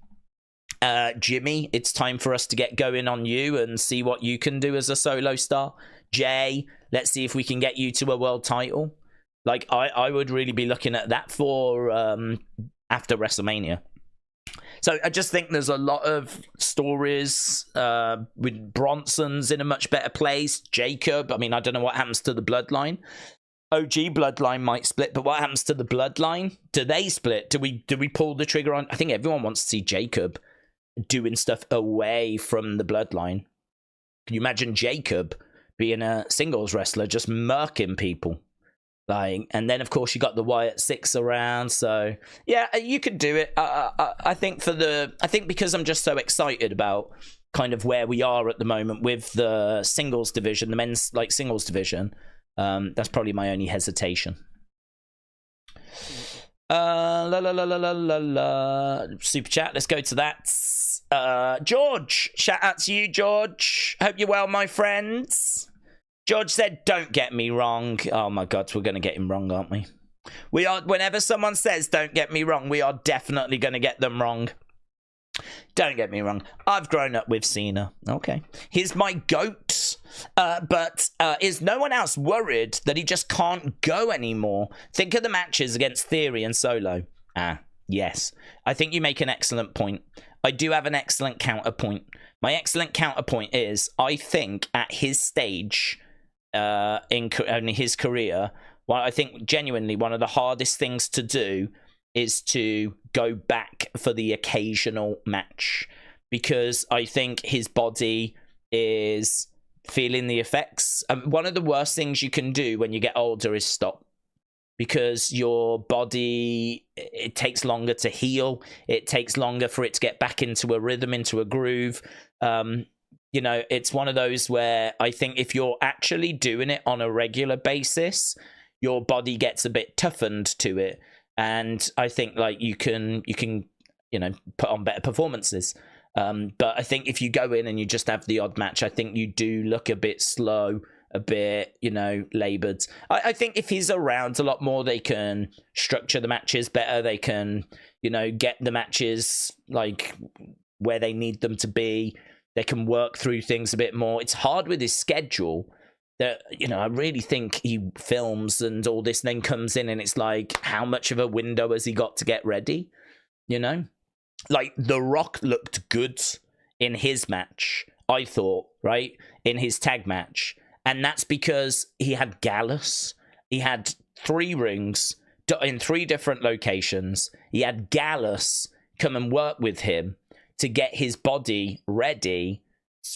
Jimmy, it's time for us to get going on you and see what you can do as a solo star. Jay, let's see if we can get you to a world title. Like, I would really be looking at that for after WrestleMania. So I just think there's a lot of stories with Bronson's in a much better place. Jacob, I mean, I don't know what happens to the Bloodline. OG Bloodline might split, but what happens to the Bloodline? Do they split? Do we pull the trigger on? I think everyone wants to see Jacob doing stuff away from the Bloodline. Can you imagine Jacob being a singles wrestler, just murking people? Like, and then of course you got the Wyatt Six around, so yeah, you could do it. I think because I'm just so excited about kind of where we are at the moment with the singles division, the men's like singles division. That's probably my only hesitation. Super chat. Let's go to that. George, shout out to you, George. Hope you're well, my friends. George said, don't get me wrong. Oh my God, we're going to get him wrong, aren't we? We are. Whenever someone says, don't get me wrong, we are definitely going to get them wrong. Don't get me wrong. I've grown up with Cena. Okay. He's my GOAT. But is no one else worried that he just can't go anymore? Think of the matches against Theory and Solo. Yes. I think you make an excellent point. I do have an excellent counterpoint. My excellent counterpoint is, I think at his stage... in his career, well, I think genuinely one of the hardest things to do is to go back for the occasional match, because I think his body is feeling the effects. One of the worst things you can do when you get older is stop, because your body, it takes longer to heal. It takes longer for it to get back into a rhythm, into a groove. You know, it's one of those where I think if you're actually doing it on a regular basis, your body gets a bit toughened to it. And I think like you can, you know, put on better performances. But I think if you go in and you just have the odd match, I think you do look a bit slow, a bit, you know, laboured. I think if he's around a lot more, they can structure the matches better. They can, you know, get the matches like where they need them to be. They can work through things a bit more. It's hard with his schedule that, you know, I really think he films and all this, and then comes in and it's like, how much of a window has he got to get ready? You know? Like, The Rock looked good in his match, I thought, right? In his tag match. And that's because he had Gallus. He had 3 rings in 3 different locations. He had Gallus come and work with him to get his body ready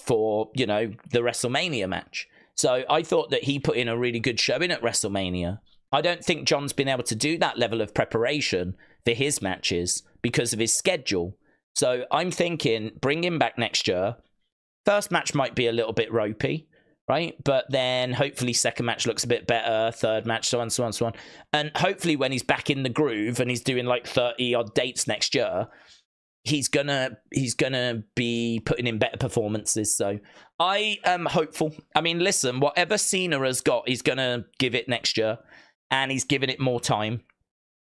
for, you know, the WrestleMania match. So I thought that he put in a really good showing at WrestleMania. I don't think John's been able to do that level of preparation for his matches because of his schedule. So I'm thinking, bring him back next year. First match might be a little bit ropey, right? But then hopefully second match looks a bit better, third match, so on, so on, so on. And hopefully when he's back in the groove and he's doing like 30 odd dates next year, he's gonna be putting in better performances. So I am hopeful. I mean, listen, whatever Cena has got, he's gonna give it next year, and he's giving it more time,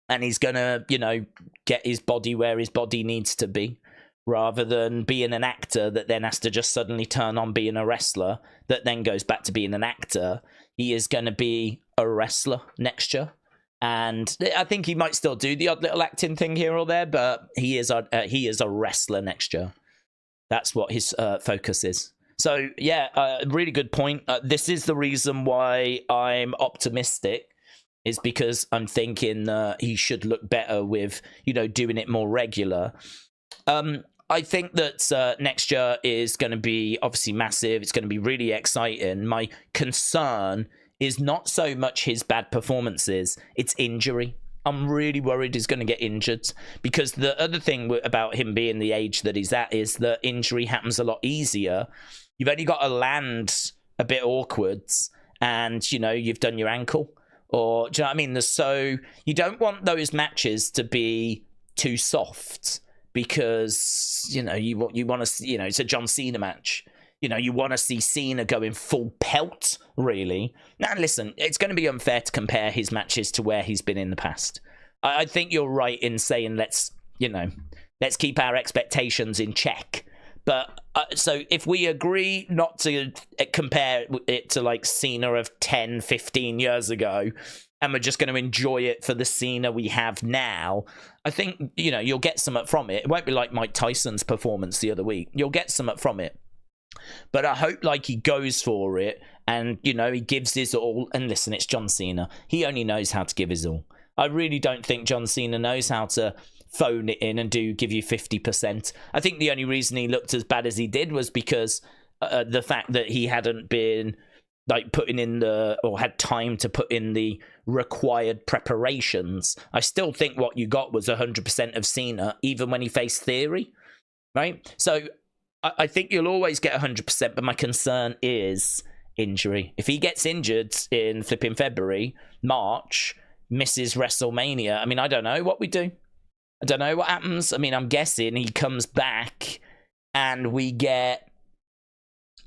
and he's gonna, you know, get his body where his body needs to be, rather than being an actor that then has to just suddenly turn on being a wrestler that then goes back to being an actor. He is going to be a wrestler next year. And I think he might still do the odd little acting thing here or there, but he is a wrestler next year. That's what his focus is. So, yeah, really good point. This is the reason why I'm optimistic, is because I'm thinking he should look better with, you know, doing it more regular. I think that next year is going to be obviously massive. It's going to be really exciting. My concern is not so much his bad performances, it's injury. I'm really worried he's going to get injured, because the other thing about him being the age that he's at is that injury happens a lot easier. You've only got to land a bit awkward and, you know, you've done your ankle. Or, do you know what I mean? So you don't want those matches to be too soft, because, you know, you want to, you know, it's a John Cena match. You know, you want to see Cena going full pelt, really. Now, listen, it's going to be unfair to compare his matches to where he's been in the past. I think you're right in saying let's keep our expectations in check. But so if we agree not to compare it to like Cena of 10, 15 years ago, and we're just going to enjoy it for the Cena we have now, I think, you know, you'll get something from it. It won't be like Mike Tyson's performance the other week. You'll get something from it. But I hope like he goes for it and, you know, he gives his all. And listen, it's John Cena. He only knows how to give his all. I really don't think John Cena knows how to phone it in and give you 50%. I think the only reason he looked as bad as he did was because the fact that he hadn't been like putting in or had time to put in the required preparations. I still think what you got was 100% of Cena, even when he faced Theory, right? So I think you'll always get 100%, but my concern is injury. If he gets injured in flipping February, March, misses WrestleMania, I mean, I don't know what we do. I don't know what happens. I mean, I'm guessing he comes back and we get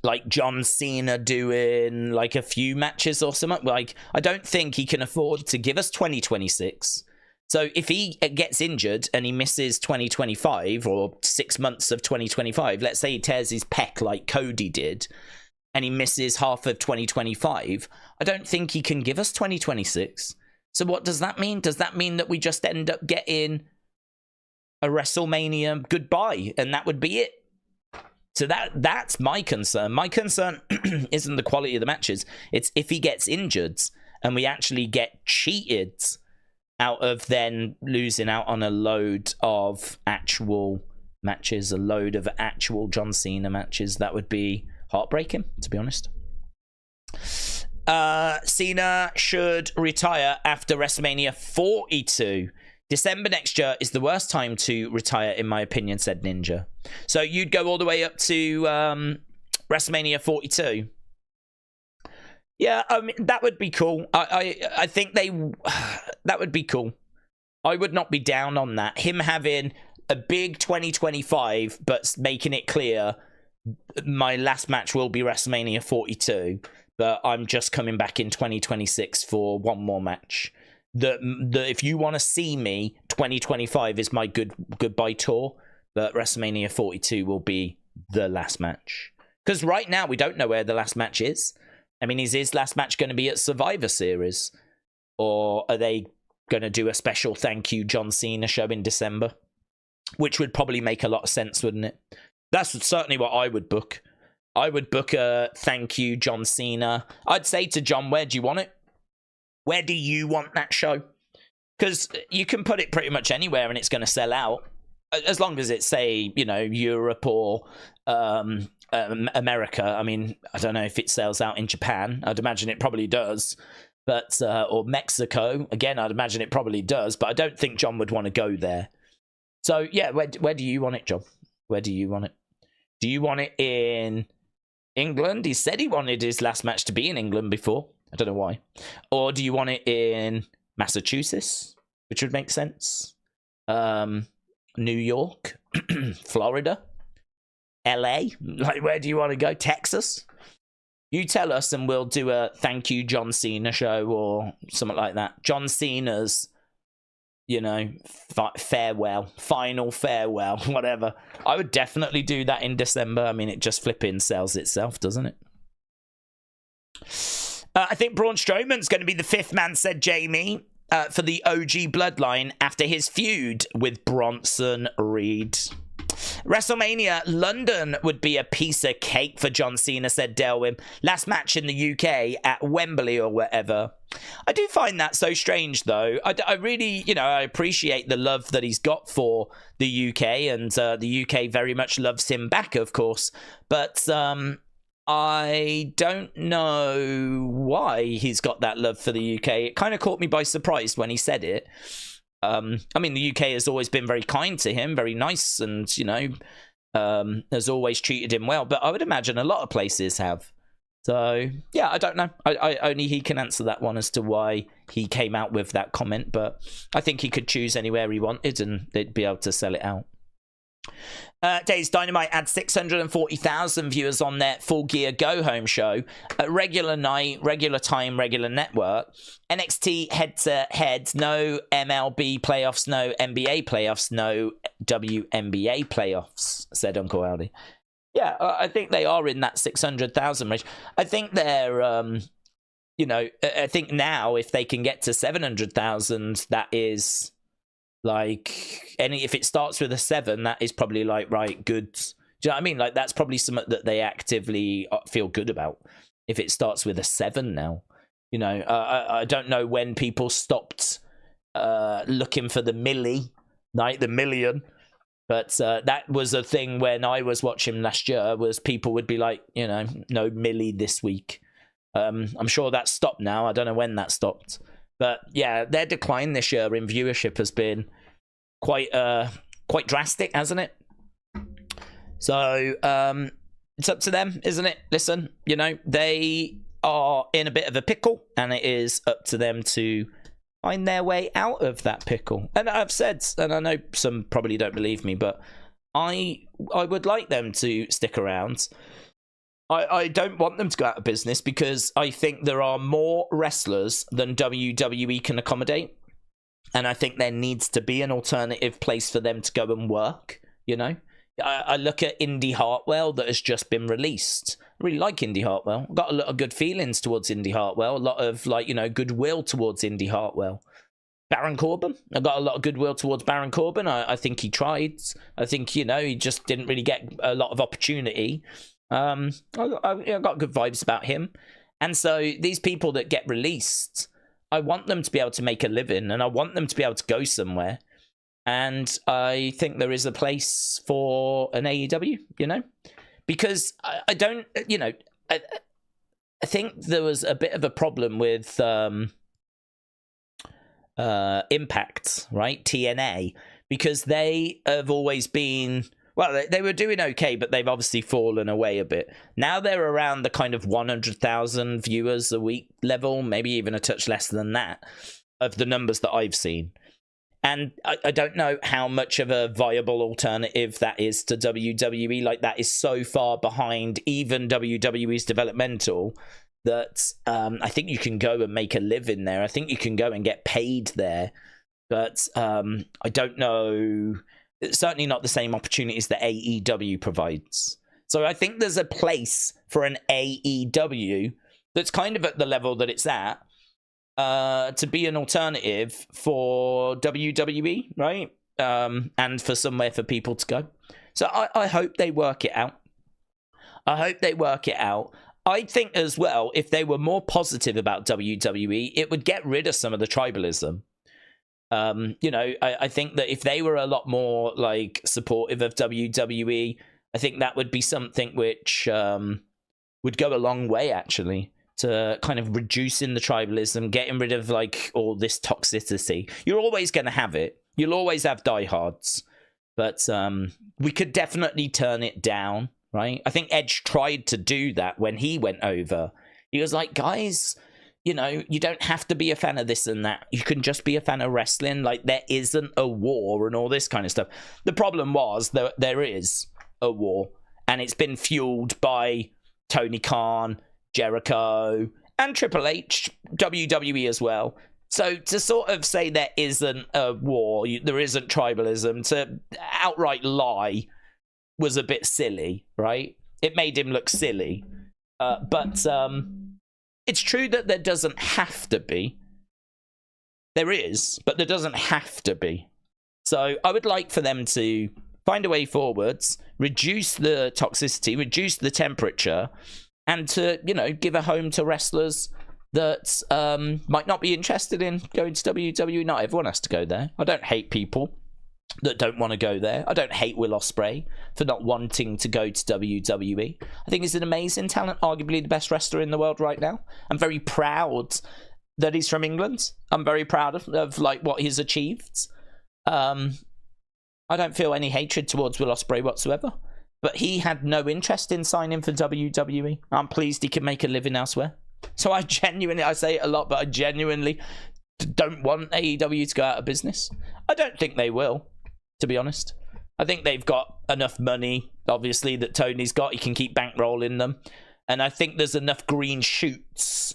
like John Cena doing like a few matches or something. Like, I don't think he can afford to give us 2026. So if he gets injured and he misses 2025 or 6 months of 2025, let's say he tears his pec like Cody did, and he misses half of 2025, I don't think he can give us 2026. So what does that mean? Does that mean that we just end up getting a WrestleMania goodbye and that would be it? So that's my concern. My concern isn't the quality of the matches. It's if he gets injured and we actually get cheated out of then losing out on a load of actual matches, a load of actual John Cena matches. That would be heartbreaking, to be honest. Cena should retire after WrestleMania 42. December next year is the worst time to retire, in my opinion, said Ninja. So you'd go all the way up to WrestleMania 42. Yeah, I mean, that would be cool. I think that would be cool. I would not be down on that. Him having a big 2025, but making it clear my last match will be WrestleMania 42, but I'm just coming back in 2026 for one more match. If you want to see me, 2025 is my goodbye tour, but WrestleMania 42 will be the last match. Because right now, we don't know where the last match is. I mean, is his last match going to be at Survivor Series? Or are they going to do a special thank you John Cena show in December? Which would probably make a lot of sense, wouldn't it? That's certainly what I would book. I would book a thank you John Cena. I'd say to John, where do you want it? Where do you want that show? Because you can put it pretty much anywhere and it's going to sell out. As long as it's, say, you know, Europe or America. I mean, I don't know if it sells out in Japan. I'd imagine it probably does. But or Mexico. Again, I'd imagine it probably does. But I don't think John would want to go there. So, yeah, where do you want it, John? Where do you want it? Do you want it in England? He said he wanted his last match to be in England before. I don't know why. Or do you want it in Massachusetts, which would make sense? New York, Florida, LA. Like, where do you want to go? Texas? You tell us and we'll do a thank you John Cena show or something like that. John Cena's, you know, farewell, final farewell, whatever. I would definitely do that in December. I mean, it just flipping sells itself, doesn't it? I think Braun Strowman's going to be the fifth man, said Jamie, for the OG Bloodline after his feud with Bronson Reed. WrestleMania London would be a piece of cake for John Cena, said Delwyn. Last match in the UK at Wembley or wherever. I do find that so strange, though. I really, you know, I appreciate the love that he's got for the UK, and the UK very much loves him back, of course. But I don't know why he's got that love for the UK. It kind of caught me by surprise when he said it. I mean, the UK has always been very kind to him, very nice, and, you know, has always treated him well. But I would imagine a lot of places have. So, yeah, I don't know. I only he can answer that one as to why he came out with that comment. But I think he could choose anywhere he wanted and they'd be able to sell it out. Days Dynamite had 640,000 viewers on their Full Gear Go Home show. Regular night, regular time, regular network. NXT head-to-head, no MLB playoffs, no NBA playoffs, no WNBA playoffs, said Uncle Aldi. Yeah, I think they are in that 600,000 range. I think they're, you know, I think now if they can get to 700,000, that is... like, if it starts with a 7, that is probably like, right, good. Do you know what I mean? Like, that's probably something that they actively feel good about. If it starts with a 7 now, you know, I don't know when people stopped looking for the milli, like the million. But that was a thing when I was watching last year, was people would be like, you know, no milli this week. I'm sure that stopped now. I don't know when that stopped. But yeah, their decline this year in viewership has been quite drastic, hasn't it? So it's up to them, isn't it? Listen, you know, they are in a bit of a pickle, and it is up to them to find their way out of that pickle. And I've said, and I know some probably don't believe me, but I would like them to stick around. I don't want them to go out of business because I think there are more wrestlers than WWE can accommodate. And I think there needs to be an alternative place for them to go and work, you know? I look at Indy Hartwell that has just been released. I really like Indy Hartwell. I've got a lot of good feelings towards Indy Hartwell. A lot of, like, you know, goodwill towards Indy Hartwell. Baron Corbin. I've got a lot of goodwill towards Baron Corbin. I think he tried. I think, you know, he just didn't really get a lot of opportunity. I got good vibes about him. And so these people that get released, I want them to be able to make a living, and I want them to be able to go somewhere. And I think there is a place for an AEW, you know, because I don't, you know, I think there was a bit of a problem with Impact, right? TNA, because they have always been, well, they were doing okay, but they've obviously fallen away a bit. Now they're around the kind of 100,000 viewers a week level, maybe even a touch less than that, of the numbers that I've seen. And I don't know how much of a viable alternative that is to WWE. Like, that is so far behind even WWE's developmental that I think you can go and make a living there. I think you can go and get paid there. But I don't know. It's certainly not the same opportunities that AEW provides. So I think there's a place for an AEW that's kind of at the level that it's at to be an alternative for WWE, right? And for somewhere for people to go. So I hope they work it out. I hope they work it out. I think as well, if they were more positive about WWE, it would get rid of some of the tribalism. You know, I think that if they were a lot more like supportive of WWE, I think that would be something which would go a long way, actually, to kind of reducing the tribalism, getting rid of like all this toxicity. You're always going to have it. You'll always have diehards, but we could definitely turn it down, right? I think Edge tried to do that when he went over. He was like, guys, you know, you don't have to be a fan of this and that. You can just be a fan of wrestling. Like, there isn't a war and all this kind of stuff. The problem was that there is a war, and it's been fueled by Tony Khan, Jericho, and Triple H, WWE as well. So to sort of say there isn't a war, there isn't tribalism, to outright lie was a bit silly, right? It made him look silly. But it's true that there doesn't have to be. There is, but there doesn't have to be. So I would like for them to find a way forwards, reduce the toxicity, reduce the temperature, and to, you know, give a home to wrestlers that might not be interested in going to WWE. Not everyone has to go there. I don't hate people that don't want to go there. I don't hate Will Ospreay for not wanting to go to WWE. I think he's an amazing talent, arguably the best wrestler in the world right now. I'm very proud that he's from England. I'm very proud of like what he's achieved. I don't feel any hatred towards Will Ospreay whatsoever. But he had no interest in signing for WWE. I'm pleased he can make a living elsewhere. So I say it a lot, but I genuinely don't want AEW to go out of business. I don't think they will, to be honest. I think they've got enough money, obviously, that Tony's got. He can keep bankrolling them. And I think there's enough green shoots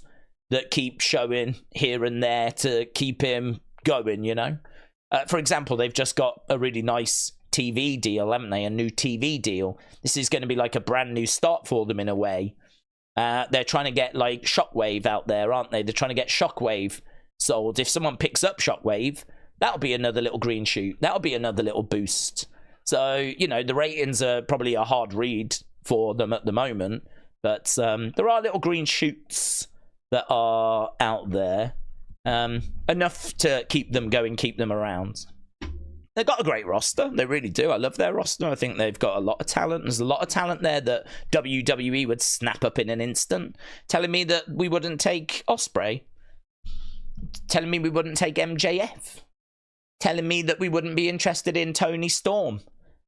that keep showing here and there to keep him going, you know? For example, they've just got a really nice TV deal, haven't they? A new TV deal. This is going to be like a brand new start for them in a way. They're trying to get like Shockwave out there, aren't they? They're trying to get Shockwave sold. If someone picks up Shockwave, that'll be another little green shoot. That'll be another little boost. So, you know, the ratings are probably a hard read for them at the moment, but there are little green shoots that are out there. Enough to keep them going, keep them around. They've got a great roster. They really do. I love their roster. I think they've got a lot of talent. There's a lot of talent there that WWE would snap up in an instant. Telling me that we wouldn't take Ospreay. Telling me we wouldn't take MJF. Telling me that we wouldn't be interested in Toni Storm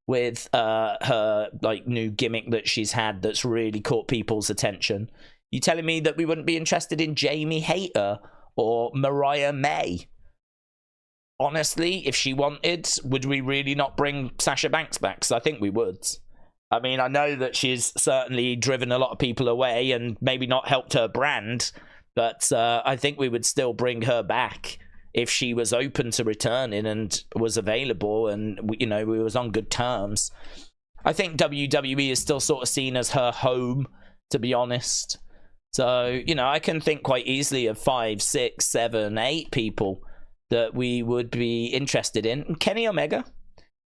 with her like new gimmick that she's had that's really caught people's attention. You telling me that we wouldn't be interested in Jamie Hayter or Mariah May? Honestly, if she wanted, would we really not bring Sasha Banks back? Because I think we would. I mean, I know that she's certainly driven a lot of people away and maybe not helped her brand, but I think we would still bring her back if she was open to returning and was available and, you know, we was on good terms. I think WWE is still sort of seen as her home, to be honest. So, you know, I can think quite easily of 5, 6, 7, 8 people that we would be interested in. Kenny Omega.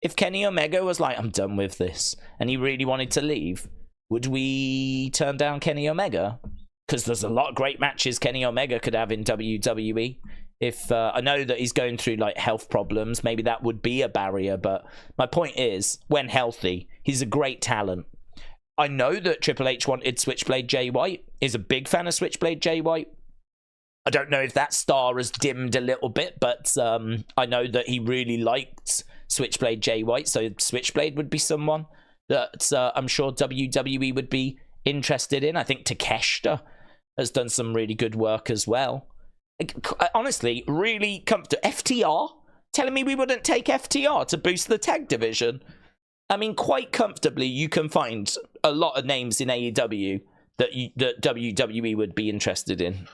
If Kenny Omega was like, I'm done with this, and he really wanted to leave, would we turn down Kenny Omega? Because there's a lot of great matches Kenny Omega could have in WWE. If I know that he's going through like health problems, maybe that would be a barrier. But my point is, when healthy, he's a great talent. I know that Triple H wanted Switchblade Jay White, is a big fan of Switchblade Jay White. I don't know if that star has dimmed a little bit, but I know that he really liked Switchblade Jay White, so Switchblade would be someone that I'm sure WWE would be interested in. I think Takeshita has done some really good work as well. Honestly, really comfortable. FTR? Telling me we wouldn't take FTR to boost the tag division? I mean, quite comfortably, you can find a lot of names in AEW that WWE would be interested in.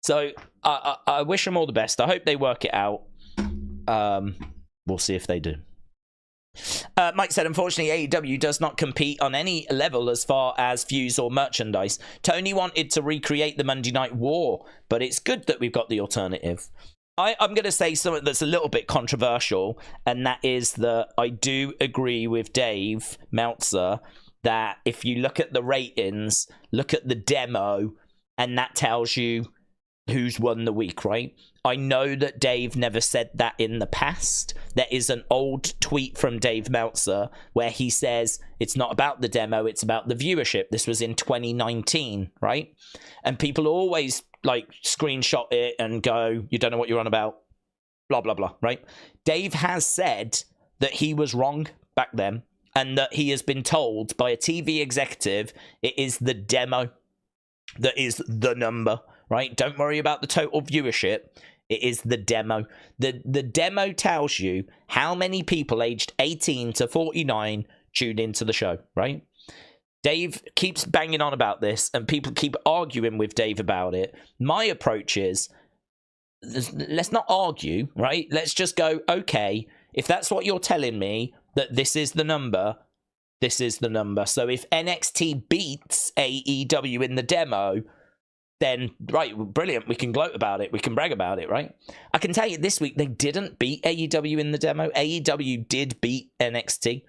So, I wish them all the best. I hope they work it out. We'll see if they do. Mike said, unfortunately, AEW does not compete on any level as far as views or merchandise. Tony wanted to recreate the Monday Night War, but it's good that we've got the alternative. I'm going to say something that's a little bit controversial, and that is that I do agree with Dave Meltzer that if you look at the ratings, look at the demo, and that tells you who's won the week, right? I know that Dave never said that in the past. There is an old tweet from Dave Meltzer where he says it's not about the demo, it's about the viewership. This was in 2019, right? And people always like screenshot it and go, you don't know what you're on about, blah, blah, blah, right? Dave has said that he was wrong back then and that he has been told by a TV executive it is the demo that is the number, right? Don't worry about the total viewership. It is the demo. The demo tells you how many people aged 18 to 49 tuned into the show, right? Dave keeps banging on about this, and people keep arguing with Dave about it. My approach is, let's not argue, right? Let's just go, okay, if that's what you're telling me, that this is the number, this is the number. So if NXT beats AEW in the demo, then, right, brilliant, we can gloat about it, we can brag about it, right? I can tell you this week, they didn't beat AEW in the demo. AEW did beat NXT.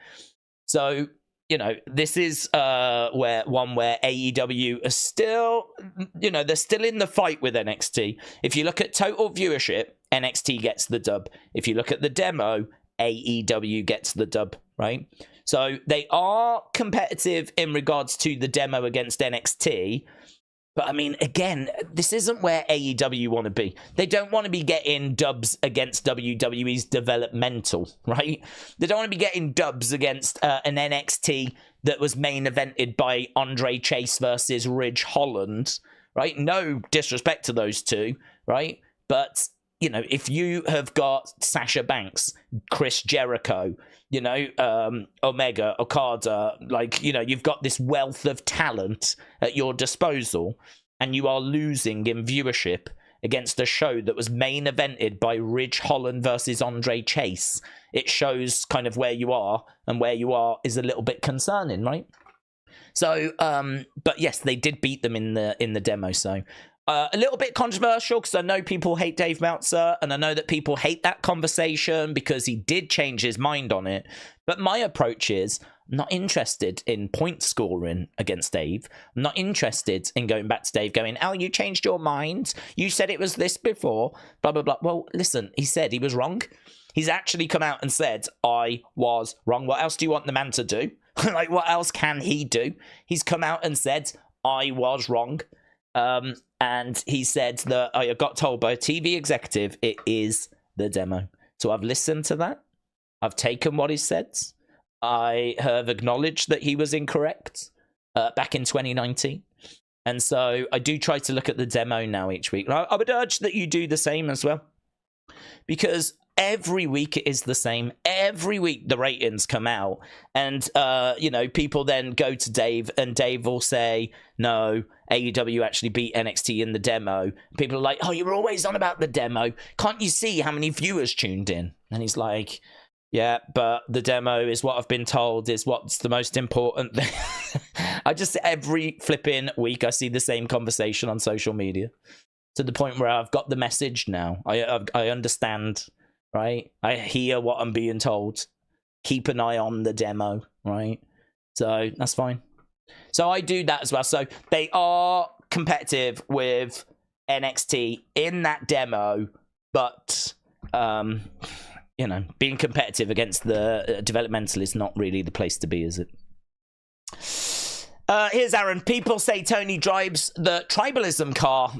So, you know, this is where AEW are still, you know, they're still in the fight with NXT. If you look at total viewership, NXT gets the dub. If you look at the demo, AEW gets the dub, right? So they are competitive in regards to the demo against NXT. But I mean, again, this isn't where AEW want to be. They don't want to be getting dubs against WWE's developmental, right? They don't want to be getting dubs against an NXT that was main evented by Andre Chase versus Ridge Holland, right? No disrespect to those two, right? But, you know, if you have got Sasha Banks, Chris Jericho, you know, Omega, Okada, like, you know, you've got this wealth of talent at your disposal, and you are losing in viewership against a show that was main evented by Ridge Holland versus Andre Chase. It shows kind of where you are, and where you are is a little bit concerning, right? So, but yes, they did beat them in the demo, so... a little bit controversial because I know people hate Dave Meltzer, and I know that people hate that conversation because he did change his mind on it. But my approach is, I'm not interested in point scoring against Dave. I'm not interested in going back to Dave going, oh, you changed your mind. You said it was this before, blah, blah, blah. Well, listen, he said he was wrong. He's actually come out and said, I was wrong. What else do you want the man to do? Like, what else can he do? He's come out and said, I was wrong. And he said that I got told by a TV executive it is the demo. So I've listened to that. I've taken what he said. I have acknowledged that he was incorrect back in 2019. And so I do try to look at the demo now each week. I would urge that you do the same as well. Because every week it is the same. Every week the ratings come out. And, you know, people then go to Dave and Dave will say, no, AEW actually beat NXT in the demo. People are like, oh, you're always on about the demo. Can't you see how many viewers tuned in? And he's like, yeah, but the demo is what I've been told is what's the most important thing. I just, every flipping week, I see the same conversation on social media to the point where I've got the message now. I understand. Right? I hear what I'm being told. Keep an eye on the demo, right? So that's fine. So I do that as well. So they are competitive with NXT in that demo, but, you know, being competitive against the developmental is not really the place to be, is it? Here's Aaron. People say Tony drives the tribalism car.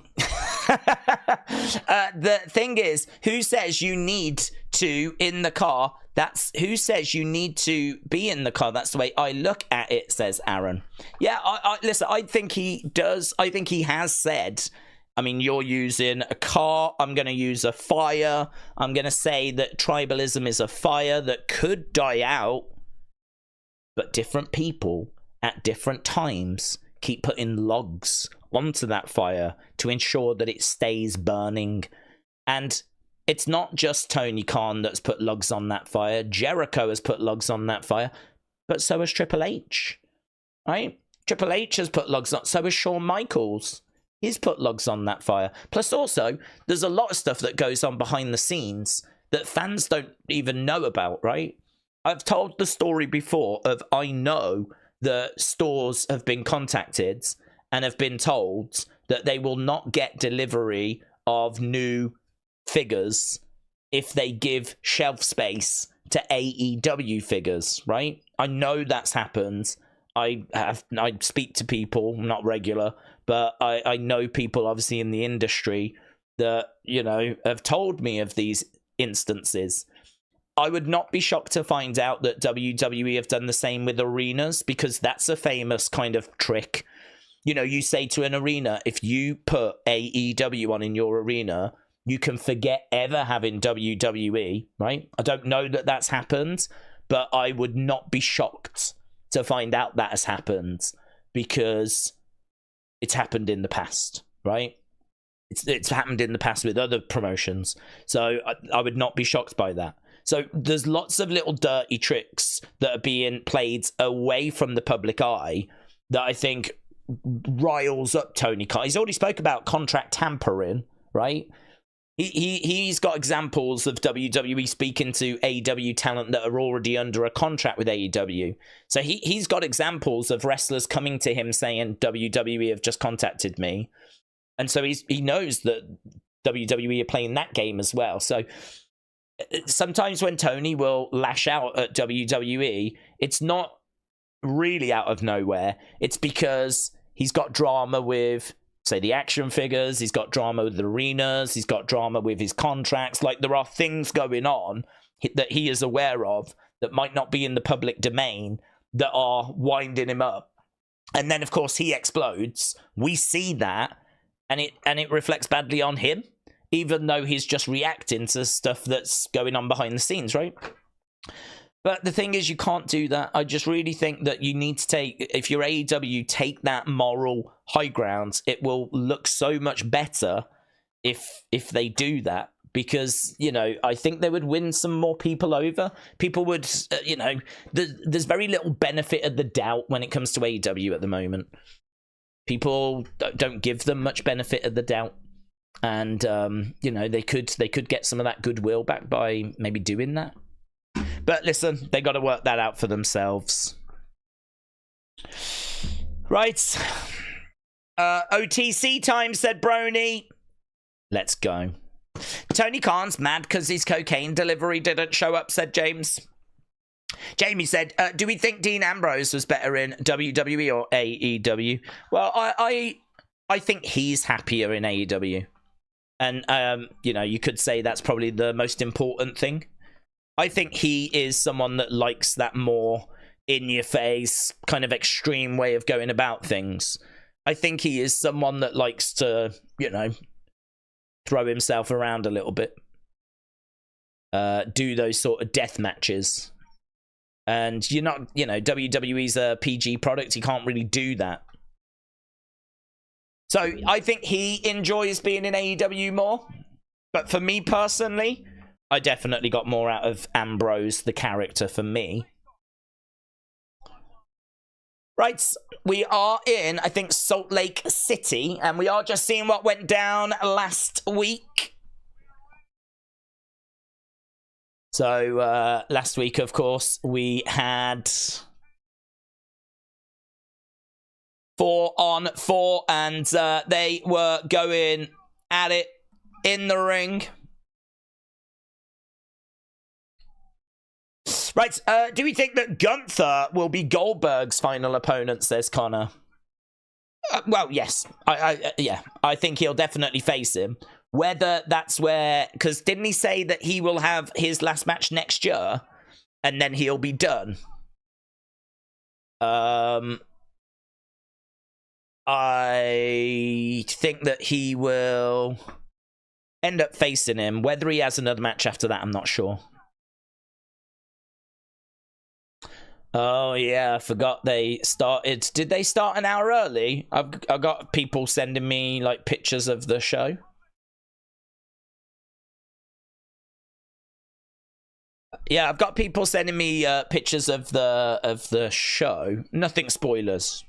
The thing is, who says you need to in the car? That's who says you need to be in the car. That's the way I look at it, says Aaron. Yeah, listen, I think he does. I think he has said, I mean, you're using a car. I'm going to use a fire. I'm going to say that tribalism is a fire that could die out, but different people at different times keep putting logs onto that fire to ensure that it stays burning. And it's not just Tony Khan that's put logs on that fire. Jericho has put logs on that fire, but so has Triple H, right? Triple H has put logs on, so has Shawn Michaels. He's put logs on that fire. Plus also, there's a lot of stuff that goes on behind the scenes that fans don't even know about, right? I've told the story before of I know that stores have been contacted and have been told that they will not get delivery of new figures if they give shelf space to AEW figures, right? I know that's happened. I speak to people, not regular, but I know people obviously in the industry that, you know, have told me of these instances. I would not be shocked to find out that WWE have done the same with arenas, because that's a famous kind of trick. You know, you say to an arena, if you put AEW on in your arena, you can forget ever having WWE, right? I don't know that that's happened, but I would not be shocked to find out that has happened, because it's happened in the past, right? It's happened in the past with other promotions. So I would not be shocked by that. So there's lots of little dirty tricks that are being played away from the public eye that I think riles up Tony Khan. He's already spoke about contract tampering, right? He's got examples of WWE speaking to AEW talent that are already under a contract with AEW. So he's got examples of wrestlers coming to him saying, WWE have just contacted me. And so he knows that WWE are playing that game as well. So sometimes when Tony will lash out at WWE, it's not really out of nowhere. It's because he's got drama with, say, the action figures. He's got drama with the arenas. He's got drama with his contracts. Like, there are things going on that he is aware of that might not be in the public domain that are winding him up. And then, of course, he explodes. We see that, and it reflects badly on him, even though he's just reacting to stuff that's going on behind the scenes, right? But the thing is, you can't do that. I just really think that you need to take, if you're AEW, take that moral high ground. It will look so much better if they do that, because, you know, I think they would win some more people over. People would, you know, there's very little benefit of the doubt when it comes to AEW at the moment. People don't give them much benefit of the doubt. And, you know, they could get some of that goodwill back by maybe doing that. But listen, they got to work that out for themselves. Right. OTC time, said Brony. Let's go. Tony Khan's mad because his cocaine delivery didn't show up, said James. Jamie said, do we think Dean Ambrose was better in WWE or AEW? Well, I think he's happier in AEW. And, you know, you could say that's probably the most important thing. I think he is someone that likes that more in-your-face, kind of extreme way of going about things. I think he is someone that likes to, you know, throw himself around a little bit. Do those sort of death matches. And you're not, you know, WWE's a PG product. You can't really do that. So I think he enjoys being in AEW more. But for me personally, I definitely got more out of Ambrose, the character, for me. Right, we are in, I think, Salt Lake City, and we are just seeing what went down last week. So, last week, of course, we had 4-on-4, and they were going at it in the ring. Right, do we think that Gunther will be Goldberg's final opponent, says Connor? Well, yes. I think he'll definitely face him. Whether that's where... Because didn't he say that he will have his last match next year? And then he'll be done? I think that he will end up facing him. Whether he has another match after that, I'm not sure. Oh, yeah, I forgot they started. Did they start an hour early? I've got people sending me, like, pictures of the show. Yeah, I've got people sending me pictures of the show. Nothing spoilers.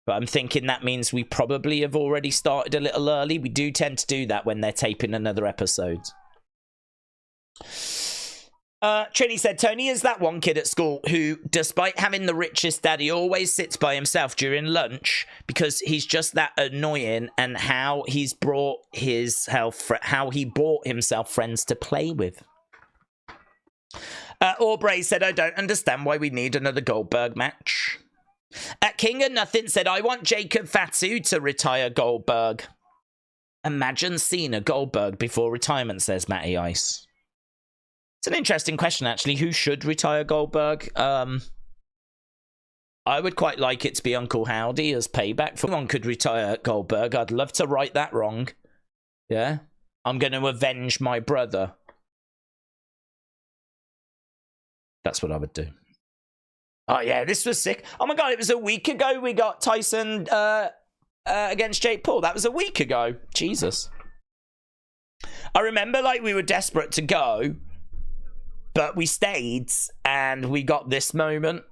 But I'm thinking that means we probably have already started a little early. We do tend to do that when they're taping another episode. Trini said, Tony is that one kid at school who, despite having the richest daddy, always sits by himself during lunch because he's just that annoying, and how he bought himself friends to play with. Aubrey said, I don't understand why we need another Goldberg match. King of Nothing said, I want Jacob Fatu to retire Goldberg. Imagine Cena Goldberg before retirement, says Matty Ice. It's an interesting question, actually. Who should retire Goldberg? I would quite like it to be Uncle Howdy as payback. If anyone could retire Goldberg, I'd love to right that wrong. Yeah? I'm going to avenge my brother. That's what I would do. Oh, yeah, this was sick. Oh, my God, it was a week ago we got Tyson against Jake Paul. That was a week ago. Jesus. I remember, like, we were desperate to go, but we stayed, and we got this moment.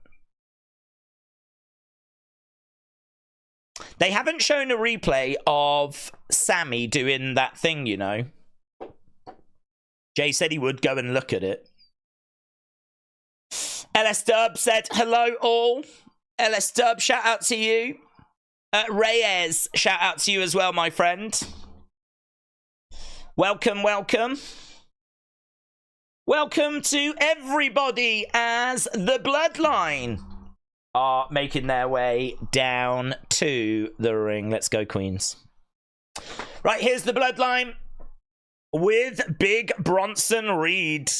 They haven't shown a replay of Sami doing that thing, you know. Jay said he would go and look at it. LS Dub said, hello all. LS Dub, shout out to you. Reyes, shout out to you as well, my friend. Welcome, welcome. Welcome to everybody as the Bloodline are making their way down to the ring. Let's go, Queens. Right, here's the Bloodline with Big Bronson Reed.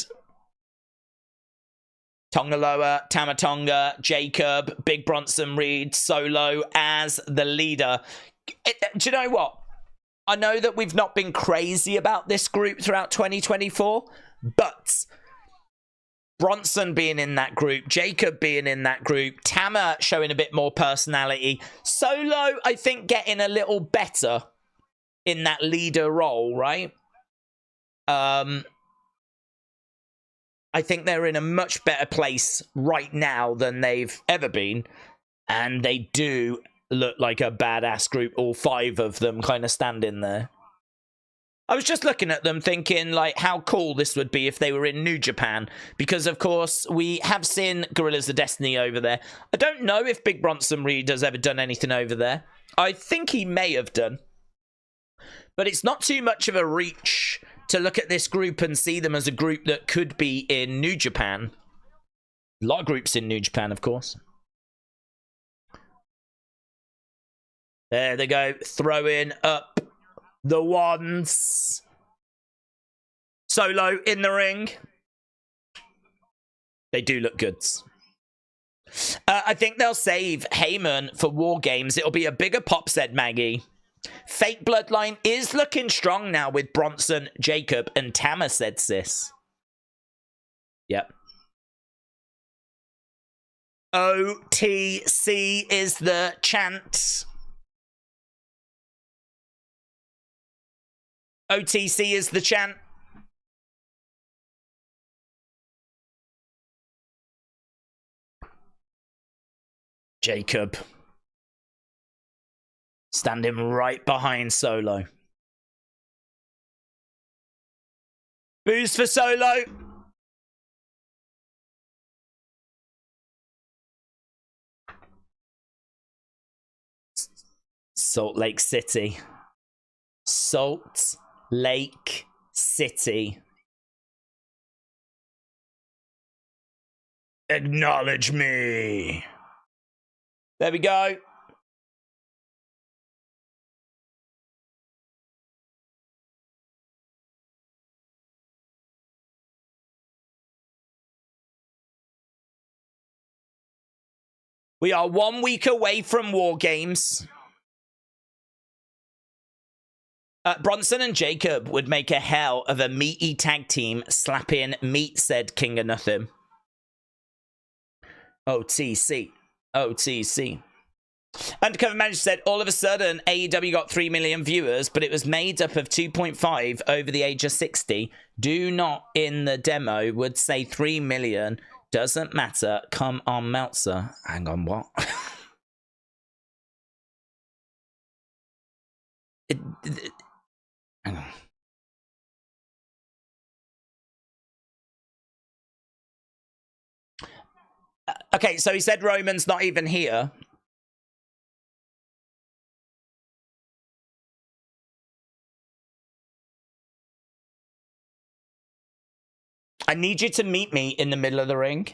Tongaloa, Tamatonga, Jacob, Big Bronson Reed, Solo as the leader. Do you know what? I know that we've not been crazy about this group throughout 2024, but Bronson being in that group, Jacob being in that group, Tama showing a bit more personality, Solo, I think, getting a little better in that leader role, right? I think they're in a much better place right now than they've ever been. And they do look like a badass group, all five of them kind of standing there. I was just looking at them thinking, like, how cool this would be if they were in New Japan. Because, of course, we have seen Gorillas of Destiny over there. I don't know if Big Bronson Reed has ever done anything over there. I think he may have done. But it's not too much of a reach to look at this group and see them as a group that could be in New Japan. A lot of groups in New Japan, of course. There they go, throwing up the wands. Solo in the ring. They do look good. I think they'll save Heyman for War Games. It'll be a bigger pop, said Maggie. Fake Bloodline is looking strong now with Bronson, Jacob, and Tama, said Sis. Yep. OTC is the chant. OTC is the chant. Jacob. Standing right behind Solo. Boos for Solo. Salt Lake City. Salt Lake City. Acknowledge me. There we go. We are 1 week away from War Games. Bronson and Jacob would make a hell of a meaty tag team. Slapping meat, said King of Nothing. OTC. OTC. Undercover Manager said, all of a sudden, AEW got 3 million viewers, but it was made up of 2.5 over the age of 60. Do not, in the demo, would say 3 million. Doesn't matter. Come on, Meltzer. Hang on, what? Hang on. Okay, so he said Roman's not even here. I need you to meet me in the middle of the ring.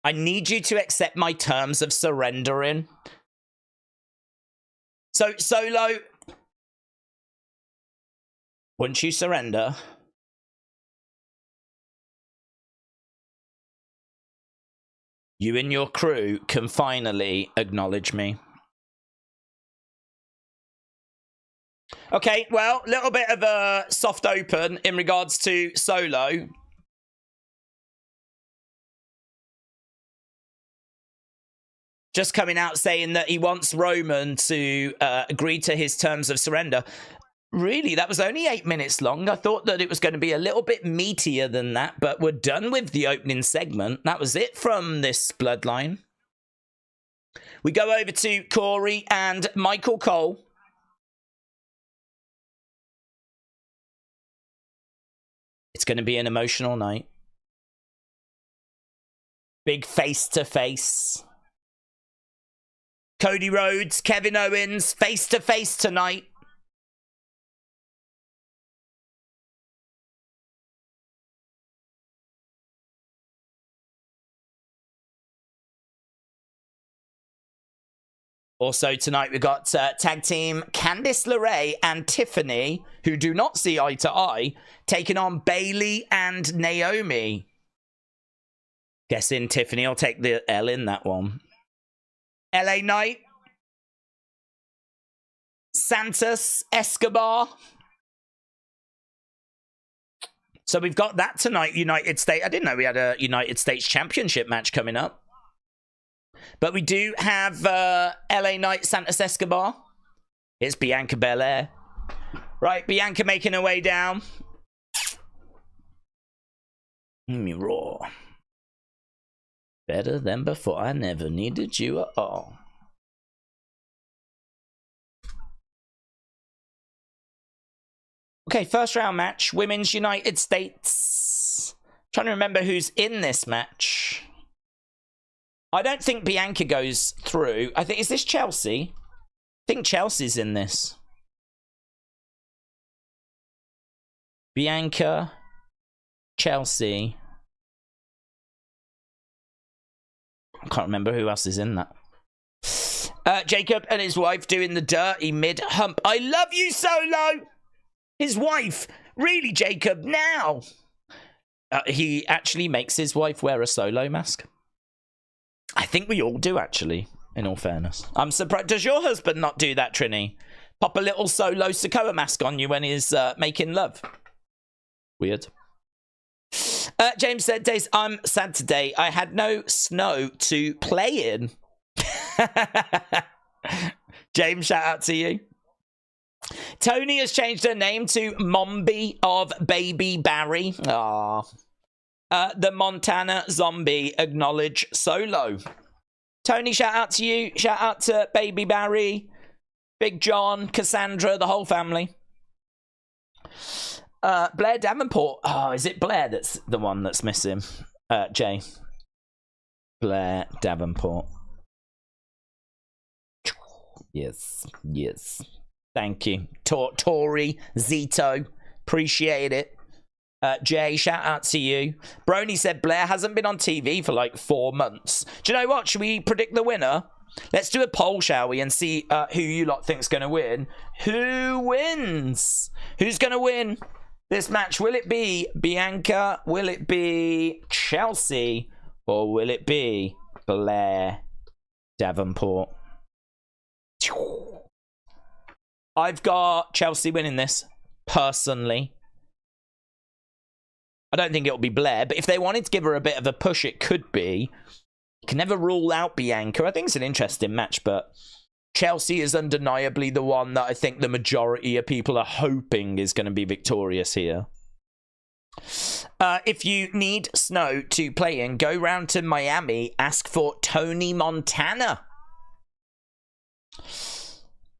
I need you to accept my terms of surrendering. So, Solo, once you surrender, you and your crew can finally acknowledge me. Okay, well, a little bit of a soft open in regards to Solo. Just coming out saying that he wants Roman to agree to his terms of surrender. Really, that was only 8 minutes long. I thought that it was going to be a little bit meatier than that, but we're done with the opening segment. That was it from this Bloodline. We go over to Corey and Michael Cole. It's going to be an emotional night. Big face-to-face. Cody Rhodes, Kevin Owens, face-to-face tonight. Also tonight we got tag team Candice LeRae and Tiffany, who do not see eye to eye, taking on Bayley and Naomi. Guessing Tiffany will take the L in that one. LA Knight. Santos Escobar. So we've got that tonight, United States. I didn't know we had a United States Championship match coming up. But we do have LA Knight, Santos Escobar. It's Bianca Belair. Right, Bianca making her way down. Me raw. Better than before. I never needed you at all. Okay, first round match. Women's United States. Trying to remember who's in this match. I don't think Bianca goes through. I think, is this Chelsea? I think Chelsea's in this. Bianca, Chelsea. I can't remember who else is in that. Jacob and his wife doing the dirty mid-hump. I love you, Solo! His wife. Really, Jacob? Now? He actually makes his wife wear a Solo mask. I think we all do, actually, in all fairness. I'm surprised. Does your husband not do that, Trini? Pop a little Solo Sokoa mask on you when he's making love. Weird. James said, Days, I'm sad today. I had no snow to play in. James, shout out to you. Tony has changed her name to Mombi of Baby Barry. Aww. The Montana Zombie acknowledge Solo. Tony, shout out to you. Shout out to Baby Barry, Big John, Cassandra, the whole family. Blair Davenport. Oh, is it Blair that's the one that's missing? Jay. Blair Davenport. Yes, yes. Thank you. Tori, Zito. Appreciate it. Jay, shout out to you. Brony said Blair hasn't been on TV for like 4 months. Do you know what? Should we predict the winner? Let's do a poll, shall we, and see who you lot think's going to win. Who wins? Who's going to win this match? Will it be Bianca? Will it be Chelsea? Or will it be Blair Davenport? I've got Chelsea winning this, personally. I don't think it'll be Blair, but if they wanted to give her a bit of a push, it could be. You can never rule out Bianca. I think it's an interesting match, but Chelsea is undeniably the one that I think the majority of people are hoping is going to be victorious here. If you need snow to play in, go round to Miami, ask for Tony Montana.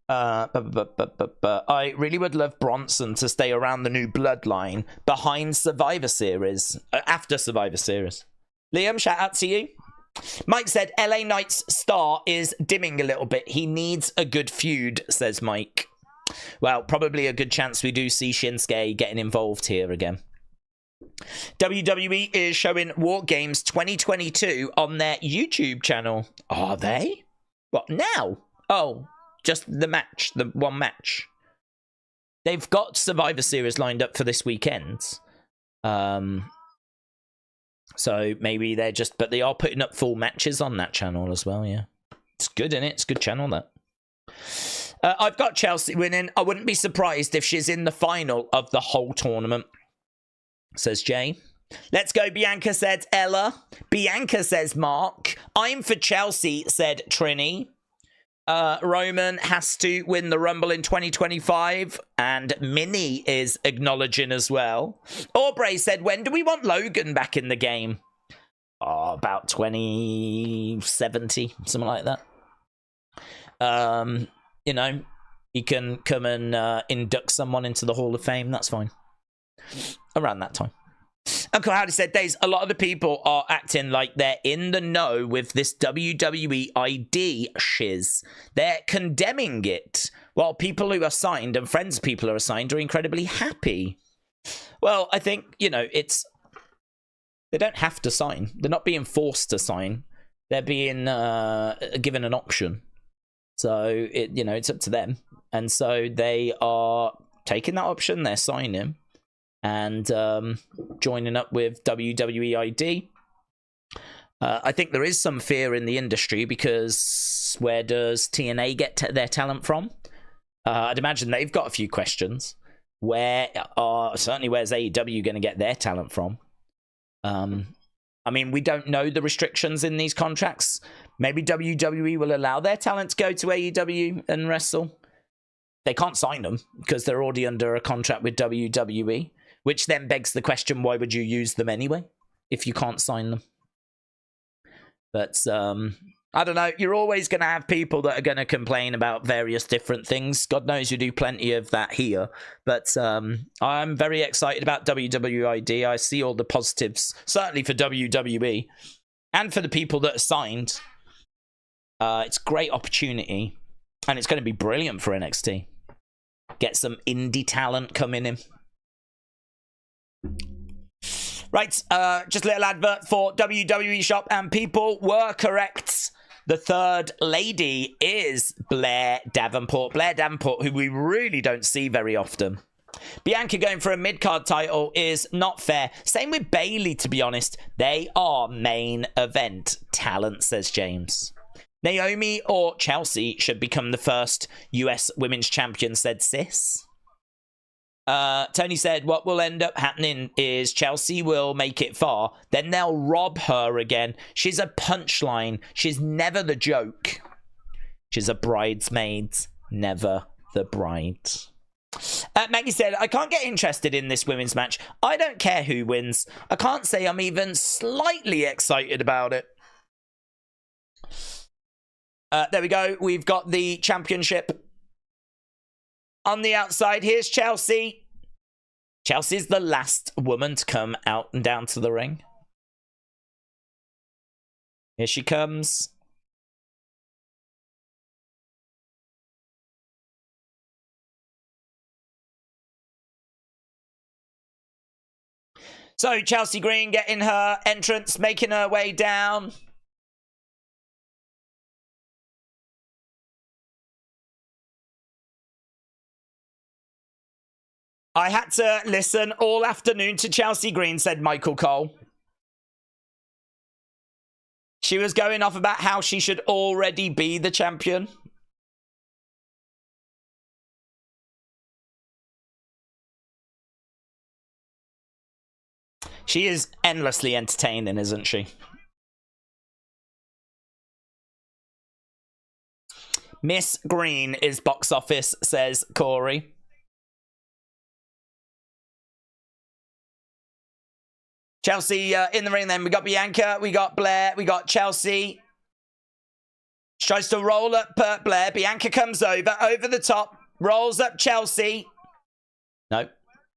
I really would love Bronson to stay around the new Bloodline behind Survivor Series, after Survivor Series. Liam, shout out to you. Mike said LA Knight's star is dimming a little bit. He needs a good feud, says Mike. Well, probably a good chance we do see Shinsuke getting involved here again. WWE is showing War Games 2022 on their YouTube channel. Are they? What, now? Oh, just the match, the one match. They've got Survivor Series lined up for this weekend. So maybe they're just, but they are putting up full matches on that channel as well, yeah. It's good, isn't it? It's a good channel, that. I've got Chelsea winning. I wouldn't be surprised if she's in the final of the whole tournament, says Jay. Let's go, Bianca, said Ella. Bianca, says Mark. I'm for Chelsea, said Trini. Roman has to win the Rumble in 2025, and Minnie is acknowledging as well. Aubrey said, when do we want Logan back in the game? Oh, about 2070, something like that. You know, he can come and induct someone into the Hall of Fame. That's fine. Around that time. Uncle Howdy said, Days, a lot of the people are acting like they're in the know with this WWE ID shiz. They're condemning it, while people who are signed and friends of people who are signed are incredibly happy. Well, I think, you know, it's... They don't have to sign. They're not being forced to sign. They're being given an option. So, you know, it's up to them. And so they are taking that option. They're signing. And joining up with WWE ID. I think there is some fear in the industry because where does TNA get their talent from? I'd imagine they've got a few questions. Certainly where's AEW going to get their talent from? I mean, we don't know the restrictions in these contracts. Maybe WWE will allow their talent to go to AEW and wrestle. They can't sign them because they're already under a contract with WWE. Which then begs the question, why would you use them anyway if you can't sign them? But, I don't know. You're always going to have people that are going to complain about various different things. God knows you do plenty of that here. But I'm very excited about WWID. I see all the positives, certainly for WWE and for the people that are signed. It's a great opportunity. And it's going to be brilliant for NXT. Get some indie talent coming in. Right, just a little advert for WWE Shop, and people were correct. The third lady is Blair Davenport. Blair Davenport, who we really don't see very often. Bianca going for a mid-card title is not fair. Same with Bayley, to be honest. They are main event talent, says James. Naomi or Chelsea should become the first US Women's Champion, said Sis. Tony said, what will end up happening is Chelsea will make it far. Then they'll rob her again. She's a punchline. She's never the joke. She's a bridesmaid, never the bride. Maggie said, I can't get interested in this women's match. I don't care who wins. I can't say I'm even slightly excited about it. There we go. We've got the championship. On the outside, here's Chelsea. Chelsea's the last woman to come out and down to the ring. Here she comes. So, Chelsea Green getting her entrance, making her way down. I had to listen all afternoon to Chelsea Green, said Michael Cole. She was going off about how she should already be the champion. She is endlessly entertaining, isn't she? Miss Green is box office, says Corey. Chelsea in the ring then. We got Bianca, we got Blair, we got Chelsea. She tries to roll up Blair. Bianca comes over the top, rolls up Chelsea. No,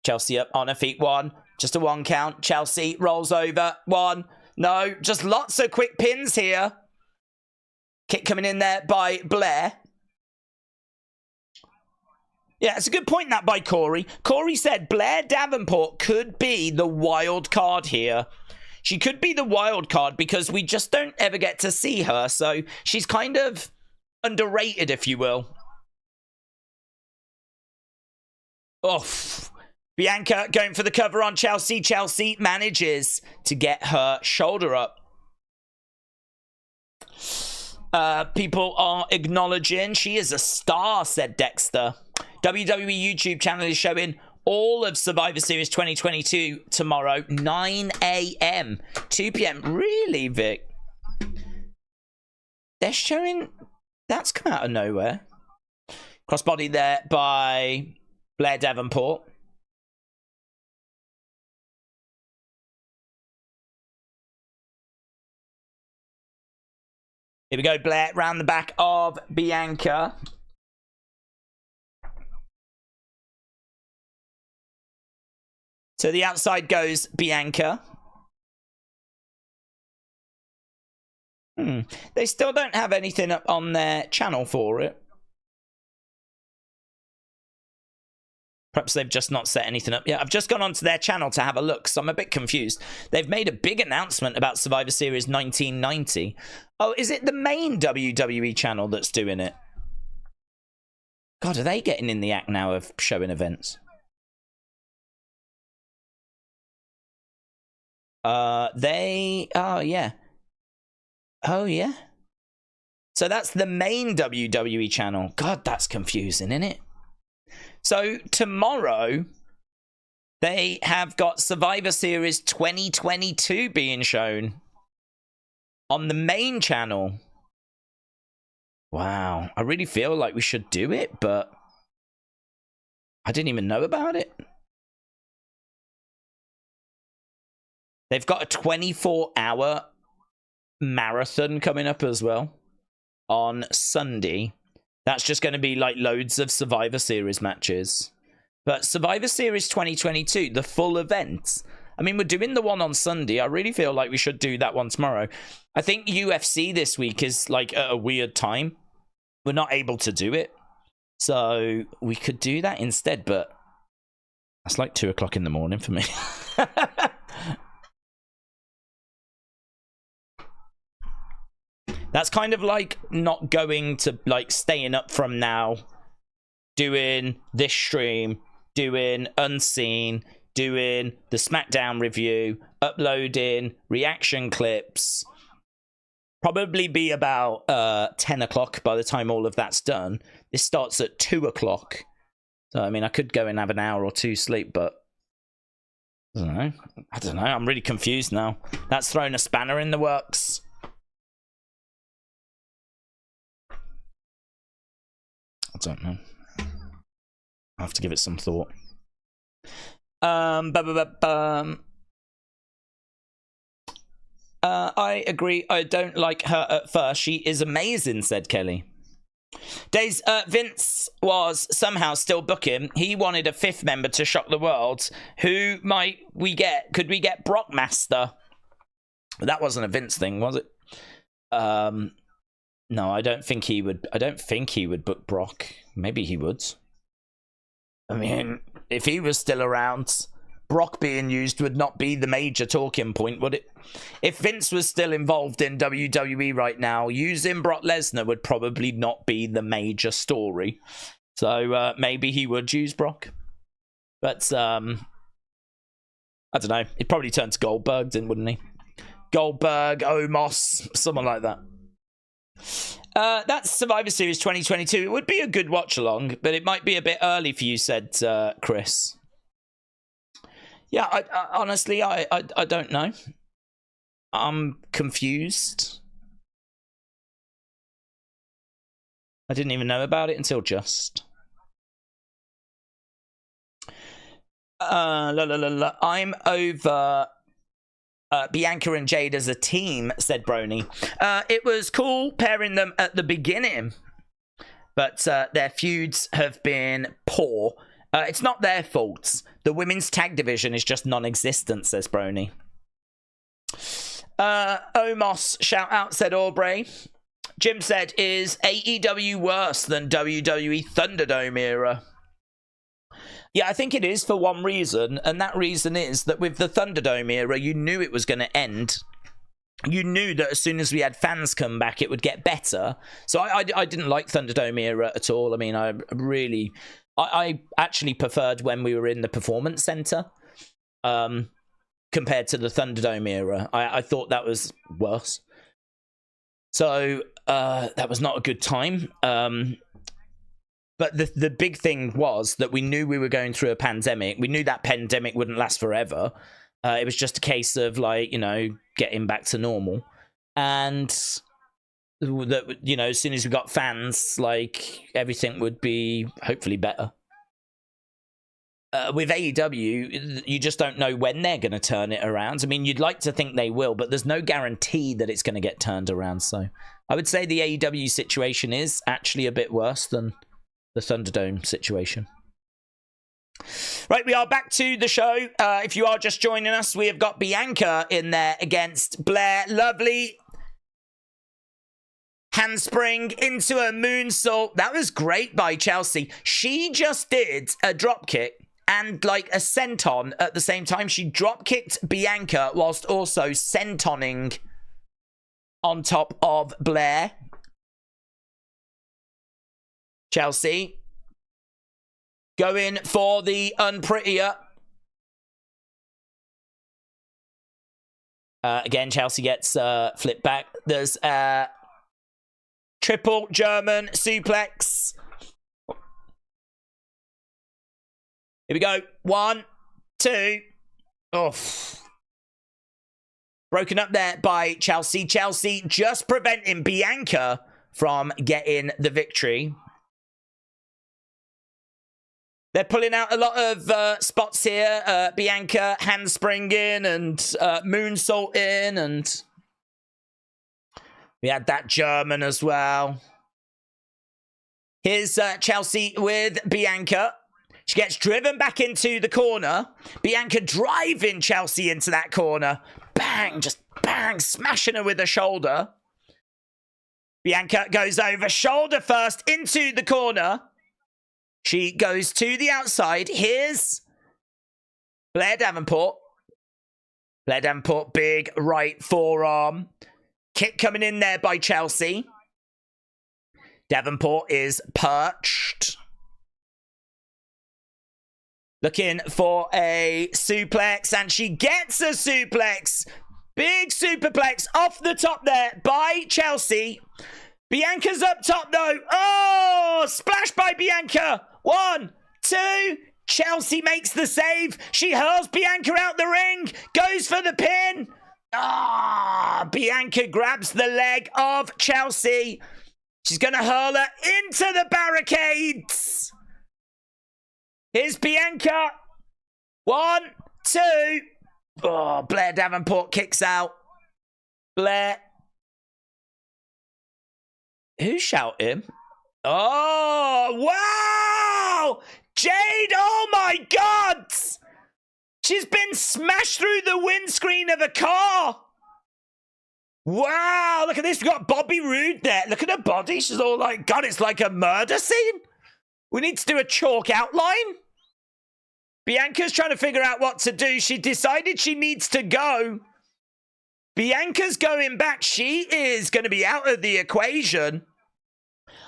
Chelsea up on her feet. One. Just a one count. Chelsea rolls over. One. No, just lots of quick pins here. Kick coming in there by Blair. Yeah, it's a good point that by Corey. Corey said Blair Davenport could be the wild card here. She could be the wild card because we just don't ever get to see her. So she's kind of underrated, if you will. Oh, Bianca going for the cover on Chelsea. Chelsea manages to get her shoulder up. People are acknowledging she is a star, said Dexter. WWE YouTube channel is showing all of Survivor Series 2022 tomorrow, 9 a.m., 2 p.m. Really, Vic? They're showing... That's come out of nowhere. Crossbody there by Blair Davenport. Here we go, Blair, round the back of Bianca. So the outside goes Bianca. They still don't have anything up on their channel for it. Perhaps they've just not set anything up yet. I've just gone onto their channel to have a look, so I'm a bit confused. They've made a big announcement about Survivor Series 1990. Oh, is it the main WWE channel that's doing it? God, are they getting in the act now of showing events? Oh, yeah. Oh, yeah. So that's the main WWE channel. God, that's confusing, isn't it? So tomorrow, they have got Survivor Series 2022 being shown on the main channel. Wow. I really feel like we should do it, but I didn't even know about it. They've got a 24-hour marathon coming up as well on Sunday. That's just going to be like loads of Survivor Series matches. But Survivor Series 2022, the full event. I mean, we're doing the one on Sunday. I really feel like we should do that one tomorrow. I think UFC this week is like at a weird time. We're not able to do it. So we could do that instead, but that's like 2 o'clock in the morning for me. That's kind of like not going to, like, staying up from now, doing this stream, doing Unseen, doing the Smackdown review, uploading reaction clips. Probably be about 10 o'clock by the time all of that's done. This starts at 2 o'clock. So, I mean, I could go and have an hour or two sleep, but I don't know. I'm really confused now. That's thrown a spanner in the works. I don't know. I'll have to give it some thought. I agree. I don't like her at first. She is amazing, said Kelly. Days, Vince was somehow still booking. He wanted a 5th member to shock the world. Who might we get? Could we get Brockmaster? That wasn't a Vince thing, was it? No, I don't think he would. I don't think he would book Brock. Maybe he would. I mean, if he was still around, Brock being used would not be the major talking point, would it? If Vince was still involved in WWE right now, using Brock Lesnar would probably not be the major story. So maybe he would use Brock. But I don't know. He'd probably turn to Goldberg, then, wouldn't he? Goldberg, Omos, someone like that. That's Survivor Series 2022. It would be a good watch along, but it might be a bit early for you, said Chris. Yeah, I honestly, I don't know. I'm confused. I didn't even know about it until just. I'm over Bianca and Jade as a team, said Brony. It was cool pairing them at the beginning, but their feuds have been poor. It's not their fault. The women's tag division is just non-existent, says Brony. Omos, shout out, said Aubrey. Jim said, is AEW worse than WWE Thunderdome era? Yeah, I think it is for one reason, and that reason is that with the Thunderdome era, you knew it was going to end. You knew that as soon as we had fans come back, it would get better. So I didn't like Thunderdome era at all. I mean, I actually preferred when we were in the Performance Center compared to the Thunderdome era. I thought that was worse. So that was not a good time. But the big thing was that we knew we were going through a pandemic. We knew that pandemic wouldn't last forever. It was just a case of, like, you know, getting back to normal. And that, you know, as soon as we got fans, like, everything would be hopefully better. With AEW, you just don't know when they're going to turn it around. I mean, you'd like to think they will, but there's no guarantee that it's going to get turned around. So I would say the AEW situation is actually a bit worse than the Thunderdome situation. Right, we are back to the show. If you are just joining us, we have got Bianca in there against Blair. Lovely handspring into a moonsault. That was great by Chelsea. She just did a drop kick and like a senton at the same time. She drop kicked Bianca whilst also sentoning on top of Blair. Chelsea going for the unprettier. Again, Chelsea gets flipped back. There's triple German suplex. Here we go. 1, 2. Oof. Broken up there by Chelsea. Chelsea just preventing Bianca from getting the victory. They're pulling out a lot of spots here. Bianca handspringing and moonsaulting, and we had that German as well. Here's Chelsea with Bianca. She gets driven back into the corner. Bianca driving Chelsea into that corner. Bang, just bang, smashing her with the shoulder. Bianca goes over shoulder first into the corner. She goes to the outside. Here's Blair Davenport. Blair Davenport, big right forearm. Kick coming in there by Chelsea. Davenport is perched. Looking for a suplex, and she gets a suplex. Big superplex off the top there by Chelsea. Bianca's up top, though. Oh, splash by Bianca. 1, 2. Chelsea makes the save. She hurls Bianca out the ring. Goes for the pin. Ah, Bianca grabs the leg of Chelsea. She's going to hurl her into the barricades. Here's Bianca. 1, 2. Oh, Blair Davenport kicks out. Blair. Who shouted? Oh, wow! Jade, oh my God! She's been smashed through the windscreen of a car. Wow, look at this. We've got Bobby Roode there. Look at her body. She's all like, God, it's like a murder scene. We need to do a chalk outline. Bianca's trying to figure out what to do. She decided she needs to go. Bianca's going back. She is going to be out of the equation.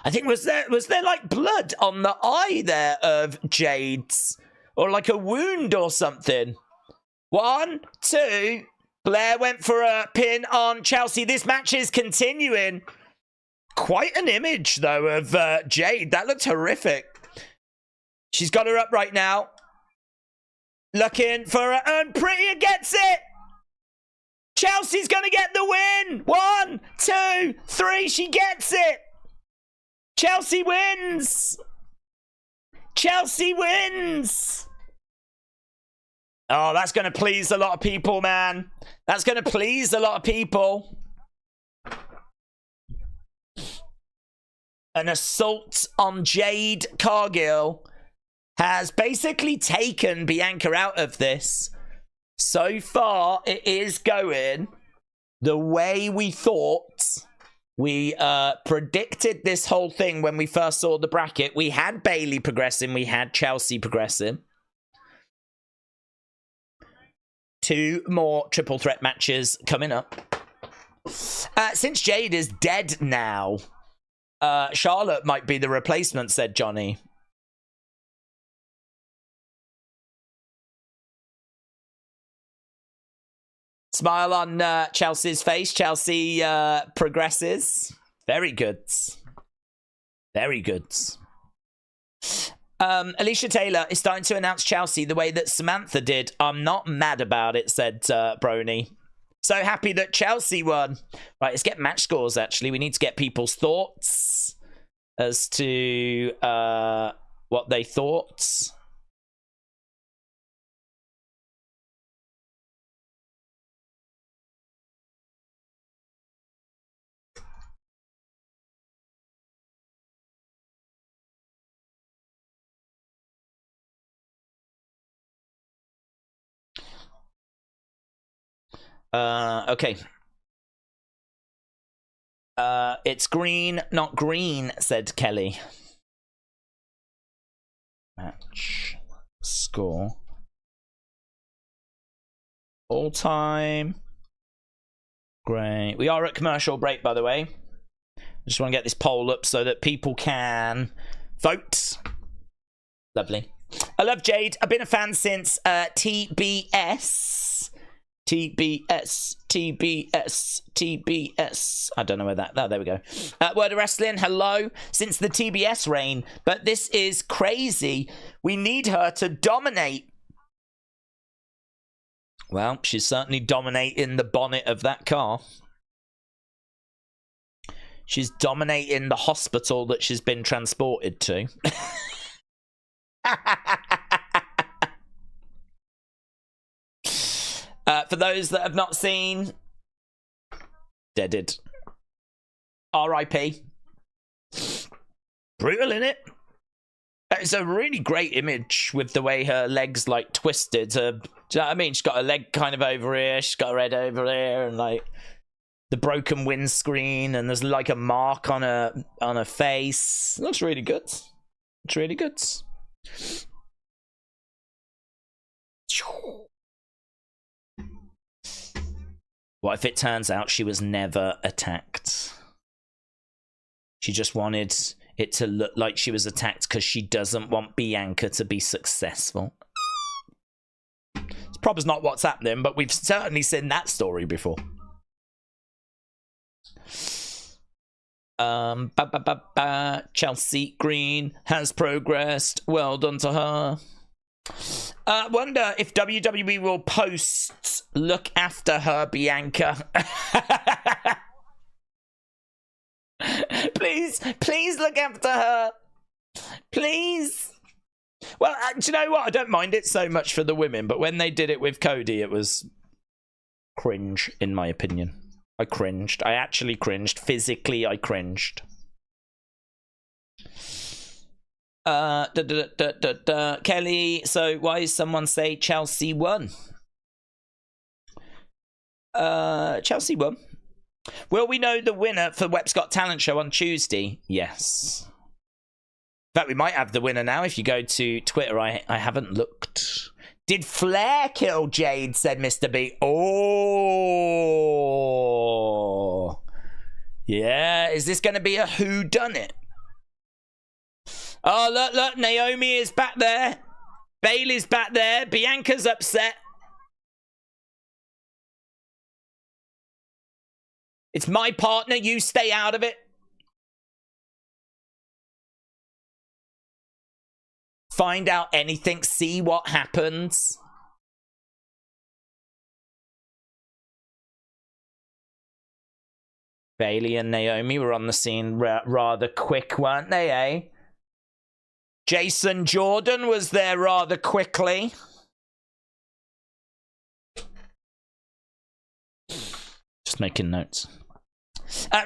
I think was there like blood on the eye there of Jade's, or like a wound or something. 1, 2. Blair went for a pin on Chelsea. This match is continuing. Quite an image though of Jade. That looked horrific. She's got her up right now. Looking for her, and Prettier gets it. Chelsea's going to get the win. 1, 2, 3. She gets it. Chelsea wins. Chelsea wins. Oh, that's going to please a lot of people, man. That's going to please a lot of people. An assault on Jade Cargill has basically taken Bianca out of this. So far, it is going the way we thought. We predicted this whole thing when we first saw the bracket. We had Bayley progressing. We had Chelsea progressing. 2 more triple threat matches coming up. Since Jade is dead now, Charlotte might be the replacement, said Johnny. Smile on Chelsea's face. Chelsea progresses. Very good. Very good. Alicia Taylor is starting to announce Chelsea the way that Samantha did. I'm not mad about it, said Brony. So happy that Chelsea won. Right, let's get match scores, actually. We need to get people's thoughts as to what they thought. Okay. It's green, not green, said Kelly. Match score. All time. Great. We are at commercial break, by the way. I just want to get this poll up so that people can vote. Lovely. I love Jade. I've been a fan since TBS. TBS. I don't know where that... Oh, there we go. Word of Wrestling, hello. Since the TBS reign. But this is crazy. We need her to dominate. Well, she's certainly dominating the bonnet of that car. She's dominating the hospital that she's been transported to. For those that have not seen, deaded. R.I.P. Brutal, innit? It's a really great image with the way her legs like twisted. Do you know what I mean? She's got her leg kind of over here. She's got her head over there, and like the broken windscreen, and there's like a mark on her face. It looks really good. It's really good. What if it turns out she was never attacked? She just wanted it to look like she was attacked because she doesn't want Bianca to be successful. It's probably not what's happening, but we've certainly seen that story before. Chelsea Green has progressed. Well done to her. Wonder if WWE will post look after her, Bianca. Please look after her. Please. Well, do you know what? I don't mind it so much for the women, but when they did it with Cody, it was cringe, in my opinion. I cringed. I actually cringed. Physically, I cringed. Kelly, so why does someone say Chelsea won? Chelsea won. Will we know the winner for Web's Got Talent show on Tuesday? Yes. In fact, we might have the winner now. If you go to Twitter, I haven't looked. Did Flair kill Jade, said Mr. B. Oh. Yeah, is this going to be a whodunit? Oh, look, Naomi is back there. Bayley's back there. Bianca's upset. It's my partner, you stay out of it. Find out anything, see what happens. Bayley and Naomi were on the scene rather quick, weren't they, eh? Jason Jordan was there rather quickly. Just making notes.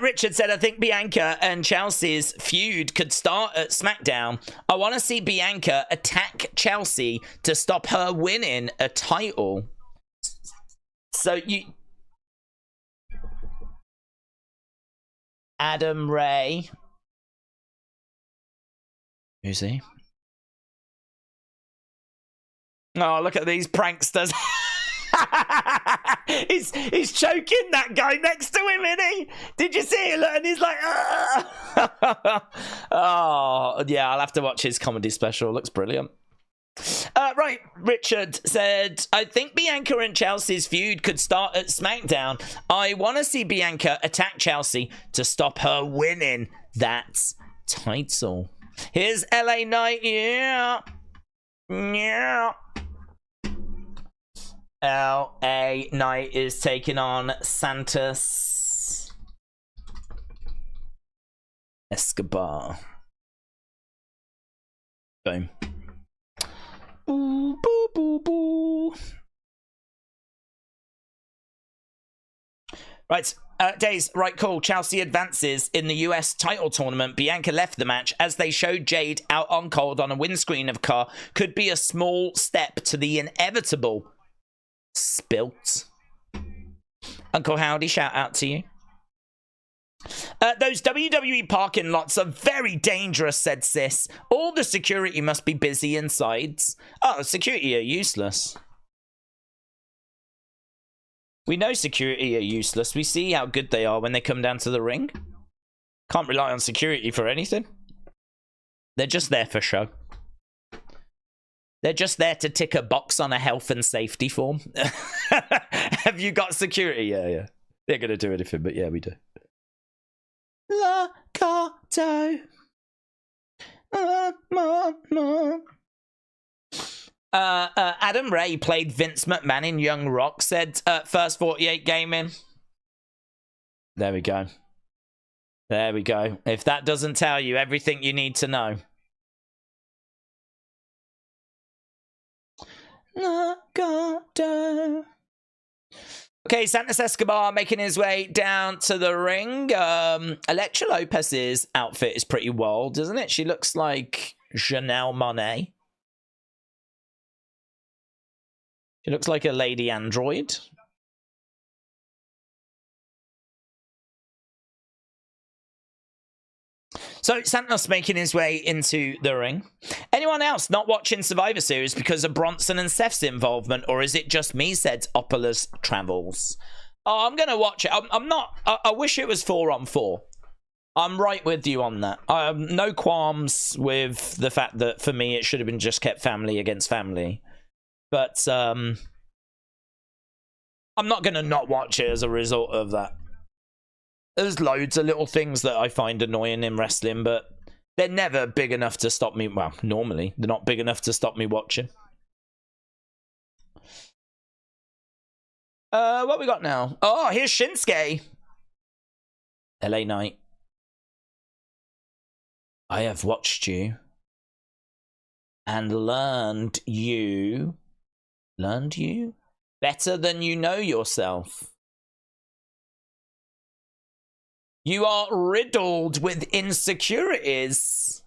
Richard said, I think Bianca and Chelsea's feud could start at SmackDown. I want to see Bianca attack Chelsea to stop her winning a title. So you... Adam Ray. Who's he? Oh, look at these pranksters. he's choking that guy next to him, isn't he? Did you see it? And he's like, oh, yeah, I'll have to watch his comedy special. Looks brilliant. Right, Richard said, I think Bianca and Chelsea's feud could start at SmackDown. I want to see Bianca attack Chelsea to stop her winning that title. Here's LA Knight, yeah. Yeah. LA Knight is taking on Santos Escobar. Boom. Boo, boo, boo, boo. Right, Days, right, cool. Chelsea advances in the US title tournament. Bianca left the match as they showed Jade out on cold on a windscreen of a car. Could be a small step to the inevitable. Spilt. Uncle Howdy, shout out to you. Those WWE parking lots are very dangerous, said Sis. All the security must be busy inside. Oh, security are useless. We know security are useless. We see how good they are when they come down to the ring. Can't rely on security for anything. They're just there for show. They're just there to tick a box on a health and safety form. Have you got security? Yeah. They're going to do anything, but yeah, we do. La Carto. Adam Ray played Vince McMahon in Young Rock, said First 48 Gaming. There we go. There we go. If that doesn't tell you everything you need to know. Okay, Santos Escobar making his way down to the ring. Elektra Lopez's outfit is pretty wild, isn't it? She looks like Janelle Monáe. She looks like a lady android. So Santos making his way into the ring. Anyone else not watching Survivor Series because of Bronson and Seth's involvement, or is it just me, said Opulus Travels? Oh, I'm going to watch it. I'm not... I wish it was 4-on-4. I'm right with you on that. I have no qualms with the fact that, for me, it should have been just kept family against family. But I'm not going to not watch it as a result of that. There's loads of little things that I find annoying in wrestling, but they're never big enough to stop me. Well, normally, they're not big enough to stop me watching. What we got now? Oh, here's Shinsuke. LA Knight. I have watched you and learned you better than you know yourself. You are riddled with insecurities.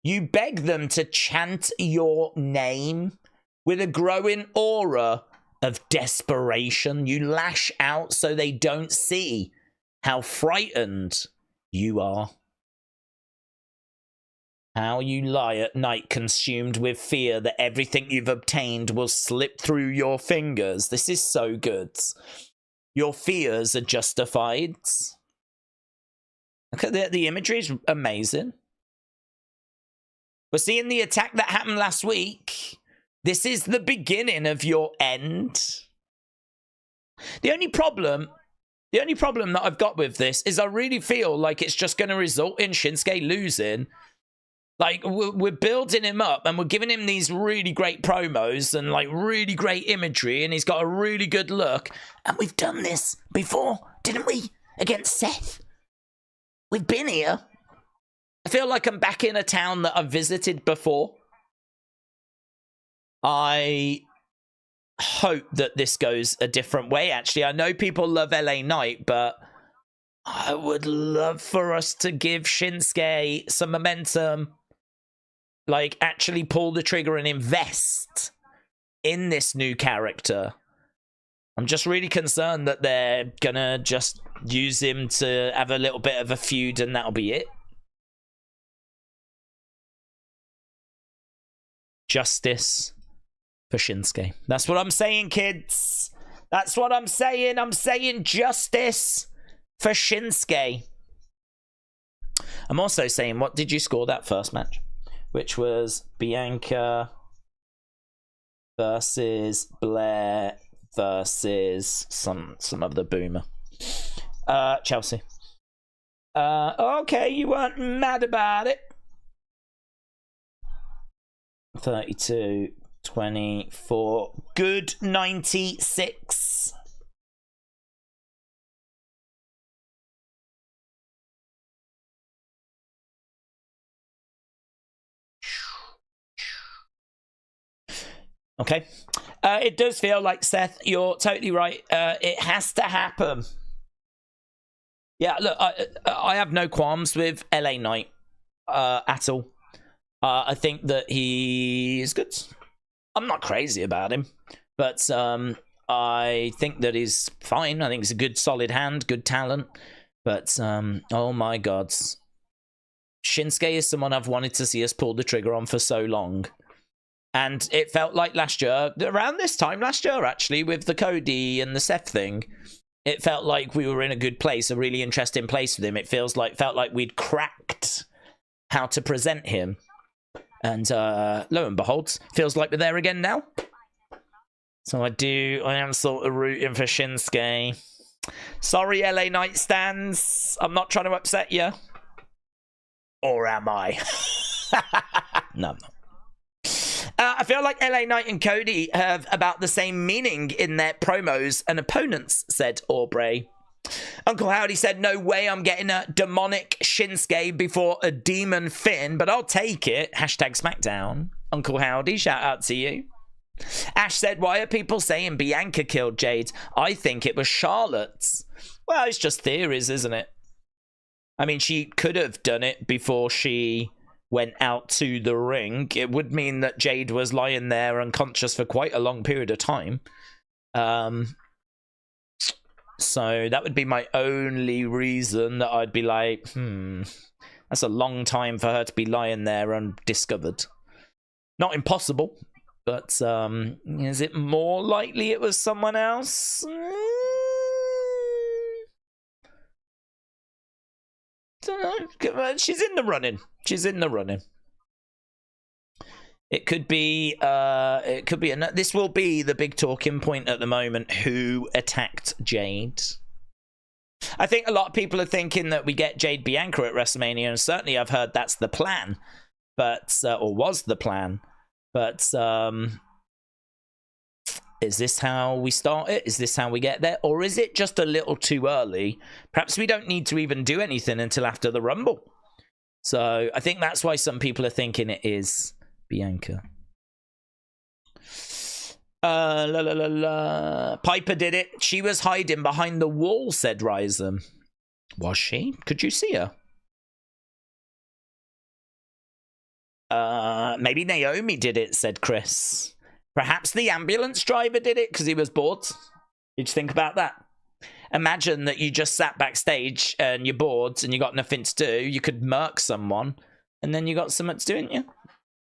You beg them to chant your name with a growing aura of desperation. You lash out so they don't see how frightened you are. How you lie at night, consumed with fear that everything you've obtained will slip through your fingers. This is so good. Your fears are justified. Look at the imagery is amazing. We're seeing the attack that happened last week. This is the beginning of your end. The only problem that I've got with this is I really feel like it's just going to result in Shinsuke losing. Like, we're building him up and we're giving him these really great promos and, like, really great imagery, and he's got a really good look. And we've done this before, didn't we? Against Seth. We've been here. I feel like I'm back in a town that I've visited before. I hope that this goes a different way, actually. I know people love LA Knight, but I would love for us to give Shinsuke some momentum. Like, actually pull the trigger and invest in this new character. I'm just really concerned that they're gonna just use him to have a little bit of a feud and that'll be it. Justice for Shinsuke. That's what I'm saying, kids. That's what I'm saying. I'm saying justice for Shinsuke. I'm also saying, what did you score that first match? Which was Bianca versus Blair versus some of the boomer. Chelsea. Okay, you weren't mad about it. 32, 24. Good 96. Okay. It does feel like, Seth, you're totally right. It has to happen. Yeah, look, I have no qualms with LA Knight at all. I think that he is good. I'm not crazy about him, but I think that he's fine. I think he's a good, solid hand, good talent. But, oh my God. Shinsuke is someone I've wanted to see us pull the trigger on for so long. And it felt like last year, around this time last year, actually, with the Cody and the Seth thing, it felt like we were in a good place, a really interesting place with him. It felt like we'd cracked how to present him. And lo and behold, feels like we're there again now. So I am sort of rooting for Shinsuke. Sorry, LA Knight stands. I'm not trying to upset you. Or am I? No, I'm not. I feel like LA Knight and Cody have about the same meaning in their promos and opponents, said Aubrey. Uncle Howdy said, no way I'm getting a demonic Shinsuke before a demon Finn, but I'll take it. Hashtag Smackdown. Uncle Howdy, shout out to you. Ash said, why are people saying Bianca killed Jade? I think it was Charlotte's. Well, it's just theories, isn't it? I mean, she could have done it before she went out to the ring. It would mean that Jade was lying there unconscious for quite a long period of time. So that would be my only reason that I'd be like, that's a long time for her to be lying there undiscovered. Not impossible, but is it more likely it was someone else? Don't know. She's in the running. She's in the running. It could be. This will be the big talking point at the moment. Who attacked Jade? I think a lot of people are thinking that we get Jade Bianca at WrestleMania, and certainly I've heard that's the plan, but or was the plan. But is this how we start it? Is this how we get there, or is it just a little too early? Perhaps we don't need to even do anything until after the Rumble. So I think that's why some people are thinking it is Bianca. Piper did it. She was hiding behind the wall, said Ryzen. Was she? Could you see her? Maybe Naomi did it, said Chris. Perhaps the ambulance driver did it because he was bored. Did you think about that? Imagine that you just sat backstage and you're bored and you got nothing to do. You could murk someone and then you got something to do, ain't you?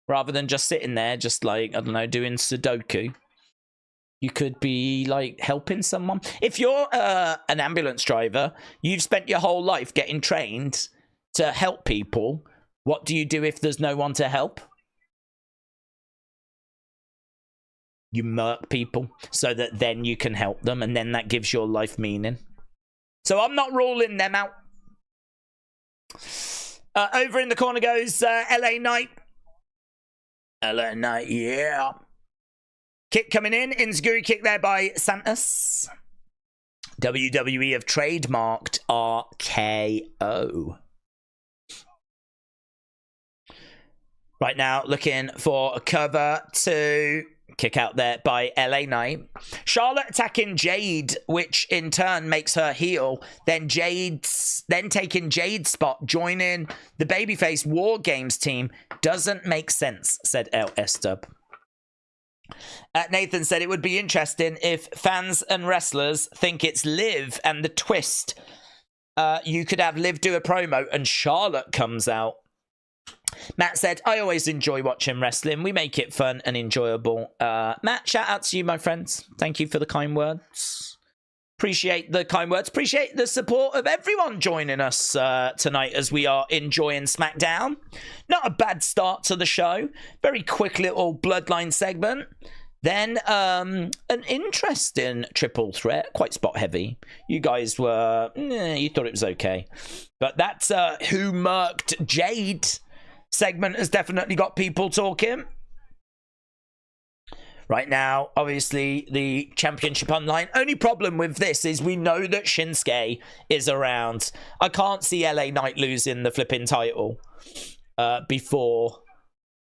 Rather than just sitting there, just like, I don't know, doing Sudoku. You could be like helping someone. If you're an ambulance driver, you've spent your whole life getting trained to help people. What do you do if there's no one to help? You murk people so that then you can help them, and then that gives your life meaning. So I'm not ruling them out. Over in the corner goes LA Knight. LA Knight, yeah. Kick coming in. Enziguri kick there by Santos. WWE have trademarked RKO. Right now, looking for a cover to kick out there by LA Knight. Charlotte attacking Jade, which in turn makes her heel. Then taking Jade's spot, joining the babyface War Games team. Doesn't make sense, said LS Dub. Nathan said it would be interesting if fans and wrestlers think it's Liv and the twist. You could have Liv do a promo and Charlotte comes out. Matt said, I always enjoy watching wrestling. We make it fun and enjoyable. Matt, shout out to you, my friends. Thank you for the kind words. Appreciate the kind words. Appreciate the support of everyone joining us tonight as we are enjoying SmackDown. Not a bad start to the show. Very quick little Bloodline segment. Then an interesting triple threat. Quite spot heavy. You guys were... you thought it was okay. But that's Who Murked Jade segment has definitely got people talking. Right now, obviously, the championship online. Only problem with this is we know that Shinsuke is around. I can't see LA Knight losing the flipping title before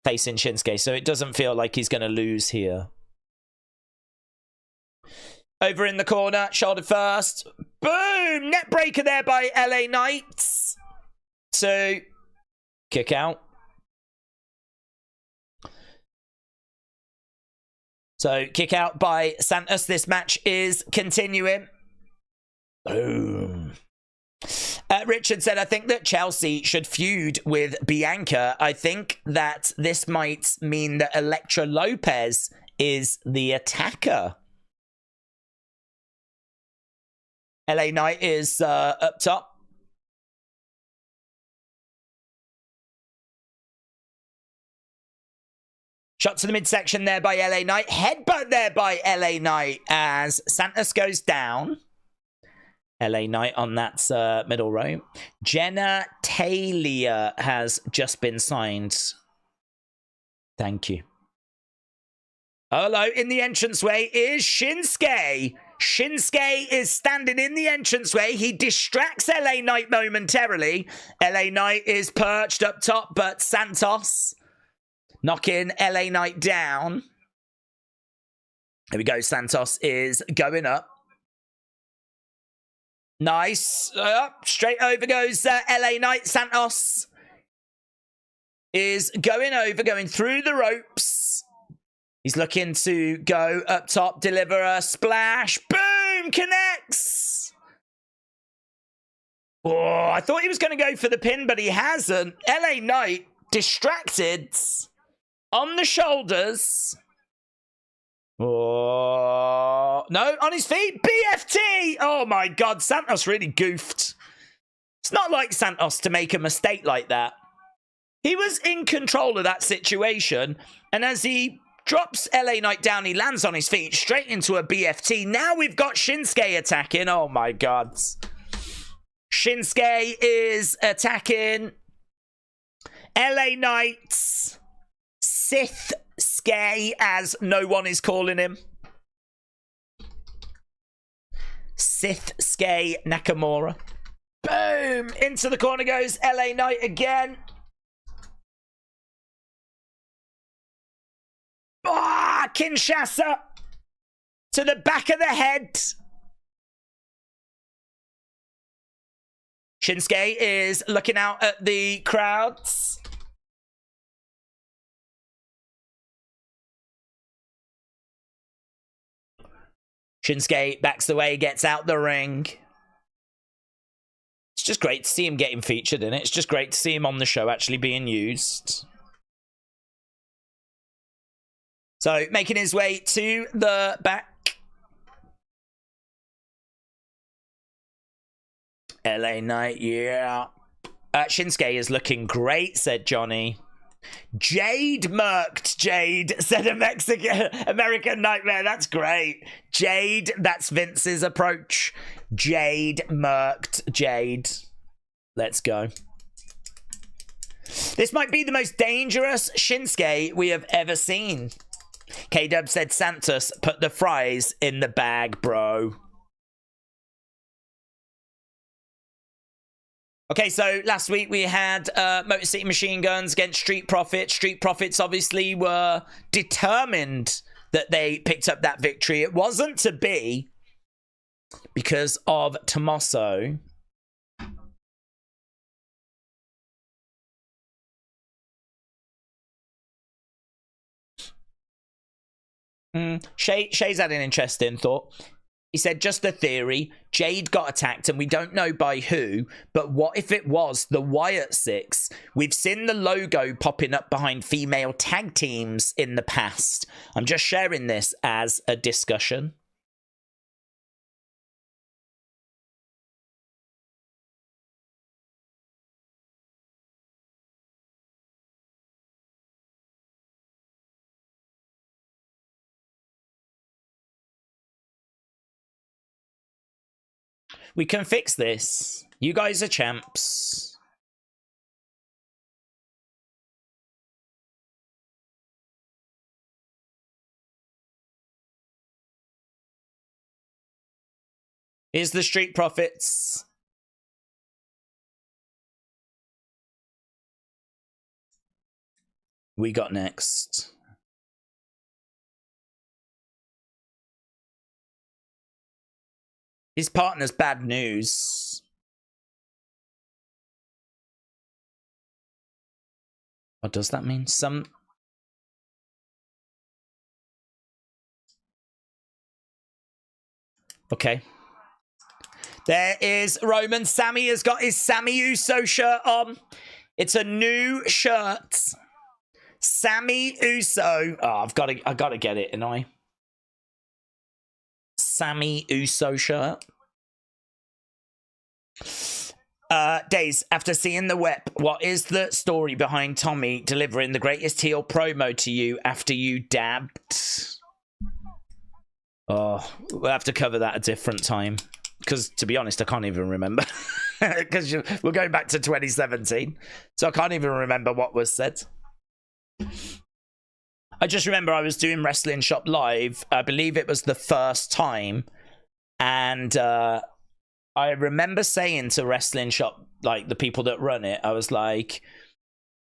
facing Shinsuke, so it doesn't feel like he's going to lose here. Over in the corner, shoulder first. Boom! Net breaker there by LA Knight. So, kick out. So, kick out by Santos. This match is continuing. Boom. Richard said, I think that Chelsea should feud with Bianca. I think that this might mean that Elektra Lopez is the attacker. LA Knight is up top. Shot to the midsection there by LA Knight. Headbutt there by LA Knight as Santos goes down. LA Knight on that middle row. Jenna Taylor has just been signed. Thank you. Hello, in the entranceway is Shinsuke. Shinsuke is standing in the entranceway. He distracts LA Knight momentarily. LA Knight is perched up top, but Santos knocking LA Knight down. Here we go. Santos is going up. Nice. Straight over goes LA Knight. Santos is going over, going through the ropes. He's looking to go up top, deliver a splash. Boom! Connects. Oh, I thought he was going to go for the pin, but he hasn't. LA Knight distracted on the shoulders. Oh, no, on his feet. BFT. Oh, my God. Santos really goofed. It's not like Santos to make a mistake like that. He was in control of that situation. And as he drops LA Knight down, he lands on his feet straight into a BFT. Now we've got Shinsuke attacking. Oh, my God. Shinsuke is attacking LA Knight's Sith Skay, as no one is calling him. Sith Skay Nakamura. Boom! Into the corner goes LA Knight again. Ah, Kinshasa to the back of the head. Shinsuke is looking out at the crowds. Shinsuke backs away, gets out the ring. It's just great to see him getting featured in it. It's just great to see him on the show actually being used. So, making his way to the back. LA Knight, yeah. Shinsuke is looking great, said Johnny. Jade murked Jade, said a American Nightmare. That's great. Jade, that's Vince's approach. Jade murked Jade. Let's go. This might be the most dangerous Shinsuke we have ever seen. K-Dub said, Santos, put the fries in the bag, bro. Okay, so last week we had Motor City Machine Guns against Street Profits. Street Profits obviously were determined that they picked up that victory. It wasn't to be because of Tommaso. Shay's had an interesting thought. He said, just a theory, Jade got attacked and we don't know by who, but what if it was the Wyatt Six? We've seen the logo popping up behind female tag teams in the past. I'm just sharing this as a discussion. We can fix this. You guys are champs. Here's the Street Profits. We got next. His partner's bad news. What does that mean? Okay. There is Roman. Sami has got his Sami Uso shirt on. It's a new shirt. Sami Uso. Oh, I've got to get it, and I. Sami Uso shirt. Days, after seeing the WEP, what is the story behind Tommy delivering the greatest heel promo to you after you dabbed? Oh, we'll have to cover that a different time. Because, to be honest, I can't even remember. Because we're going back to 2017. So I can't even remember what was said. I just remember I was doing Wrestling Shop Live. I believe it was the first time. And I remember saying to Wrestling Shop, like the people that run it, I was like,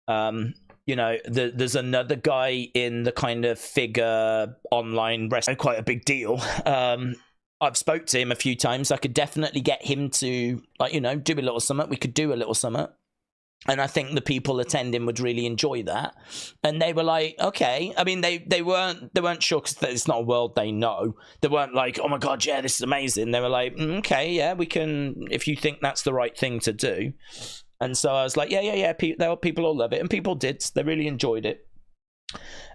you know, there's another guy in the kind of figure online wrestling, quite a big deal. I've spoke to him a few times. I could definitely get him to, like, you know, do a little summit. We could do a little summit. And I think the people attending would really enjoy that. And they were like, okay. I mean, they weren't sure because it's not a world they know. They weren't like, oh my God, yeah, this is amazing. They were like, okay, yeah, we can, if you think that's the right thing to do. And so I was like, yeah. People all love it. And people did. They really enjoyed it.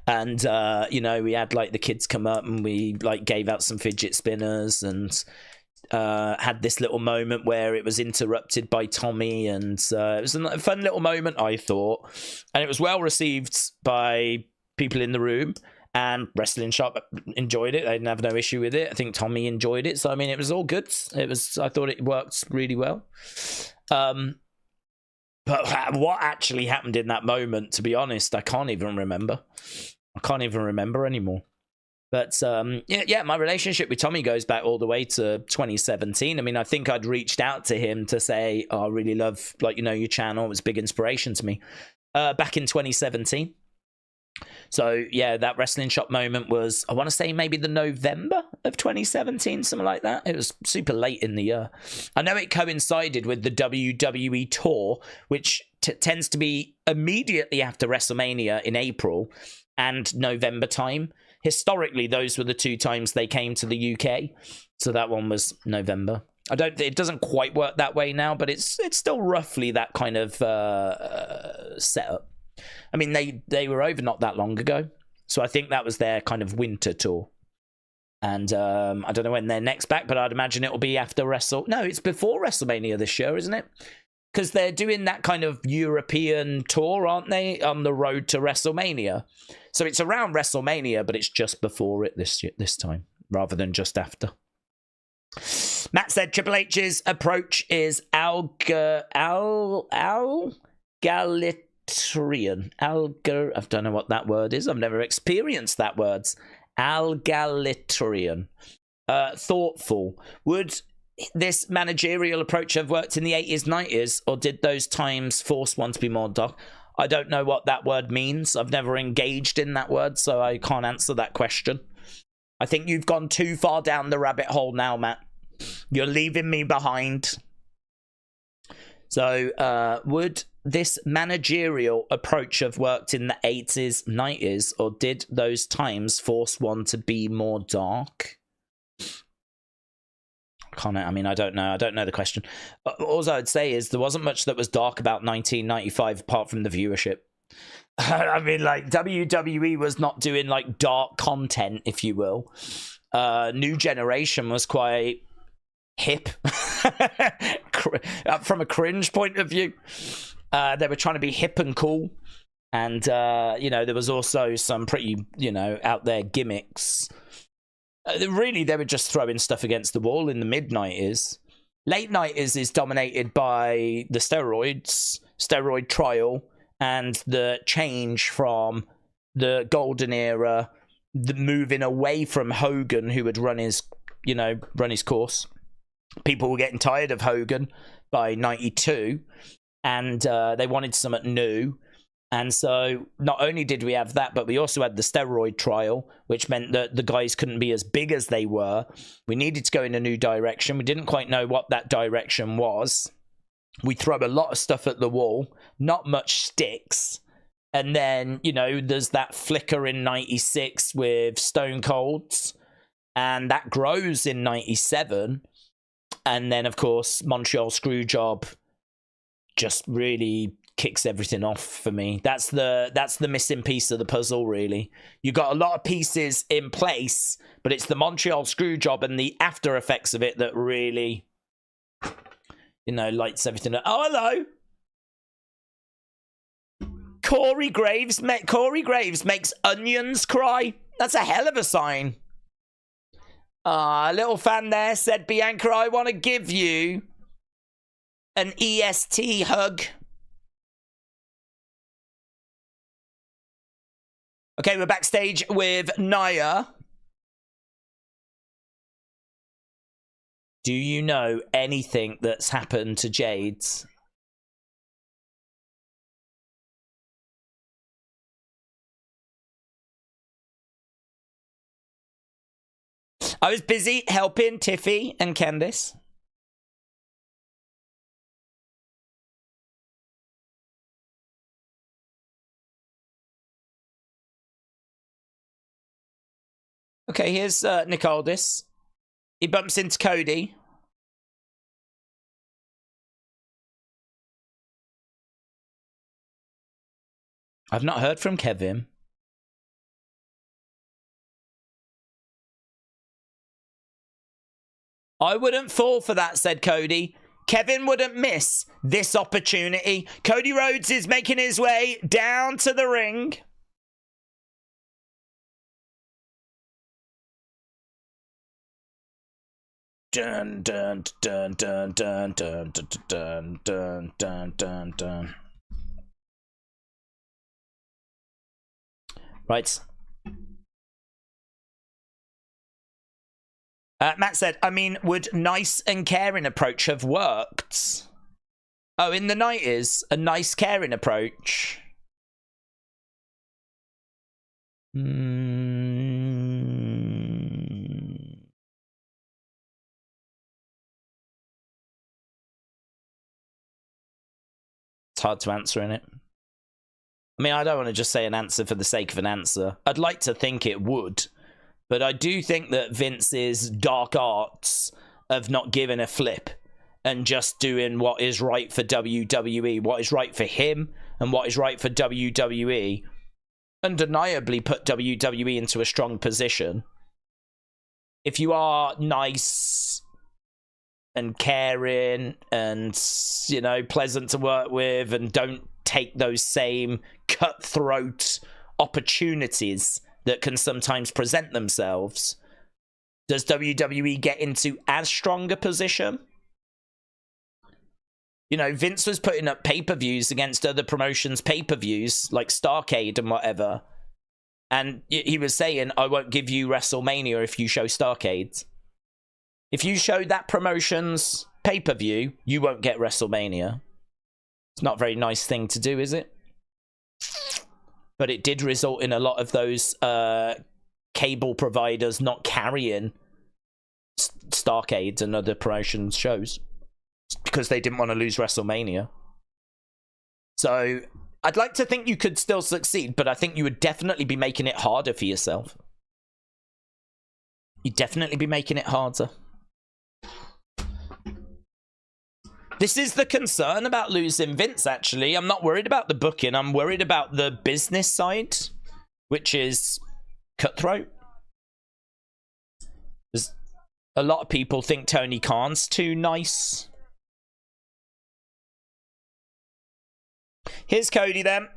And, you know, we had like the kids come up and we like gave out some fidget spinners and had this little moment where it was interrupted by Tommy, and it was a fun little moment, I thought, and it was well received by people in the room, and Wrestling Shop enjoyed it. They didn't have no issue with it. I think Tommy enjoyed it, so I mean, it was all good. I thought it worked really well. But what actually happened in that moment, to be honest, I can't even remember. I can't even remember anymore. But yeah, my relationship with Tommy goes back all the way to 2017. I mean, I think I'd reached out to him to say, oh, I really love, like, you know, your channel. It was a big inspiration to me back in 2017. So yeah, that Wrestling Shop moment was, I want to say maybe the November of 2017, something like that. It was super late in the year. I know it coincided with the WWE tour, which tends to be immediately after WrestleMania in April and November time. Historically, those were the two times they came to the UK. So that one was November. I don't. It doesn't quite work that way now, but it's still roughly that kind of setup. I mean, they were over not that long ago, so I think that was their kind of winter tour. And I don't know when they're next back, but I'd imagine it will be after No, it's before WrestleMania this year, isn't it? Because they're doing that kind of European tour, aren't they, on the road to WrestleMania? So it's around WrestleMania, but it's just before it this time, rather than just after. Matt said Triple H's approach is Algalitrian. I don't know what that word is. I've never experienced that word. Algalitrian. Thoughtful. Would this managerial approach have worked in the 80s, 90s, or did those times force one to be more dark? I don't know what that word means. I've never engaged in that word, so I can't answer that question. I think you've gone too far down the rabbit hole now, Matt. You're leaving me behind. So, would this managerial approach have worked in the 80s, 90s, or did those times force one to be more dark? I mean, I don't know. I don't know the question. All I'd say is there wasn't much that was dark about 1995 apart from the viewership. I mean, like, WWE was not doing, like, dark content, if you will. New Generation was quite hip from a cringe point of view. They were trying to be hip and cool. And, you know, there was also some pretty, you know, out there gimmicks. Really, they were just throwing stuff against the wall in the mid-90s. Late 90s is dominated by the steroid trial, and the change from the golden era, the moving away from Hogan, who would run his course. People were getting tired of Hogan by 92, and they wanted something new. And so not only did we have that, but we also had the steroid trial, which meant that the guys couldn't be as big as they were. We needed to go in a new direction. We didn't quite know what that direction was. We throw a lot of stuff at the wall, not much sticks. And then, you know, there's that flicker in 96 with Stone Colds, and that grows in 97. And then, of course, Montreal Screwjob just really kicks everything off for me. That's the missing piece of the puzzle, really. You got a lot of pieces in place, but it's the Montreal Screwjob and the after effects of it that really, you know, lights everything up. Oh, hello. Corey Graves makes onions cry. That's a hell of a sign. A little fan there said, Bianca, I want to give you an EST hug. Okay, we're backstage with Nia. Do you know anything that's happened to Jade? I was busy helping Tiffy and Candice. Okay, here's Nick Aldis. He bumps into Cody. I've not heard from Kevin. I wouldn't fall for that, said Cody. Kevin wouldn't miss this opportunity. Cody Rhodes is making his way down to the ring. Dun dun dun dun dun dun dun dun dun dun dun. Right. Matt said, I mean, would nice and caring approach have worked? Oh, in the 90s, a nice caring approach. It's hard to answer, innit? I mean, I don't want to just say an answer for the sake of an answer. I'd like to think it would. But I do think that Vince's dark arts of not giving a flip and just doing what is right for WWE, what is right for him and what is right for WWE, undeniably put WWE into a strong position. If you are nice and caring and, you know, pleasant to work with and don't take those same cutthroat opportunities that can sometimes present themselves, does WWE get into as strong a position? You know, Vince was putting up pay-per-views against other promotions' pay-per-views, like Starrcade and whatever. And he was saying, I won't give you WrestleMania if you show Starrcade. If you show that promotion's pay-per-view, you won't get WrestleMania. It's not a very nice thing to do, is it? But it did result in a lot of those cable providers not carrying Starrcade and other promotions' shows because they didn't want to lose WrestleMania. So I'd like to think you could still succeed, but I think you would definitely be making it harder for yourself. You'd definitely be making it harder. This is the concern about losing Vince, actually. I'm not worried about the booking. I'm worried about the business side, which is cutthroat. There's a lot of people think Tony Khan's too nice. Here's Cody then.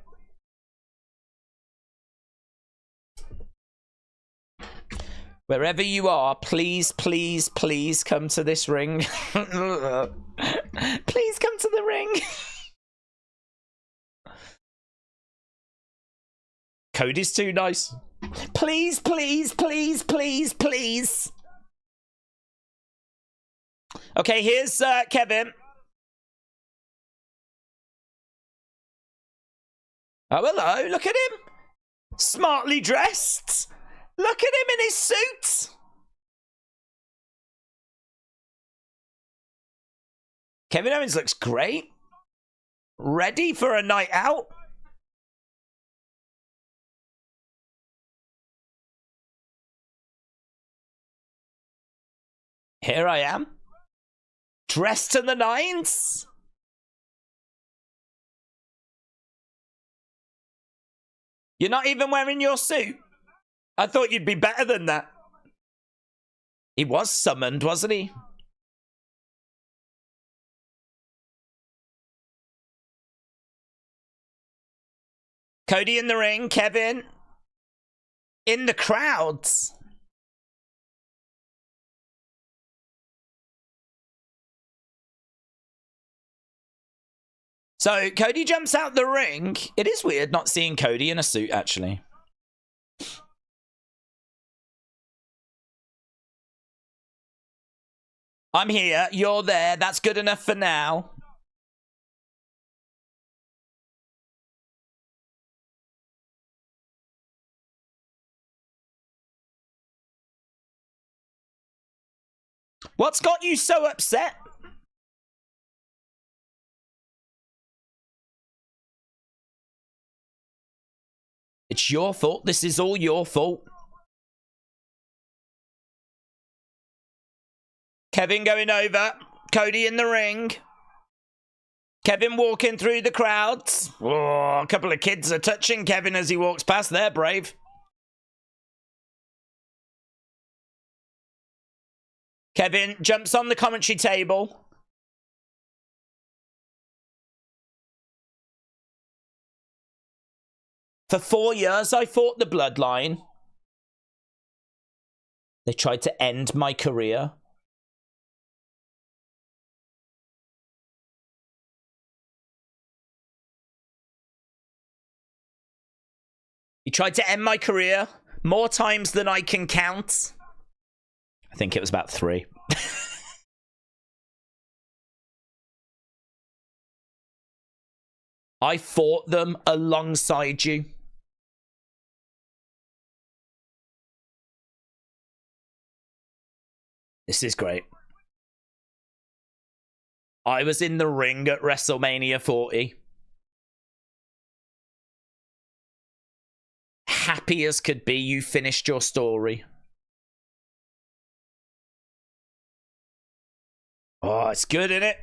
Wherever you are, please, please, please come to this ring. Please come to the ring. Cody's too nice. Please, please, please, please, please. Okay, here's Kevin. Oh, hello. Look at him. Smartly dressed. Look at him in his suit. Kevin Owens looks great. Ready for a night out. Here I am. Dressed to the nines. You're not even wearing your suit? I thought you'd be better than that. He was summoned, wasn't he? Cody in the ring, Kevin in the crowds. So Cody jumps out the ring. It is weird not seeing Cody in a suit, actually. I'm here. You're there. That's good enough for now. What's got you so upset? It's your fault. This is all your fault. Kevin going over. Cody in the ring. Kevin walking through the crowds. Oh, a couple of kids are touching Kevin as he walks past. They're brave. Kevin jumps on the commentary table. For 4 years, I fought the Bloodline. They tried to end my career. He tried to end my career more times than I can count. I think it was about 3. I fought them alongside you. This is great. I was in the ring at WrestleMania 40. Happy as could be, you finished your story. it's good, isn't it?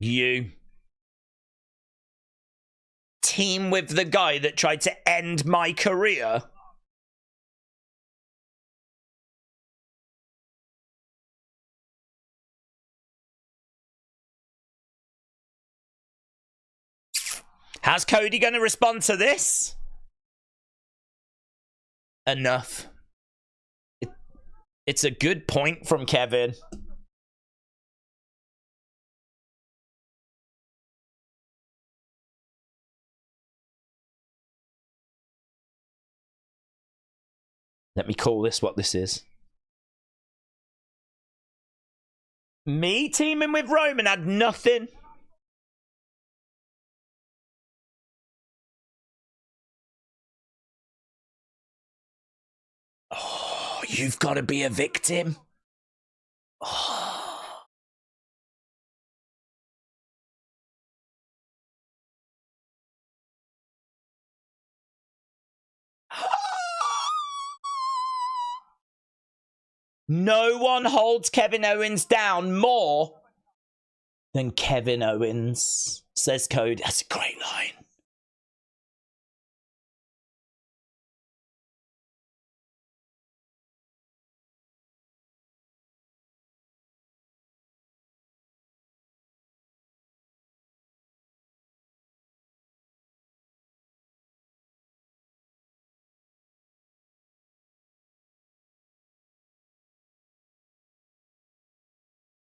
You team with the guy that tried to end my career. How's Cody going to respond to this? Enough. It's a good point from Kevin. Let me call this what this is. Me teaming with Roman had nothing. Oh, you've got to be a victim. Oh. No one holds Kevin Owens down more than Kevin Owens, says Cody. That's a great line.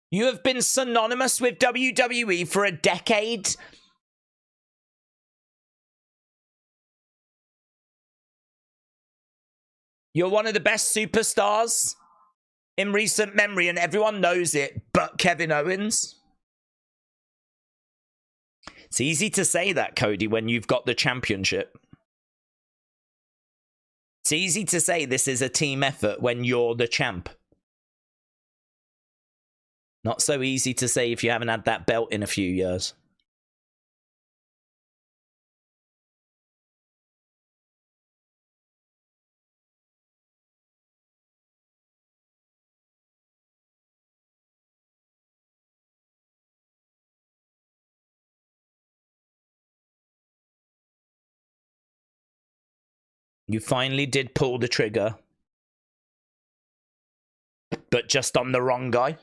You have been synonymous with WWE for a decade. You're one of the best superstars in recent memory, and everyone knows it, but Kevin Owens. It's easy to say that, Cody, when you've got the championship. It's easy to say this is a team effort when you're the champ. Not so easy to say if you haven't had that belt in a few years. You finally did pull the trigger. But just on the wrong guy.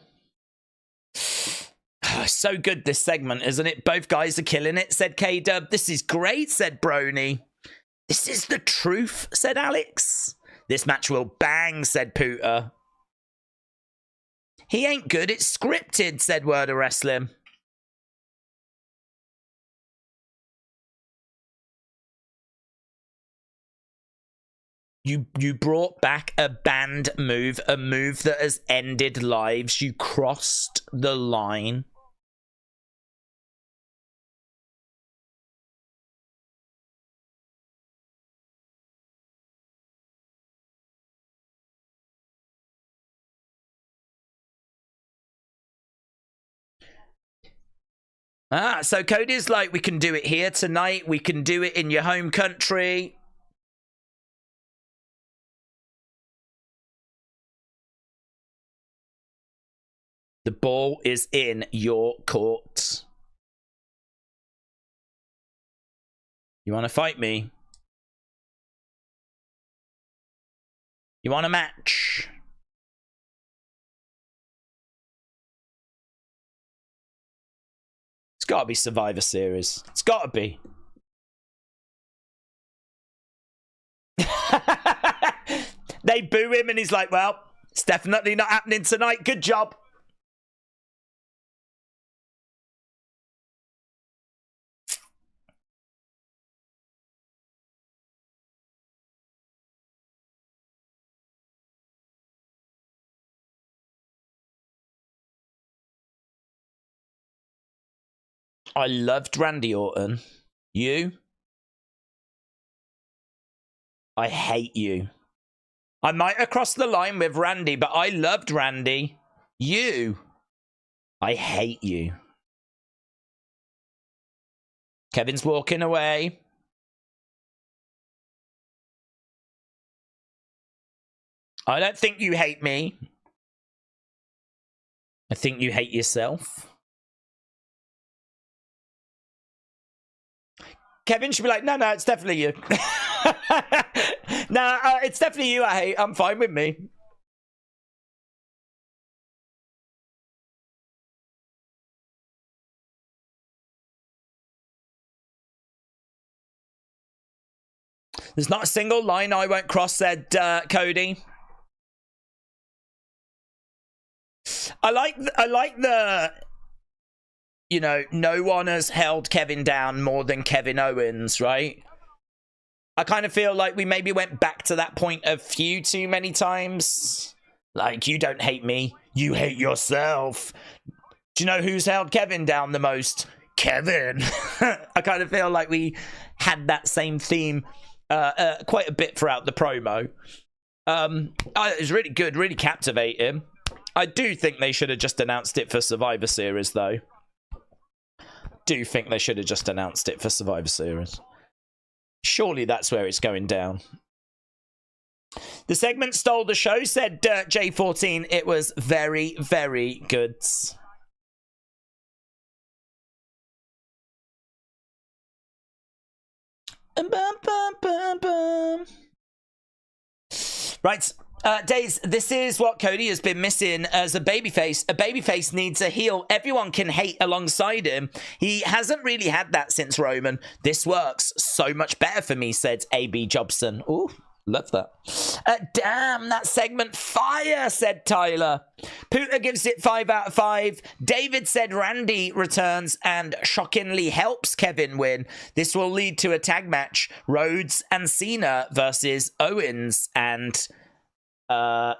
So good, this segment, isn't it? Both guys are killing it, said K-Dub. This is great, said Brony. This is the truth, said Alex. This match will bang, said Pooter. He ain't good, it's scripted, said Word of Wrestling. You brought back a banned move, a move that has ended lives. You crossed the line. So Cody's like, we can do it here tonight. We can do it in your home country. The ball is in your court. You want to fight me? You want a match? It's got to be Survivor Series. It's got to be. They boo him and he's like, well, it's definitely not happening tonight. Good job. I loved Randy Orton. You? I hate you. I might have crossed the line with Randy, but I loved Randy. You? I hate you. Kevin's walking away. I don't think you hate me. I think you hate yourself. Kevin should be like, no, it's definitely you. No, it's definitely you I hate. I'm fine with me. There's not a single line I won't cross, said Cody. I like the, you know, no one has held Kevin down more than Kevin Owens, right? I kind of feel like we maybe went back to that point a few too many times. Like, you don't hate me, you hate yourself. Do you know who's held Kevin down the most? Kevin. I kind of feel like we had that same theme quite a bit throughout the promo. It was really good, really captivating. I do think they should have just announced it for Survivor Series, though. Do think they should have just announced it for Survivor Series. Surely that's where it's going down. The segment stole the show, said J14. It was very, very good. Right, Days, this is what Cody has been missing as a babyface. A babyface needs a heel everyone can hate alongside him. He hasn't really had that since Roman. This works so much better for me, said AB Jobson. Ooh, love that. Damn, that segment fire, said Tyler. Pooter gives it 5 out of 5. David said Randy returns and shockingly helps Kevin win. This will lead to a tag match. Rhodes and Cena versus Owens and KO.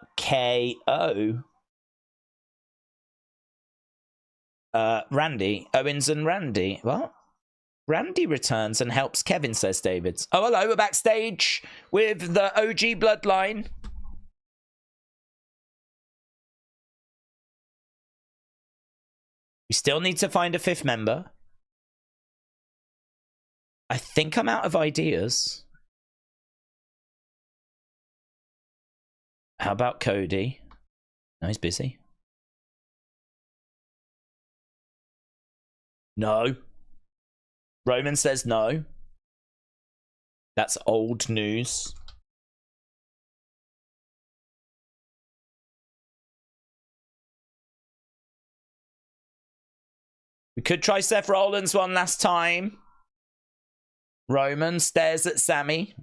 Randy. Owens and Randy. What? Randy returns and helps Kevin, says David. Oh, hello, we're backstage with the OG Bloodline. We still need to find a 5th member. I think I'm out of ideas. How about Cody? No, he's busy. No. Roman says no. That's old news. We could try Seth Rollins one last time. Roman stares at Sami.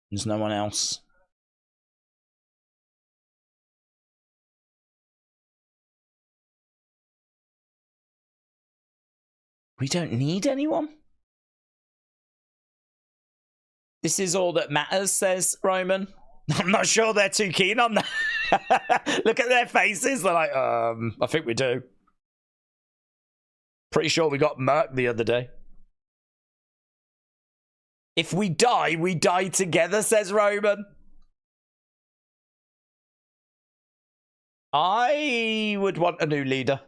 There's no one else. We don't need anyone. This is all that matters, says Roman. I'm not sure they're too keen on that. Look at their faces. They're like, I think we do. Pretty sure we got murked the other day. If we die together, says Roman. I would want a new leader.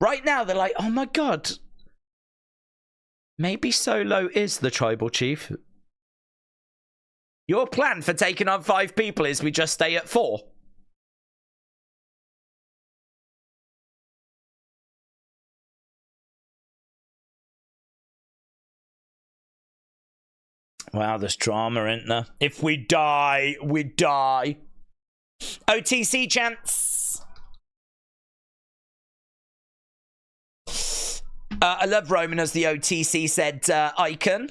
Right now, they're like, oh my god. Maybe Solo is the tribal chief. Your plan for taking on 5 people is we just stay at 4. Wow, there's drama, isn't there? If we die, we die. OTC chants. I love Roman as the OTC, said Icon.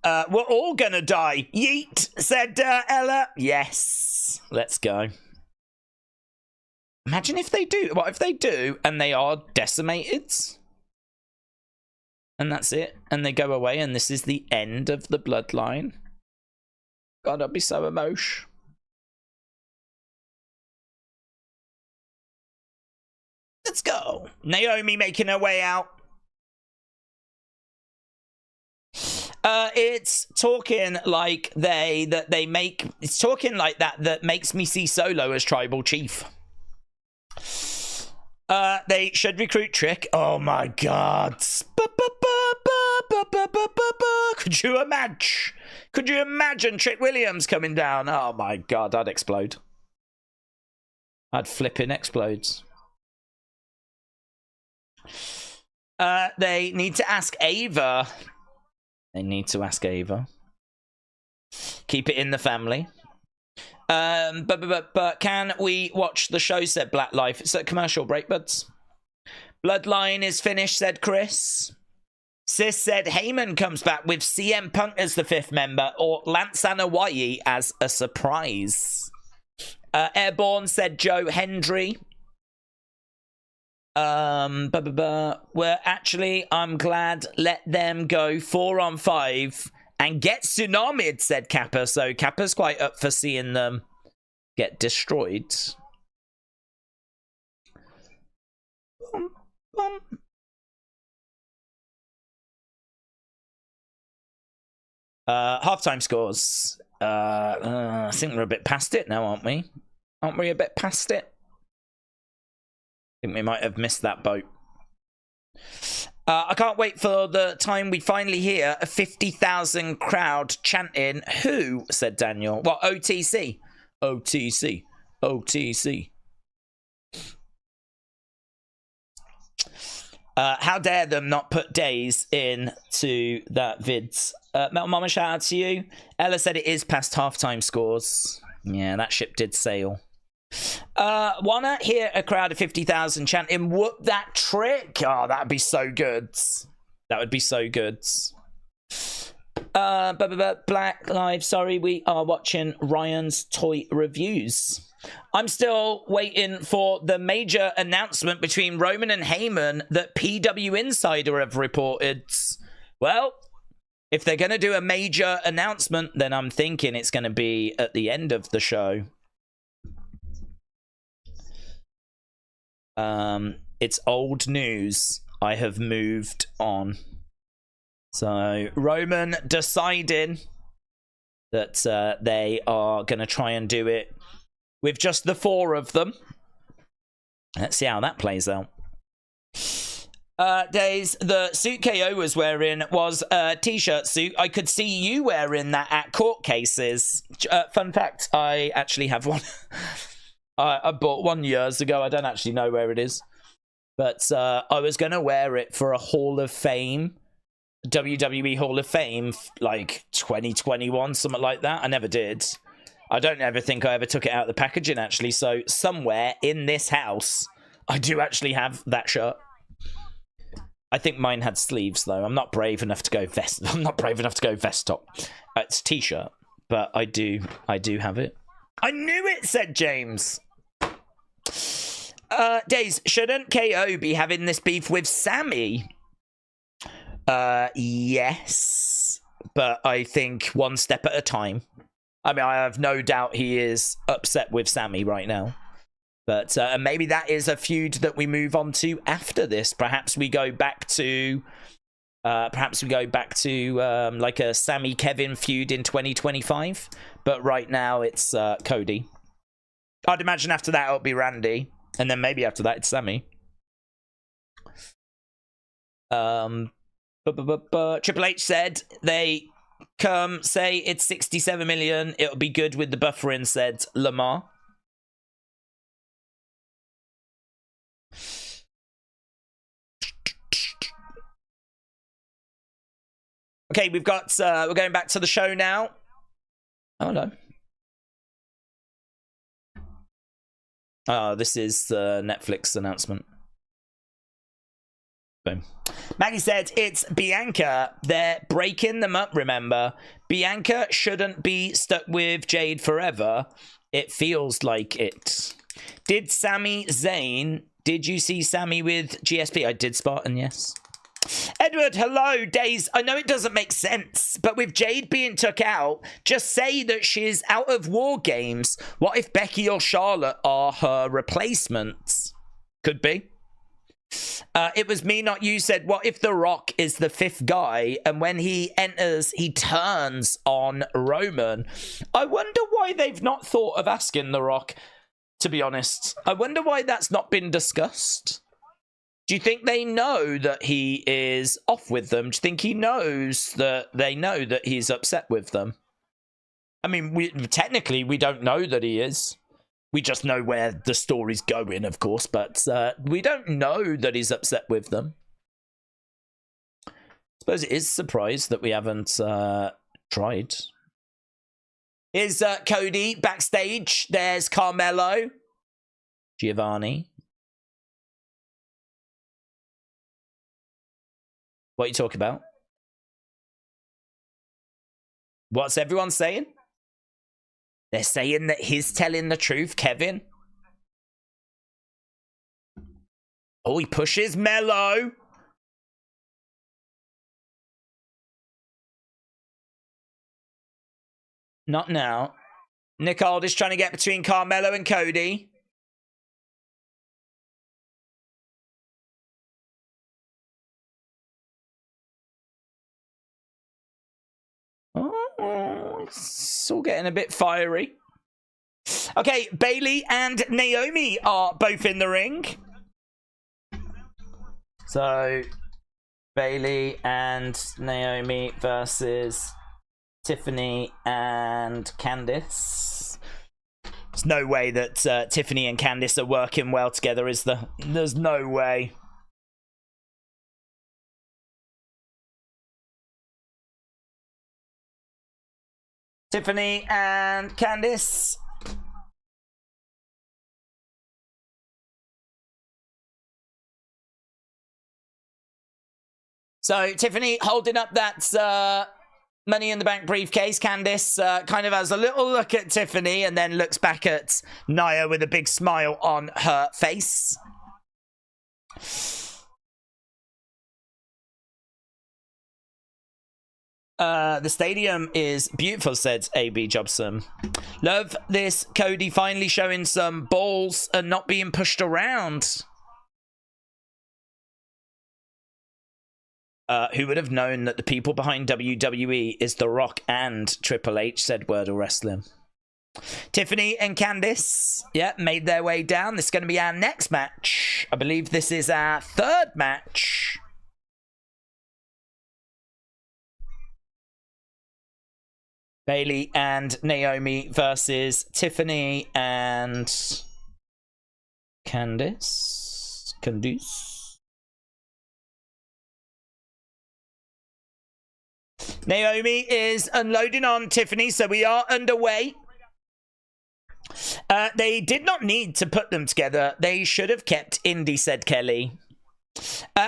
We're all gonna die. Yeet, said Ella. Yes, let's go. Imagine if they do. What if they do and they are decimated? And that's it. And they go away and this is the end of the bloodline. God, I'd be so emotional. Let's go. Naomi making her way out. It's talking like it's talking like that makes me see Solo as tribal chief. They should recruit Trick. Oh my god. Could you imagine? Could you imagine Trick Williams coming down? Oh my God, I'd explode. I'd flipping explode. They need to ask Ava. They need to ask Ava. Keep it in the family. But can we watch the show, said Black Life. It's a commercial break, buds. Bloodline is finished, said Chris. Sis said Heyman comes back with CM Punk as the 5th member or Lance Hawaii as a surprise. Airborne said Joe Hendry. Well, actually, I'm glad. Let them go 4-on-5 and get tsunami'd, said Kappa. So Kappa's quite up for seeing them get destroyed. Halftime scores. I think we're a bit past it now, aren't we? Aren't we a bit past it? I think we might have missed that boat. I can't wait for the time we finally hear a 50,000 crowd chanting, who, said Daniel. Well, OTC. OTC. OTC. How dare them not put days into that vids. Metal Mama, shout out to you. Ella said it is past halftime scores. Yeah, that ship did sail. Wanna hear a crowd of 50,000 chanting, whoop that trick? Oh, that'd be so good. That would be so good. Black Live, sorry, we are watching Ryan's toy reviews. I'm still waiting for the major announcement between Roman and Heyman that PW Insider have reported. Well, if they're going to do a major announcement, then I'm thinking it's going to be at the end of the show. It's old news. I have moved on. So Roman deciding that they are going to try and do it with just the 4 of them. Let's see how that plays out. Days, the suit KO was wearing was a t-shirt suit. I could see you wearing that at court cases. Fun fact, I actually have one. I bought one years ago. I don't actually know where it is. But I was going to wear it for a Hall of Fame. WWE Hall of Fame, like 2021, something like that. I never did. I don't ever think I ever took it out of the packaging, actually. So somewhere in this house, I do actually have that shirt. I think mine had sleeves, though. I'm not brave enough to go vest. I'm not brave enough to go vest top. It's t-shirt, but I do have it. I knew it, said James. Days, shouldn't KO be having this beef with Sami? Yes, but I think one step at a time. I mean, I have no doubt he is upset with Sami right now. But maybe that is a feud that we move on to after this. Perhaps we go back to like a Sami Kevin feud in 2025. But right now it's Cody. I'd imagine after that it'll be Randy, and then maybe after that it's Sami. Triple H said they say it's 67 million. It'll be good with the buffering, said Lamar. Okay, we've got we're going back to the show now. Oh no. Oh, this is the Netflix announcement. Boom. Maggie said it's Bianca. They're breaking them up, remember. Bianca shouldn't be stuck with Jade forever. It feels like it. Did Sami Zayn? Did you see Sami with GSP? I did, Spartan, yes. Edward, hello, Days. I know it doesn't make sense, but with Jade being took out, just say that she's out of War Games. What if Becky or Charlotte are her replacements? Could be. It was me, not you, said, what if The Rock is the 5th guy, and when he enters, he turns on Roman? I wonder why they've not thought of asking The Rock, to be honest. I wonder why that's not been discussed. Do Do you think they know that he is off with them? Do you think he knows that they know that he's upset with them? I mean, technically, we don't know that he is. We just know where the story's going, of course, but we don't know that he's upset with them. I suppose it is a surprise that we haven't tried. Here's Cody backstage. There's Carmelo. Giovanni. What are you talking about? What's everyone saying? They're saying that he's telling the truth, Kevin. Oh, he pushes Melo. Not now. Nick Aldis trying to get between Carmelo and Cody. Oh, it's all getting a bit fiery. Okay, Bayley and Naomi are both in the ring. So, Bayley and Naomi versus Tiffany and Candice. There's no way that Tiffany and Candice are working well together, is there? There's no way. Tiffany and Candice. So, Tiffany holding up that Money in the Bank briefcase. Candice kind of has a little look at Tiffany and then looks back at Nia with a big smile on her face. The stadium is beautiful, said AB Jobson. Love this Cody finally showing some balls and not being pushed around. Who would have known that the people behind WWE is The Rock and Triple H, said Wordle Wrestling. Tiffany and Candice, yeah, made their way down. This is going to be our next match. I believe this is our third match. Bayley and Naomi versus Tiffany and Candice. Naomi is unloading on Tiffany, so we are underway. They did not need to put them together. They should have kept Indy, said Kelly.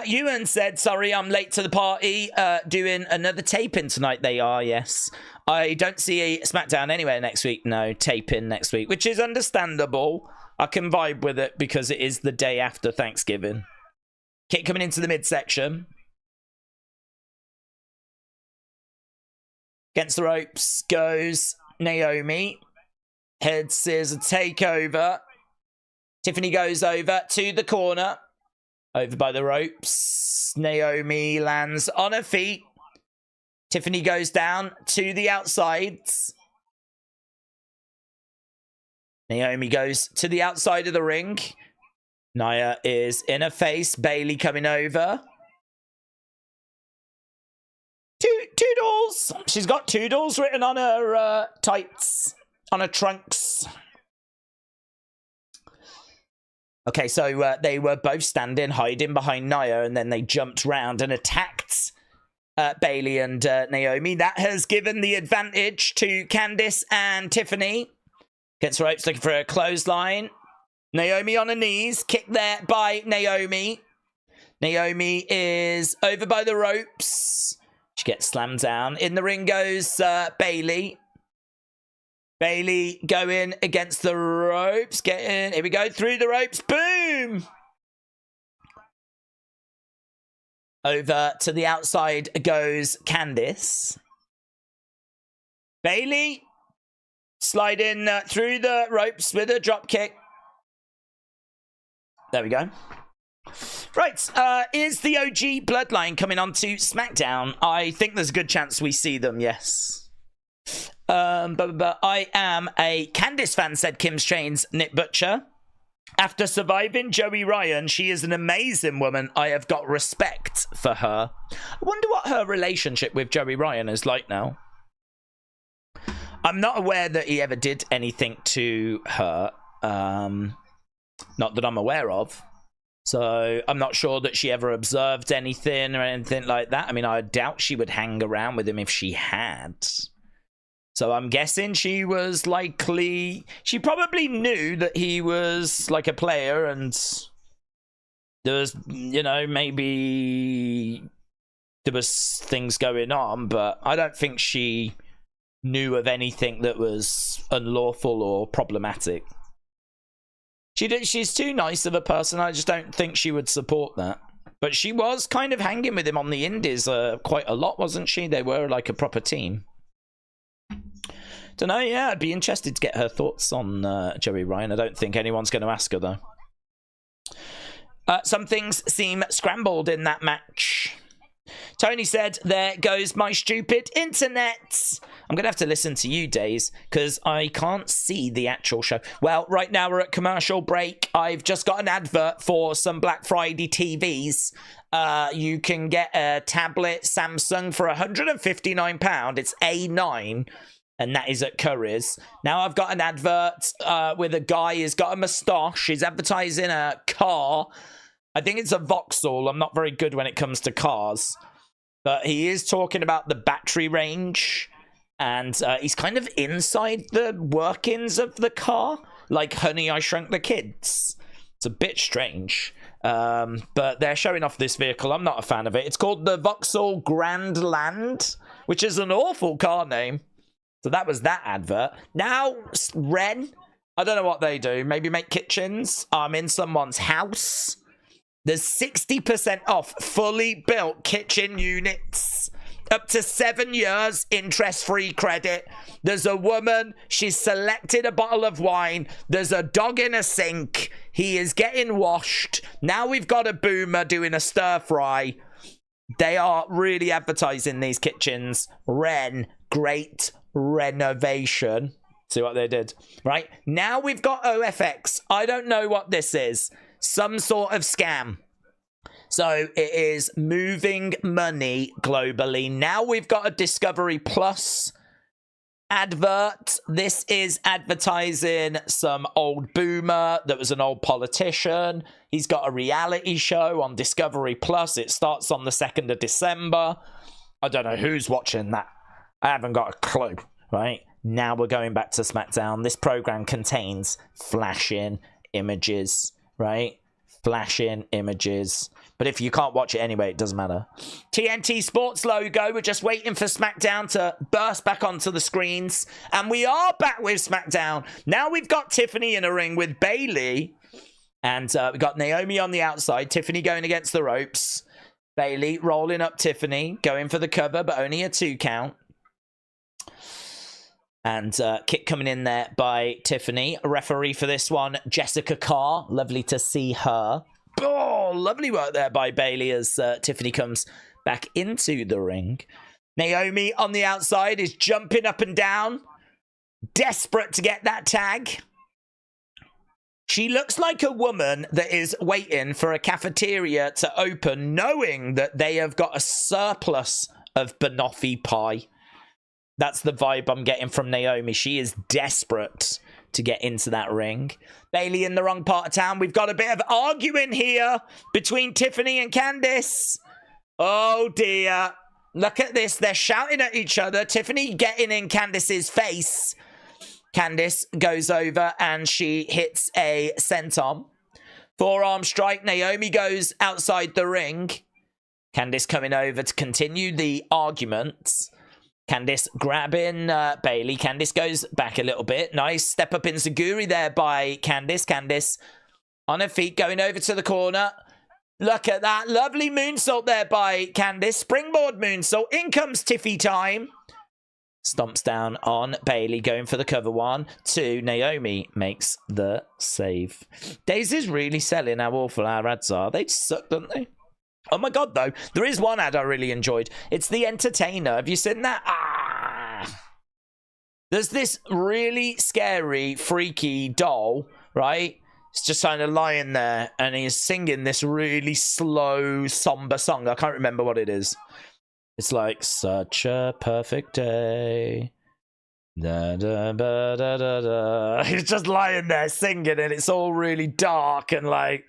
Ewan said, sorry, I'm late to the party. Doing another taping tonight. They are, yes. I don't see a Smackdown anywhere next week. No, taping next week, which is understandable. I can vibe with it because it is the day after Thanksgiving. Kick coming into the midsection. Against the ropes goes Naomi. Head says a takeover. Tiffany goes over to the corner. Over by the ropes. Naomi lands on her feet. Tiffany goes down to the outside. Naomi goes to the outside of the ring. Nia is in her face. Bayley coming over. Toodles. She's got Toodles written on her tights, on her trunks. Okay, so they were both standing, hiding behind Nia, and then they jumped round and attacked Bayley and Naomi. That has given the advantage to Candice and Tiffany. Gets ropes, looking for a clothesline. Naomi on her knees, kicked there by Naomi. Naomi is over by the ropes. She gets slammed down. In the ring goes Bayley. Bayley going against the ropes. Getting, here we go, through the ropes. Boom! Over to the outside goes Candice. Bayley sliding through the ropes with a drop kick. There we go. Right, is the OG Bloodline coming on to SmackDown? I think there's a good chance we see them, yes. But I am a Candice fan, said Kim's Chains Nick Butcher. After surviving Joey Ryan, she is an amazing woman. I have got respect for her. I wonder what her relationship with Joey Ryan is like now. I'm not aware that he ever did anything to her. Not that I'm aware of. So I'm not sure that she ever observed anything or anything like that. I mean, I doubt she would hang around with him if she had. So I'm guessing she was likely... She probably knew that he was like a player and there was, you know, maybe there was things going on, but I don't think she knew of anything that was unlawful or problematic. She's too nice of a person. I just don't think she would support that. But she was kind of hanging with him on the indies quite a lot, wasn't she? They were like a proper team. Don't know, yeah, I'd be interested to get her thoughts on Joey Ryan. I don't think anyone's going to ask her, though. Some things seem scrambled in that match. Tony said, there goes my stupid internet. I'm going to have to listen to you, Days, because I can't see the actual show. Well, right now we're at commercial break. I've just got an advert for some Black Friday TVs. You can get a tablet Samsung for £159. It's A9. And that is at Curry's. Now I've got an advert with a guy who's got a moustache. He's advertising a car. I think it's a Vauxhall. I'm not very good when it comes to cars. But he is talking about the battery range. And he's kind of inside the workings of the car. Like Honey, I Shrunk the Kids. It's a bit strange. But they're showing off this vehicle. I'm not a fan of it. It's called the Vauxhall Grandland, which is an awful car name. So that was that advert. Now, Ren, I don't know what they do. Maybe make kitchens. I'm in someone's house. There's 60% off fully built kitchen units. Up to 7 years interest-free credit. There's a woman. She's selected a bottle of wine. There's a dog in a sink. He is getting washed. Now we've got a boomer doing a stir-fry. They are really advertising these kitchens. Ren, great renovation. See what they did, right? Now we've got OFX. I don't know what this is. Some sort of scam. So it is moving money globally. Now we've got a Discovery Plus advert. This is advertising some old boomer that was an old politician. He's got a reality show on Discovery Plus. It starts on the 2nd of December. I don't know who's watching that. I haven't got a clue, right? Now we're going back to SmackDown. This program contains flashing images, right? Flashing images. But if you can't watch it anyway, it doesn't matter. TNT Sports logo. We're just waiting for SmackDown to burst back onto the screens. And we are back with SmackDown. Now we've got Tiffany in a ring with Bayley. And we've got Naomi on the outside. Tiffany going against the ropes. Bayley rolling up Tiffany. Going for the cover, but only a 2 count. And kick coming in there by Tiffany. A referee for this one, Jessica Carr. Lovely to see her. Oh, lovely work there by Bayley as Tiffany comes back into the ring. Naomi on the outside is jumping up and down. Desperate to get that tag. She looks like a woman that is waiting for a cafeteria to open, knowing that they have got a surplus of banoffee pie. That's the vibe I'm getting from Naomi. She is desperate to get into that ring. Bayley in the wrong part of town. We've got a bit of arguing here between Tiffany and Candice. Oh, dear. Look at this. They're shouting at each other. Tiffany getting in Candice's face. Candice goes over and she hits a senton. Forearm strike. Naomi goes outside the ring. Candice coming over to continue the arguments. Candice grabbing Bayley. Candice goes back a little bit. Nice step up in Zaguri there by Candice. Candice on her feet going over to the corner. Look at that. Lovely moonsault there by Candice. Springboard moonsault. In comes Tiffy time. Stomps down on Bayley going for the cover. 1, 2. Naomi makes the save. Daisy's really selling how awful our ads are. They suck, don't they? Oh my god, though. There is one ad I really enjoyed. It's The Entertainer. Have you seen that? There's this really scary, freaky doll, right? He's just kind of lying there, and he's singing this really slow, somber song. I can't remember what it is. It's like, such a perfect day. Da, da, da, da, da, da. He's just lying there singing, and it's all really dark and like...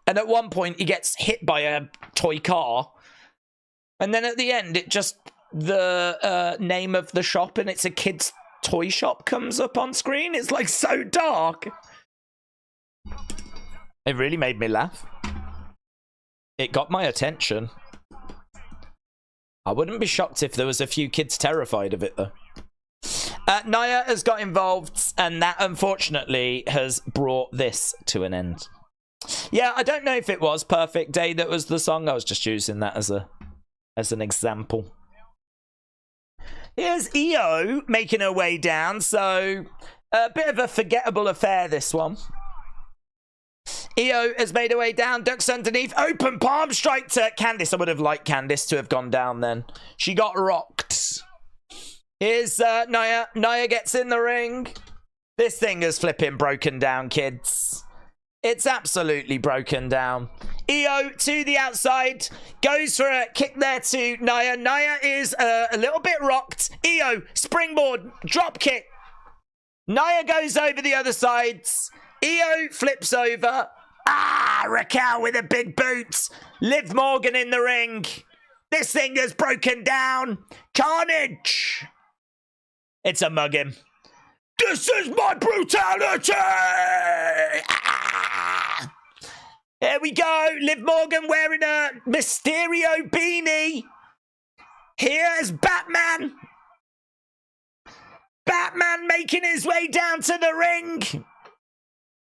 And at one point, he gets hit by a toy car. And then at the end, it just... The name of the shop, and it's a kid's toy shop, comes up on screen. It's like so dark. It really made me laugh. It got my attention. I wouldn't be shocked if there was a few kids terrified of it, though. Nia has got involved, and that, unfortunately, has brought this to an end. Yeah, I don't know if it was Perfect Day that was the song. I was just using that as an example. Here's Io making her way down, so a bit of a forgettable affair, this one. Io has made her way down, ducks underneath, open palm strike to Candice. I would have liked Candice to have gone down then. She got rocked. Here's Nia. Nia gets in the ring. This thing is flipping broken down, kids. It's absolutely broken down. Io to the outside. Goes for a kick there to Nia. Nia is a little bit rocked. Io, springboard, drop kick. Nia goes over the other sides. Io flips over. Ah, Raquel with a big boot. Liv Morgan in the ring. This thing is broken down. Carnage. It's a mugging. This is my brutality. Ah. Here we go. Liv Morgan wearing a Mysterio beanie. Here's Batman. Batman making his way down to the ring.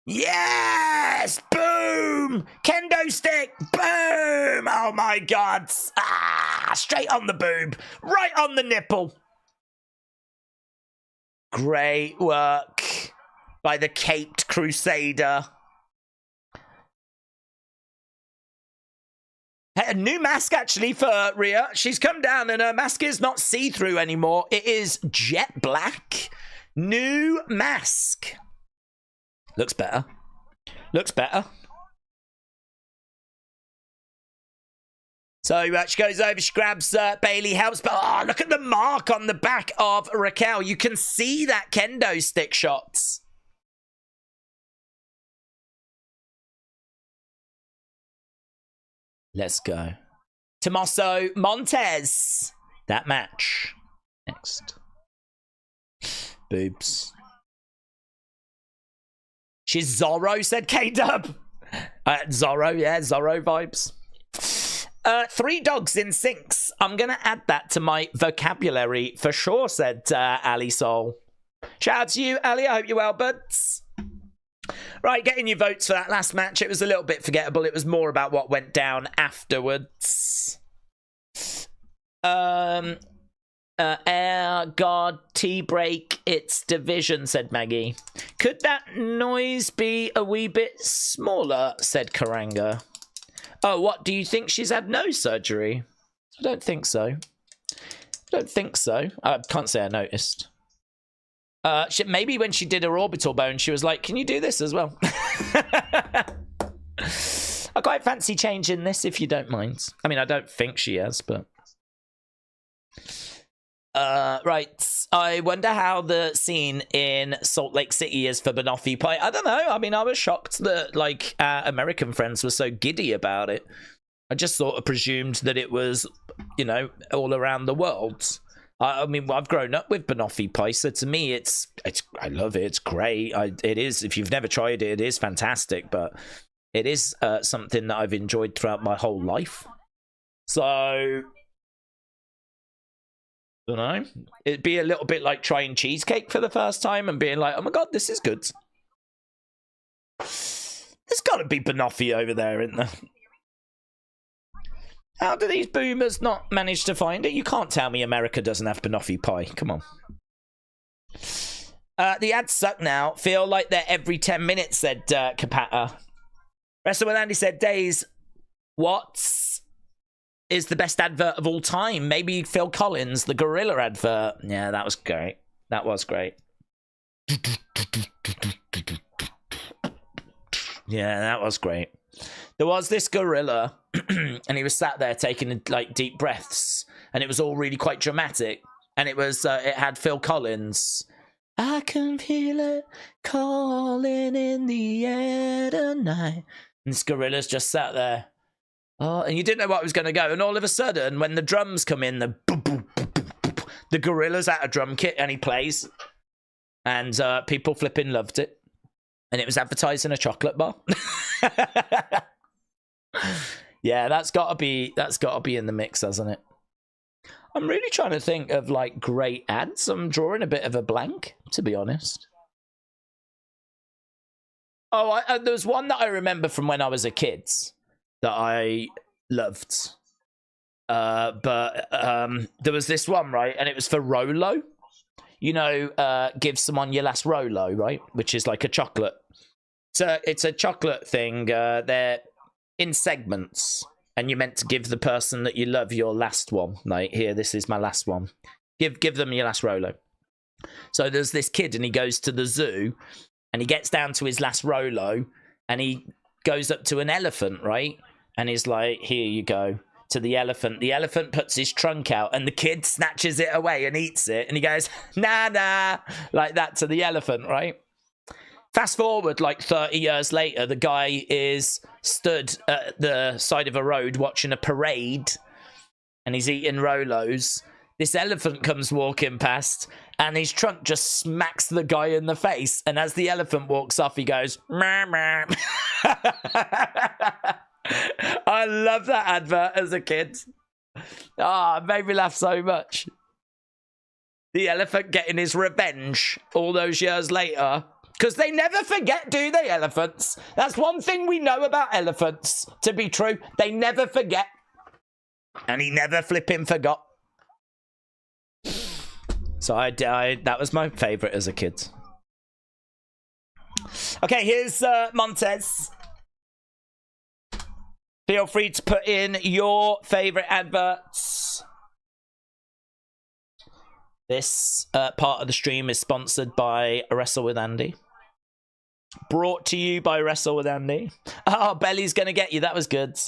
Yes! Boom! Kendo stick! Boom! Oh my god! Ah! Straight on the boob. Right on the nipple. Great work by the caped crusader. A new mask, actually, for Rhea. She's come down and her mask is not see-through anymore. It is jet black. New mask. Looks better. Looks better. So she goes over, she grabs Bailey, helps, but oh, look at the mark on the back of Raquel. You can see that kendo stick shots. Let's go. Tommaso Montez. That match. Next. Boobs. She's Zorro, said K-Dub. Zorro, yeah, Zorro vibes. 3 dogs in sinks. I'm going to add that to my vocabulary for sure, said Ali Soul. Shout out to you, Ali. I hope you're well, buds. Right, getting your votes for that last match. It was a little bit forgettable. It was more about what went down afterwards. Air God T-break, it's division, said Maggie. Could that noise be a wee bit smaller, said Karanga. Oh, what, do you think she's had nose surgery? I don't think so. I don't think so. I can't say I noticed. Maybe when she did her orbital bone, she was like, can you do this as well? I quite fancy changing this, if you don't mind. I mean, I don't think she has, but... right. I wonder how the scene in Salt Lake City is for Banoffee Pie. I don't know. I mean, I was shocked that, like, American friends were so giddy about it. I just sort of presumed that it was, you know, all around the world. I mean, I've grown up with Banoffee Pie, so to me, it's I love it. It's great. It is. If you've never tried it, it is fantastic. But it is something that I've enjoyed throughout my whole life. So... don't know. It'd be a little bit like trying cheesecake for the first time and being like, oh my god, this is good. There's got to be banoffee over there, isn't there? How do these boomers not manage to find it? You can't tell me America doesn't have banoffee pie. Come on. The ads suck now. Feel like they're every 10 minutes, said Kapata. Wrestle with Andy said, Days, what is the best advert of all time? Maybe Phil Collins, the Gorilla advert. Yeah, that was great. That was great. Yeah, that was great. There was this gorilla, and he was sat there taking like deep breaths, and it was all really quite dramatic. And it was it had Phil Collins. I can feel it calling in the air tonight. And this gorilla's just sat there. Oh, and you didn't know what was going to go. And all of a sudden, when the drums come in, the gorilla's at a drum kit and he plays. And people flipping loved it. And it was advertising a chocolate bar. Yeah, that's got to be in the mix, hasn't it? I'm really trying to think of like great ads. I'm drawing a bit of a blank, to be honest. Oh, there was one that I remember from when I was a kid that I loved. But there was this one, right? And it was for Rolo. You know, give someone your last Rolo, right? Which is like a chocolate. So it's a chocolate thing. They're in segments. And you're meant to give the person that you love your last one. Like, here, this is my last one. Give them your last Rolo. So there's this kid, and he goes to the zoo, and he gets down to his last Rolo, and he goes up to an elephant, right? And he's like, here you go, to the elephant. The elephant puts his trunk out, and the kid snatches it away and eats it. And he goes, nah, like that to the elephant, right? Fast forward like 30 years later, the guy is stood at the side of a road watching a parade, and he's eating Rolos. This elephant comes walking past, and his trunk just smacks the guy in the face. And as the elephant walks off, he goes, meh, meh. I love that advert as a kid. It made me laugh so much. The elephant getting his revenge all those years later. Because they never forget, do they, elephants? That's one thing we know about elephants, to be true. They never forget. And he never flipping forgot. So that was my favourite as a kid. Okay, here's Montez. Feel free to put in your favourite adverts. This part of the stream is sponsored by Wrestle with Andy. Brought to you by Wrestle with Andy. Oh, Belly's going to get you. That was good.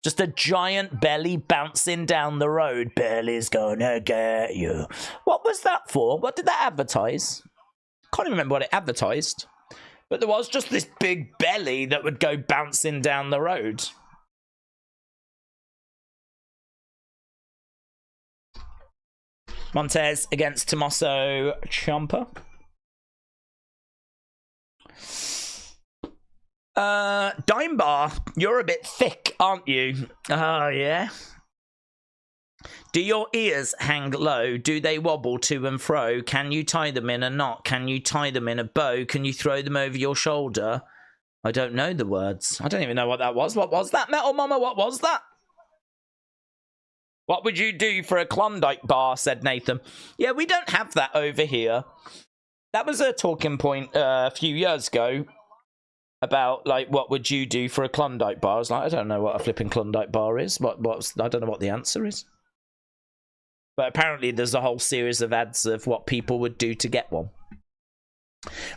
Just a giant belly bouncing down the road. Belly's going to get you. What was that for? What did that advertise? Can't even remember what it advertised. But there was just this big belly that would go bouncing down the road. Montez against Tommaso Ciampa. Dime Bar, you're a bit thick, aren't you? Oh, yeah. Do your ears hang low? Do they wobble to and fro? Can you tie them in a knot? Can you tie them in a bow? Can you throw them over your shoulder? I don't know the words. I don't even know what that was. What was that, Metal Mama? What was that? What would you do for a Klondike bar, said Nathan. Yeah, we don't have that over here. That was a talking point a few years ago about, like, what would you do for a Klondike bar? I was like, I don't know what a flipping Klondike bar is. I don't know what the answer is. But apparently there's a whole series of ads of what people would do to get one.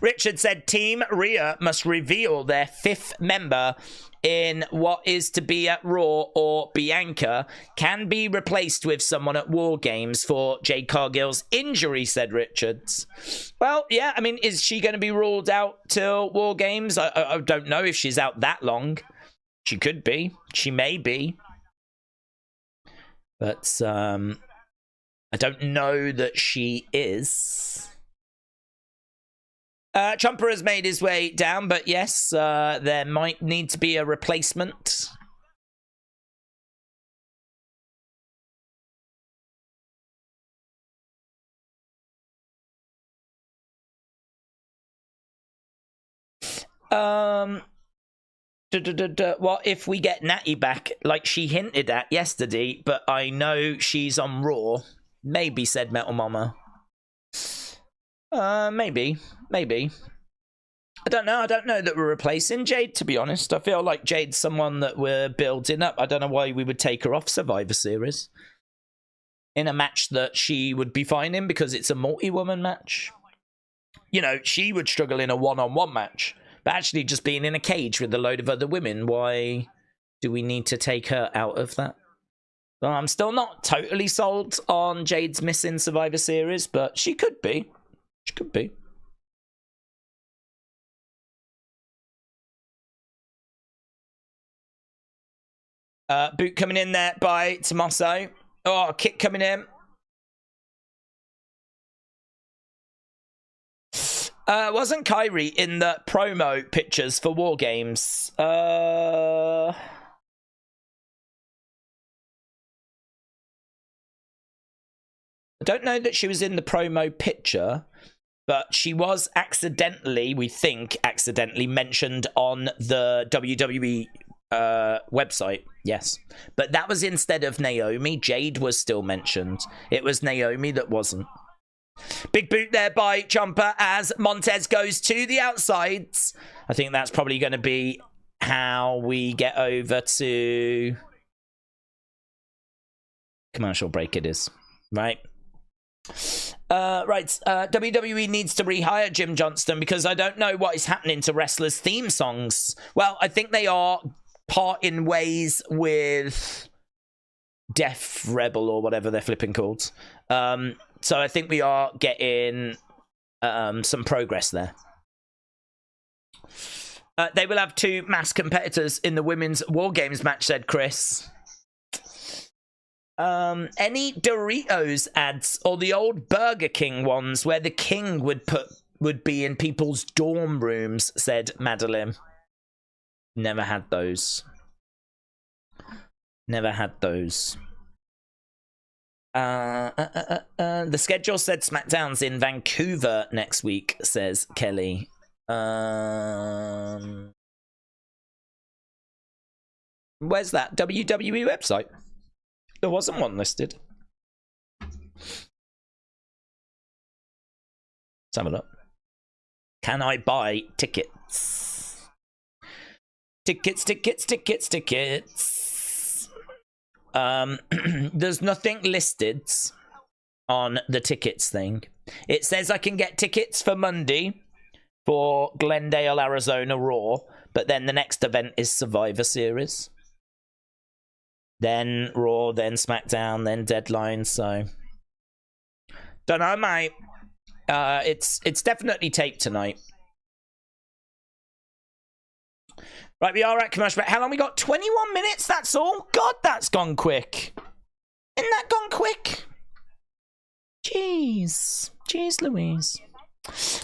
Richard said Team Rhea must reveal their 5th member in what is to be at Raw, or Bianca can be replaced with someone at War Games for Jade Cargill's injury, said Richards. Well, yeah, I mean, is she going to be ruled out till War Games? I don't know if she's out that long. She could be. She may be. But I don't know that she is. Ciampa has made his way down, but yes, there might need to be a replacement. What if we get Natty back, like she hinted at yesterday, but I know she's on Raw. Maybe, said Metal Mama. Maybe. I don't know that we're replacing Jade, to be honest. I feel like Jade's someone that we're building up. I don't know why we would take her off Survivor Series in a match that she would be fine in, because it's a multi-woman match. You know, she would struggle in a one-on-one match, But actually just being in a cage with a load of other women, why do we need to take her out of that? Well, I'm still not totally sold on Jade's missing Survivor Series, but she could be. She could be. Boot coming in there by Tommaso. Oh, kick coming in. Wasn't Kyrie in the promo pictures for War Games? I don't know that she was in the promo picture, but she was accidentally, we think, accidentally mentioned on the WWE website. Yes. But that was instead of Naomi. Jade was still mentioned. It was Naomi that wasn't. Big boot there by Ciampa as Montez goes to the outsides. I think that's probably going to be how we get over to commercial break. It is, right? WWE needs to rehire Jim Johnston because I don't know what is happening to wrestlers' theme songs. Well, I think they are parting ways with Def Rebel or whatever they're flipping called. So I think we are getting some progress there. They will have 2 mass competitors in the women's War Games match, said Chris. Any Doritos ads or the old Burger King ones where the king would be in people's dorm rooms, said Madeline. Never had those. Never had those. The schedule said SmackDown's in Vancouver next week, says Kelly. Where's that WWE website? There wasn't one listed. Let's have a look. Can I buy tickets? Tickets. There's nothing listed on the tickets thing. It says I can get tickets for Monday for Glendale, Arizona Raw, but then the next event is Survivor Series. Then Raw, then SmackDown, then Deadline, so don't know, mate. It's definitely taped tonight. Right, we are at commercial break. How long we got? 21 minutes, that's all? God, that's gone quick. Isn't that gone quick? Jeez. Jeez Louise.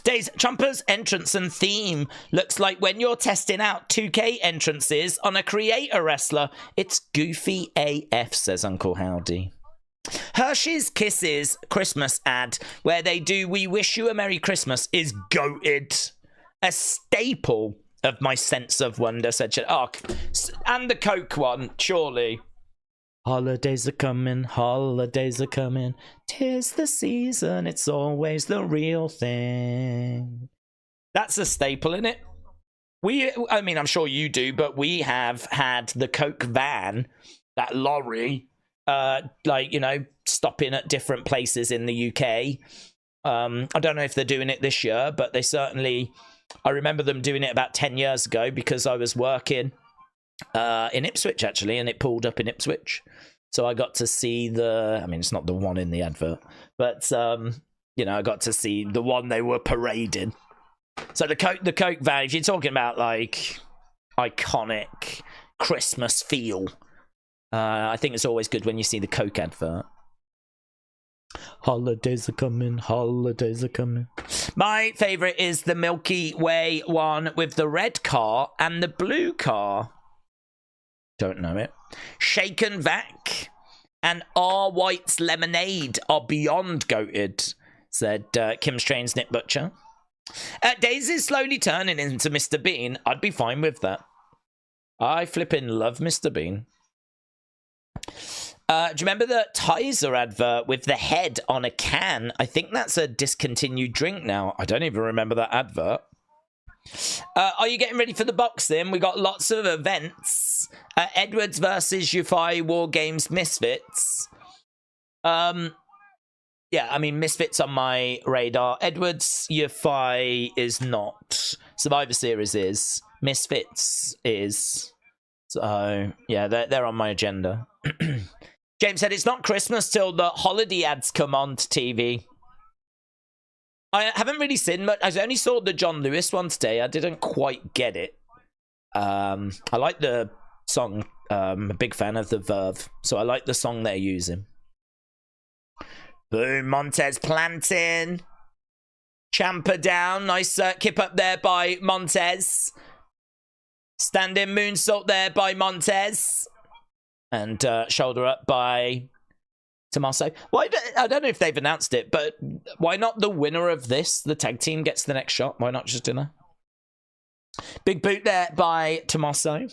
Days, Ciampa's entrance and theme looks like when you're testing out 2K entrances on a creator wrestler. It's goofy AF, says Uncle Howdy. Hershey's Kisses Christmas ad where they do We Wish You a Merry Christmas is goated. A staple of my sense of wonder, said Chad. Oh, and the Coke one, surely. Holidays are coming, 'tis the season, it's always the real thing. That's a staple, isn't it? I mean, I'm sure you do, but we have had the Coke van, that lorry, like, you know, stopping at different places in the UK. I don't know if they're doing it this year, but they certainly... I remember them doing it about 10 years ago because I was working in Ipswich, actually, and it pulled up in Ipswich. So I got to see I mean, it's not the one in the advert, but, you know, I got to see the one they were parading. So the Coke van, if you're talking about, like, iconic Christmas feel, I think it's always good when you see the Coke advert. Holidays are coming, holidays are coming. My favourite is the Milky Way one with the red car and the blue car. Don't know it. Shaken Vac and R. White's Lemonade are beyond goated, said Kim Strain's Nick Butcher. Daisy's slowly turning into Mr. Bean. I'd be fine with that. I flippin' love Mr. Bean. Do you remember the Tizer advert with the head on a can? I think that's a discontinued drink now. I don't even remember that advert. Are you getting ready for the boxing? We got lots of events. Edwards versus Yufai War Games Misfits. yeah, I mean, Misfits on my radar. Edwards, Yafai is not. Survivor Series is. Misfits is. So, yeah, they're on my agenda. James said it's not Christmas till the holiday ads come on to TV. I haven't really seen much. I only saw the John Lewis one today. I didn't quite get it. I like the song. I'm a big fan of the Verve. So I like the song they're using. Boom, Montez planting. Champa down. Nice kip up there by Montez. Standing moonsault there by Montez. And shoulder up by Tommaso. Why? I don't know if they've announced it, but why not the winner of this? The tag team gets the next shot. Why not just dinner? Big boot there by Tommaso.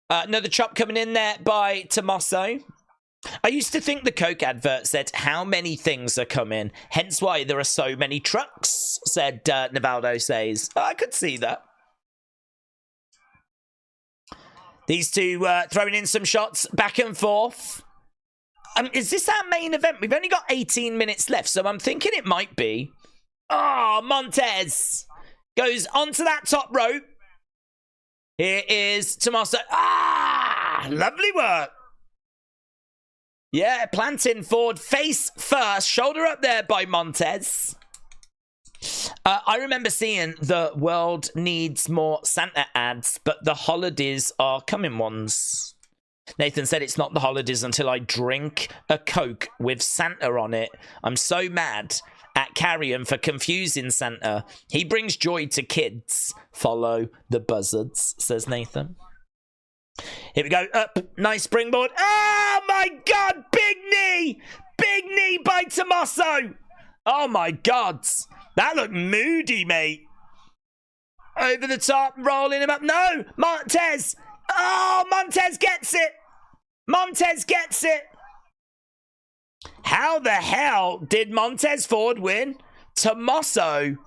Another chop coming in there by Tommaso. I used to think the Coke advert said how many things are coming, hence why there are so many trucks, said Navaldo says. I could see that. These two throwing in some shots back and forth. Is this our main event? We've only got 18 minutes left, so I'm thinking it might be. Oh, Montez goes onto that top rope. Here is Tommaso. Ah, lovely work. Yeah, planting forward, face first, shoulder up there by Montez. I remember seeing the world needs more Santa ads, but the holidays are coming ones. Nathan said it's not the holidays until I drink a Coke with Santa on it. I'm so mad at Carrion for confusing Santa. He brings joy to kids. Follow the buzzards, says Nathan. Here we go. Up. Nice springboard. Oh, my God. Big knee. Big knee by Tommaso. Oh, my God. That looked moody, mate. Over the top. Rolling him up. No. Montez. Oh, Montez gets it. Montez gets it. How the hell did Montez Ford win? Tommaso.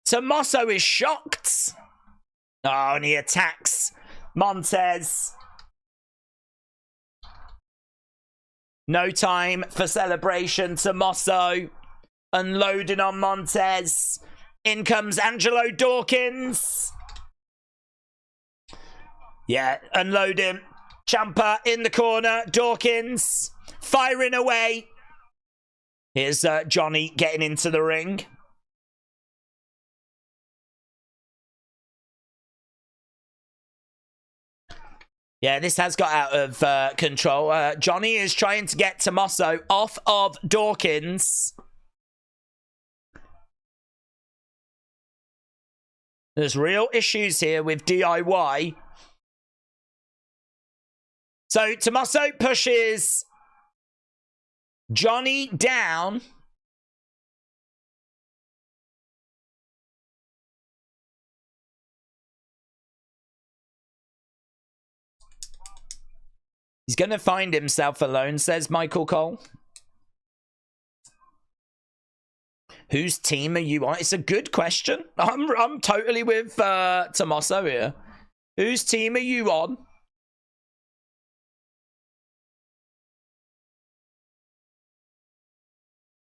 Tommaso is shocked. Oh, and he attacks Montez. No time for celebration. Tommaso unloading on Montez. In comes Angelo Dawkins. Yeah, unload him. Ciampa in the corner. Dawkins firing away. Here's Johnny getting into the ring. Yeah, this has got out of control. Johnny is trying to get Tommaso off of Dawkins. There's real issues here with DIY. So Tommaso pushes Johnny down. He's going to find himself alone, says Michael Cole. Whose team are you on? It's a good question. I'm totally with Tommaso here. Whose team are you on?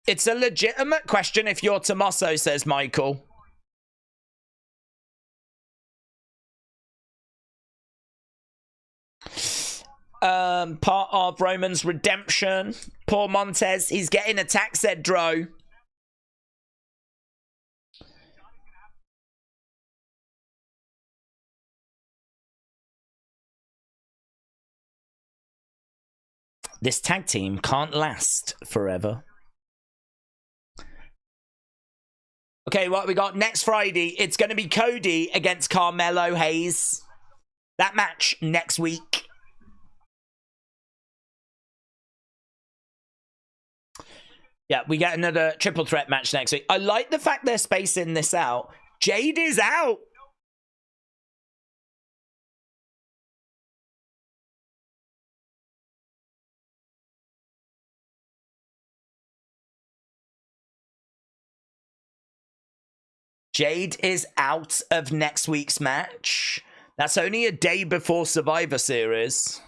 It's a legitimate question if you're Tommaso, says Michael. Part of Roman's redemption. Poor Montez. He's getting attacked, said Dro. This tag team can't last forever. Okay, what we got next Friday? It's going to be Cody against Carmelo Hayes. That match next week. Yeah, we get another triple threat match next week. I like the fact they're spacing this out. Jade is out. Jade is out of next week's match. That's only a day before Survivor Series.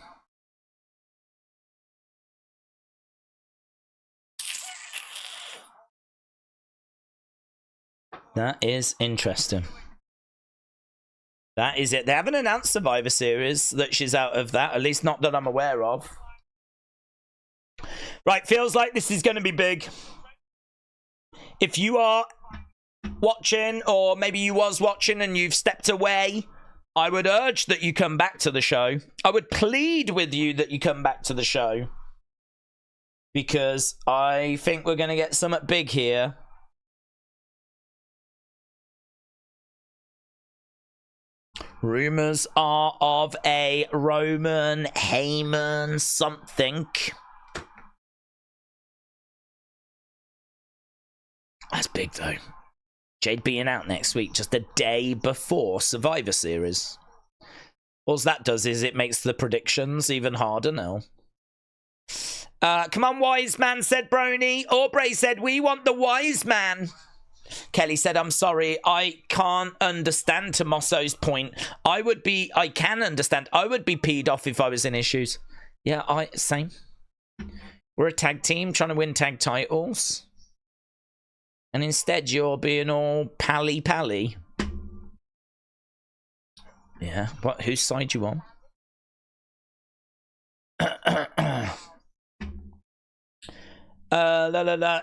That is interesting. That is it. They haven't announced Survivor Series that she's out of that, at least not that I'm aware of. Right, feels like this is going to be big. If you are watching, or maybe you was watching and you've stepped away, I would urge that you come back to the show. I would plead with you that you come back to the show, because I think we're going to get something big here. Rumors are of a Roman Heyman something. That's big, though. Jade being out next week, just a day before Survivor Series. All that does is it makes the predictions even harder now. Come on, wise man, said Brony. Aubrey said, we want the wise man. Kelly said, I'm sorry, I can't understand Tommaso's point. I can understand. I would be peed off if I was in issues. Yeah, same. We're a tag team trying to win tag titles. And instead you're being all pally-pally. Yeah, what? Whose side you on?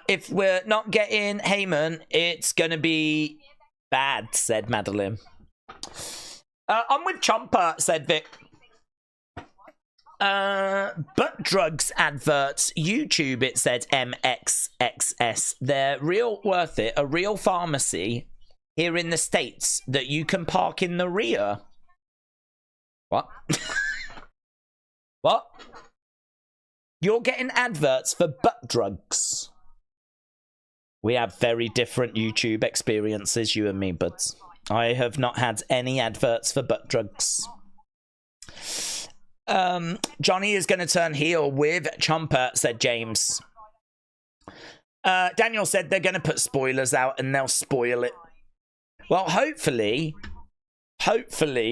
If we're not getting Heyman, it's gonna be bad, said Madeline. I'm with Chomper, said Vic. Butt drugs adverts, YouTube, it said MXXS. They're real worth it. A real pharmacy here in the States that you can park in the rear. What? What? You're getting adverts for butt drugs. We have very different YouTube experiences, you and me, buds. I have not had any adverts for butt drugs. Johnny is going to turn heel with Chomper, said James. Daniel said they're going to put spoilers out and they'll spoil it. Well, hopefully,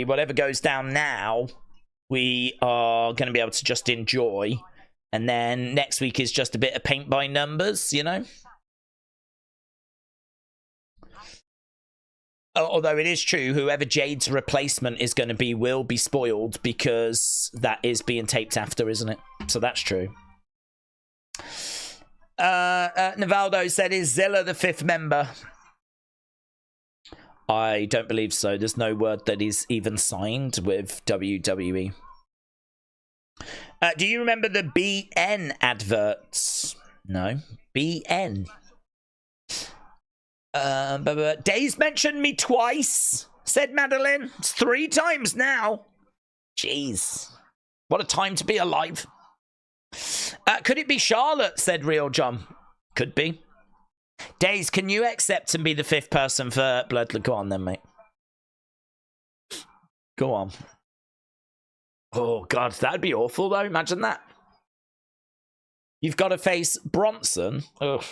whatever goes down now, we are going to be able to just enjoy. And then next week is just a bit of paint by numbers, you know? Although it is true, whoever Jade's replacement is going to be will be spoiled, because that is being taped after, isn't it? So that's true. Navaldo said, is Zilla the 5th member? I don't believe so. There's no word that he's even signed with WWE. Do you remember the BN adverts? No. BN. Days mentioned me twice, said Madeline. It's 3 times now. Jeez. What a time to be alive. Could it be Charlotte, said Real John. Could be. Days, can you accept and be the 5th person for Bloodline? Go on then, mate. Go on. Oh, God, that'd be awful, though. Imagine that. You've got to face Bronson. Ugh.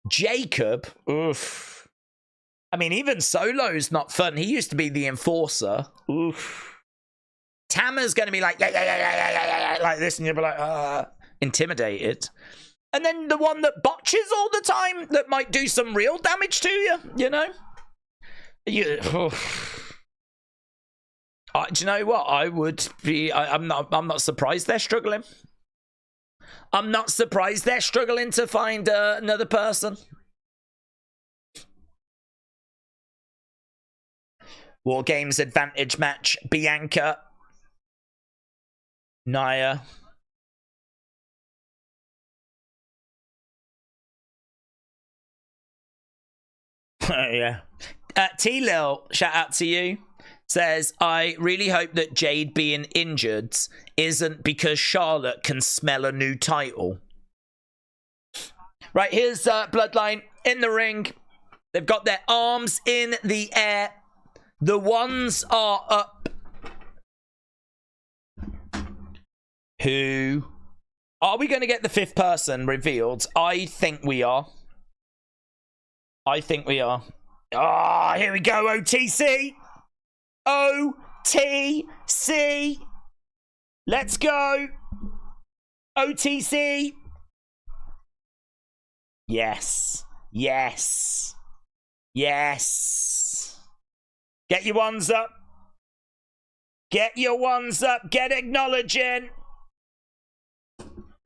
Jacob. Oof. I mean, even Solo's not fun. He used to be the enforcer. Oof. Tammer's going to be like, yeah, like this, and you'll be like, intimidated. And then the one that botches all the time, that might do some real damage to you, you know? Do you know what? I would be. I'm not surprised they're struggling. I'm not surprised they're struggling to find another person. War Games advantage match: Bianca, Nia. Yeah. T-Lil, shout out to you. Says, I really hope that Jade being injured isn't because Charlotte can smell a new title. Right, here's Bloodline in the ring. They've got their arms in the air. The ones are up. Who? Are we going to get the 5th person revealed? I think we are. I think we are. Ah, here we go, OTC. OTC. Let's go. OTC. Yes. Yes. Yes. Get your ones up. Get your ones up. Get acknowledging.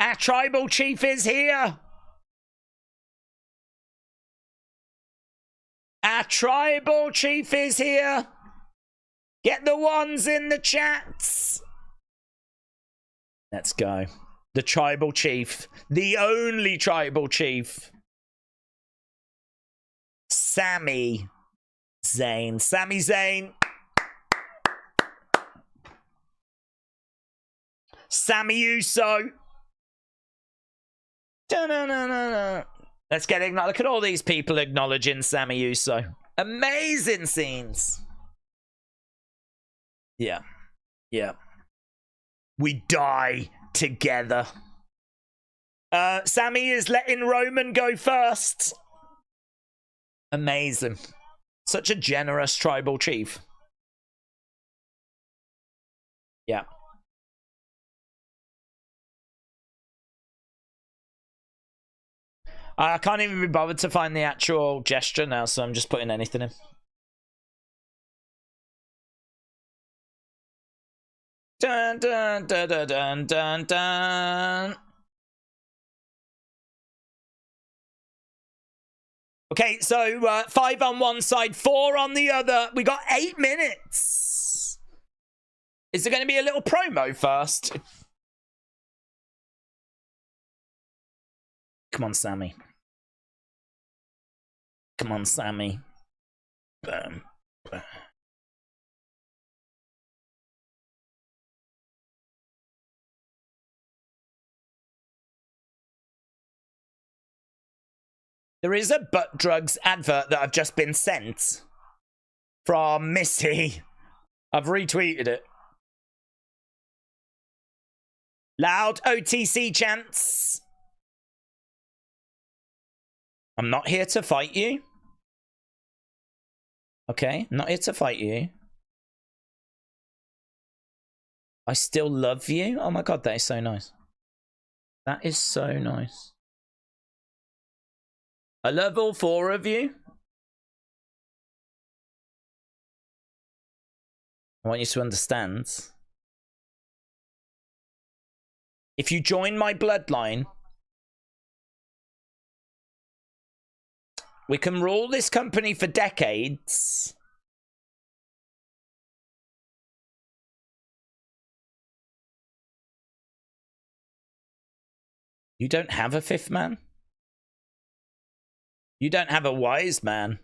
Our tribal chief is here. Our tribal chief is here. Get the ones in the chats. Let's go. The tribal chief. The only tribal chief. Sami Zayn. Sami Zayn. Sami Uso. Da-na-na-na-na. Let's get acknowledged. Look at all these people acknowledging Sami Uso. Amazing scenes. Yeah. Yeah. We die together. Sami is letting Roman go first. Amazing. Such a generous tribal chief. Yeah. I can't even be bothered to find the actual gesture now, so I'm just putting anything in. Dun, dun, dun, dun, dun, dun, dun. Okay, so 5 on one side, 4 on the other. We got 8 minutes. Is there going to be a little promo first? Come on, Sami. Come on, Sami. Boom. Boom. There is a butt drugs advert that I've just been sent from Missy. I've retweeted it. Loud OTC chants. I'm not here to fight you. Okay, I'm not here to fight you. I still love you. Oh my god, that is so nice. That is so nice. I love all 4 of you. I want you to understand. If you join my bloodline, we can rule this company for decades. You don't have a 5th man? You don't have a wise man.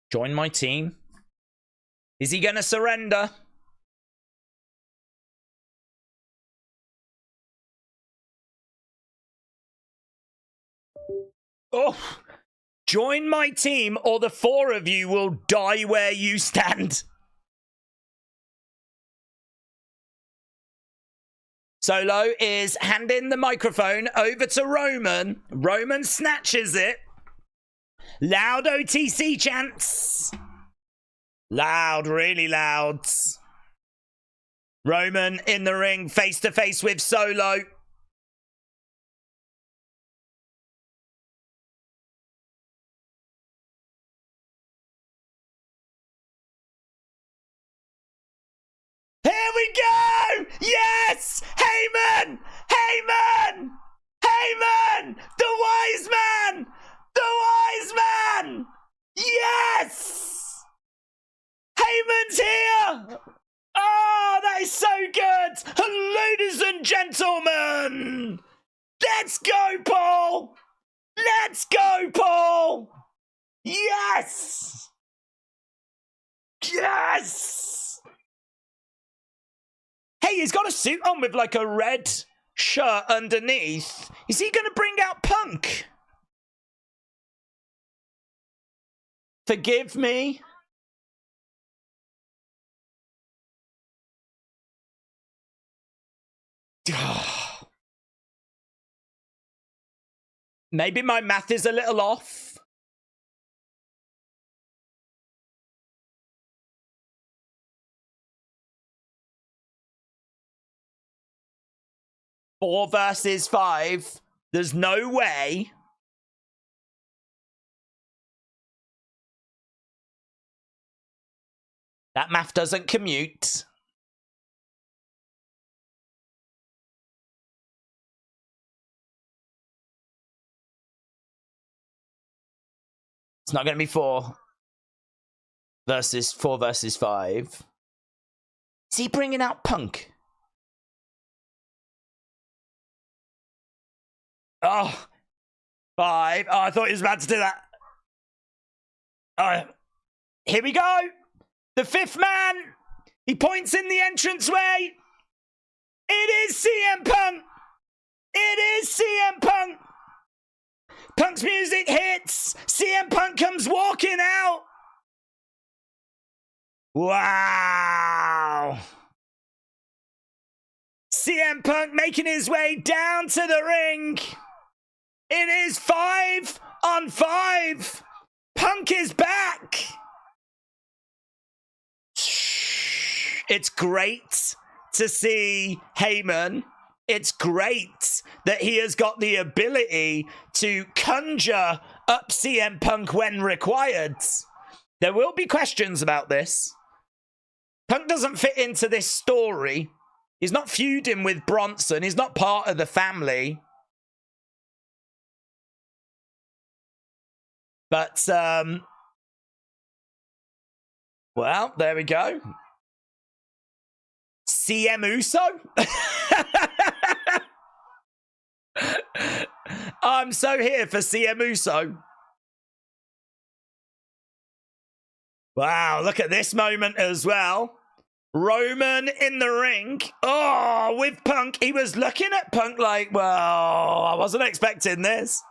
Join my team. Is he going to surrender? Oh, join my team or the 4 of you will die where you stand. Solo is handing the microphone over to Roman. Roman snatches it. Loud OTC chants. Loud, really loud. Roman in the ring, face to face with Solo. Here we go! Yes! Heyman! Heyman! Heyman! The wise man! The wise man! Yes! Heyman's here! Oh, that is so good! Ladies and gentlemen! Let's go, Paul! Let's go, Paul! Yes! Yes! Hey, he's got a suit on with like a red shirt underneath. Is he going to bring out Punk? Forgive me. Maybe my math is a little off. 4 versus 5. There's no way. That math doesn't commute. It's not going to be 4 versus 5. Is he bringing out Punk? Oh, 5. Oh, I thought he was about to do that. Here we go. The 5th man. He points in the entranceway. It is CM Punk. It is CM Punk. Punk's music hits. CM Punk comes walking out. Wow. CM Punk making his way down to the ring. It is 5 on 5. Punk is back. It's great to see Heyman. It's great that he has got the ability to conjure up CM Punk when required. There will be questions about this. Punk doesn't fit into this story. He's not feuding with Bronson. He's not part of the family. But, well, there we go. CM Uso? I'm so here for CM Uso. Wow, look at this moment as well. Roman in the ring. Oh, with Punk. He was looking at Punk like, well, I wasn't expecting this.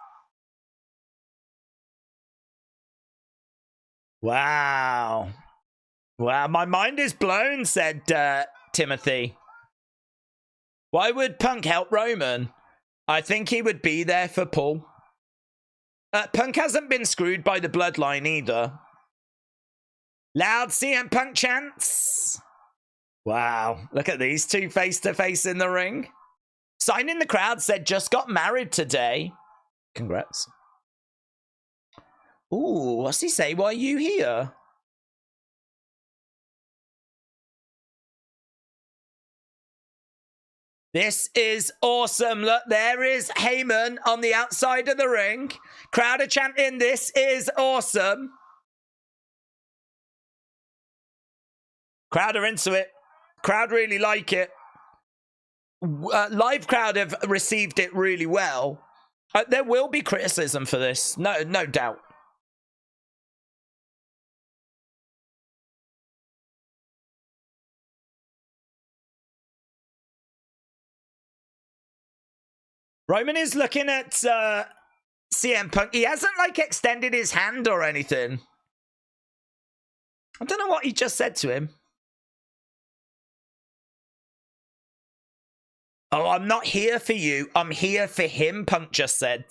Wow. Wow, my mind is blown, said Timothy. Why would Punk help Roman? I think he would be there for Paul. Punk hasn't been screwed by the Bloodline either. Loud CM Punk chants. Wow, look at these two face-to-face in the ring. Sign in the crowd said, just got married today. Congrats. Ooh, what's he say? Why are you here? This is awesome. Look, there is Heyman on the outside of the ring. Crowd are chanting, this is awesome. Crowd are into it. Crowd really like it. Live crowd have received it really well. There will be criticism for this. No doubt. Roman is looking at CM Punk. He hasn't, like, extended his hand or anything. I don't know what he just said to him. Oh, I'm not here for you. I'm here for him, Punk just said.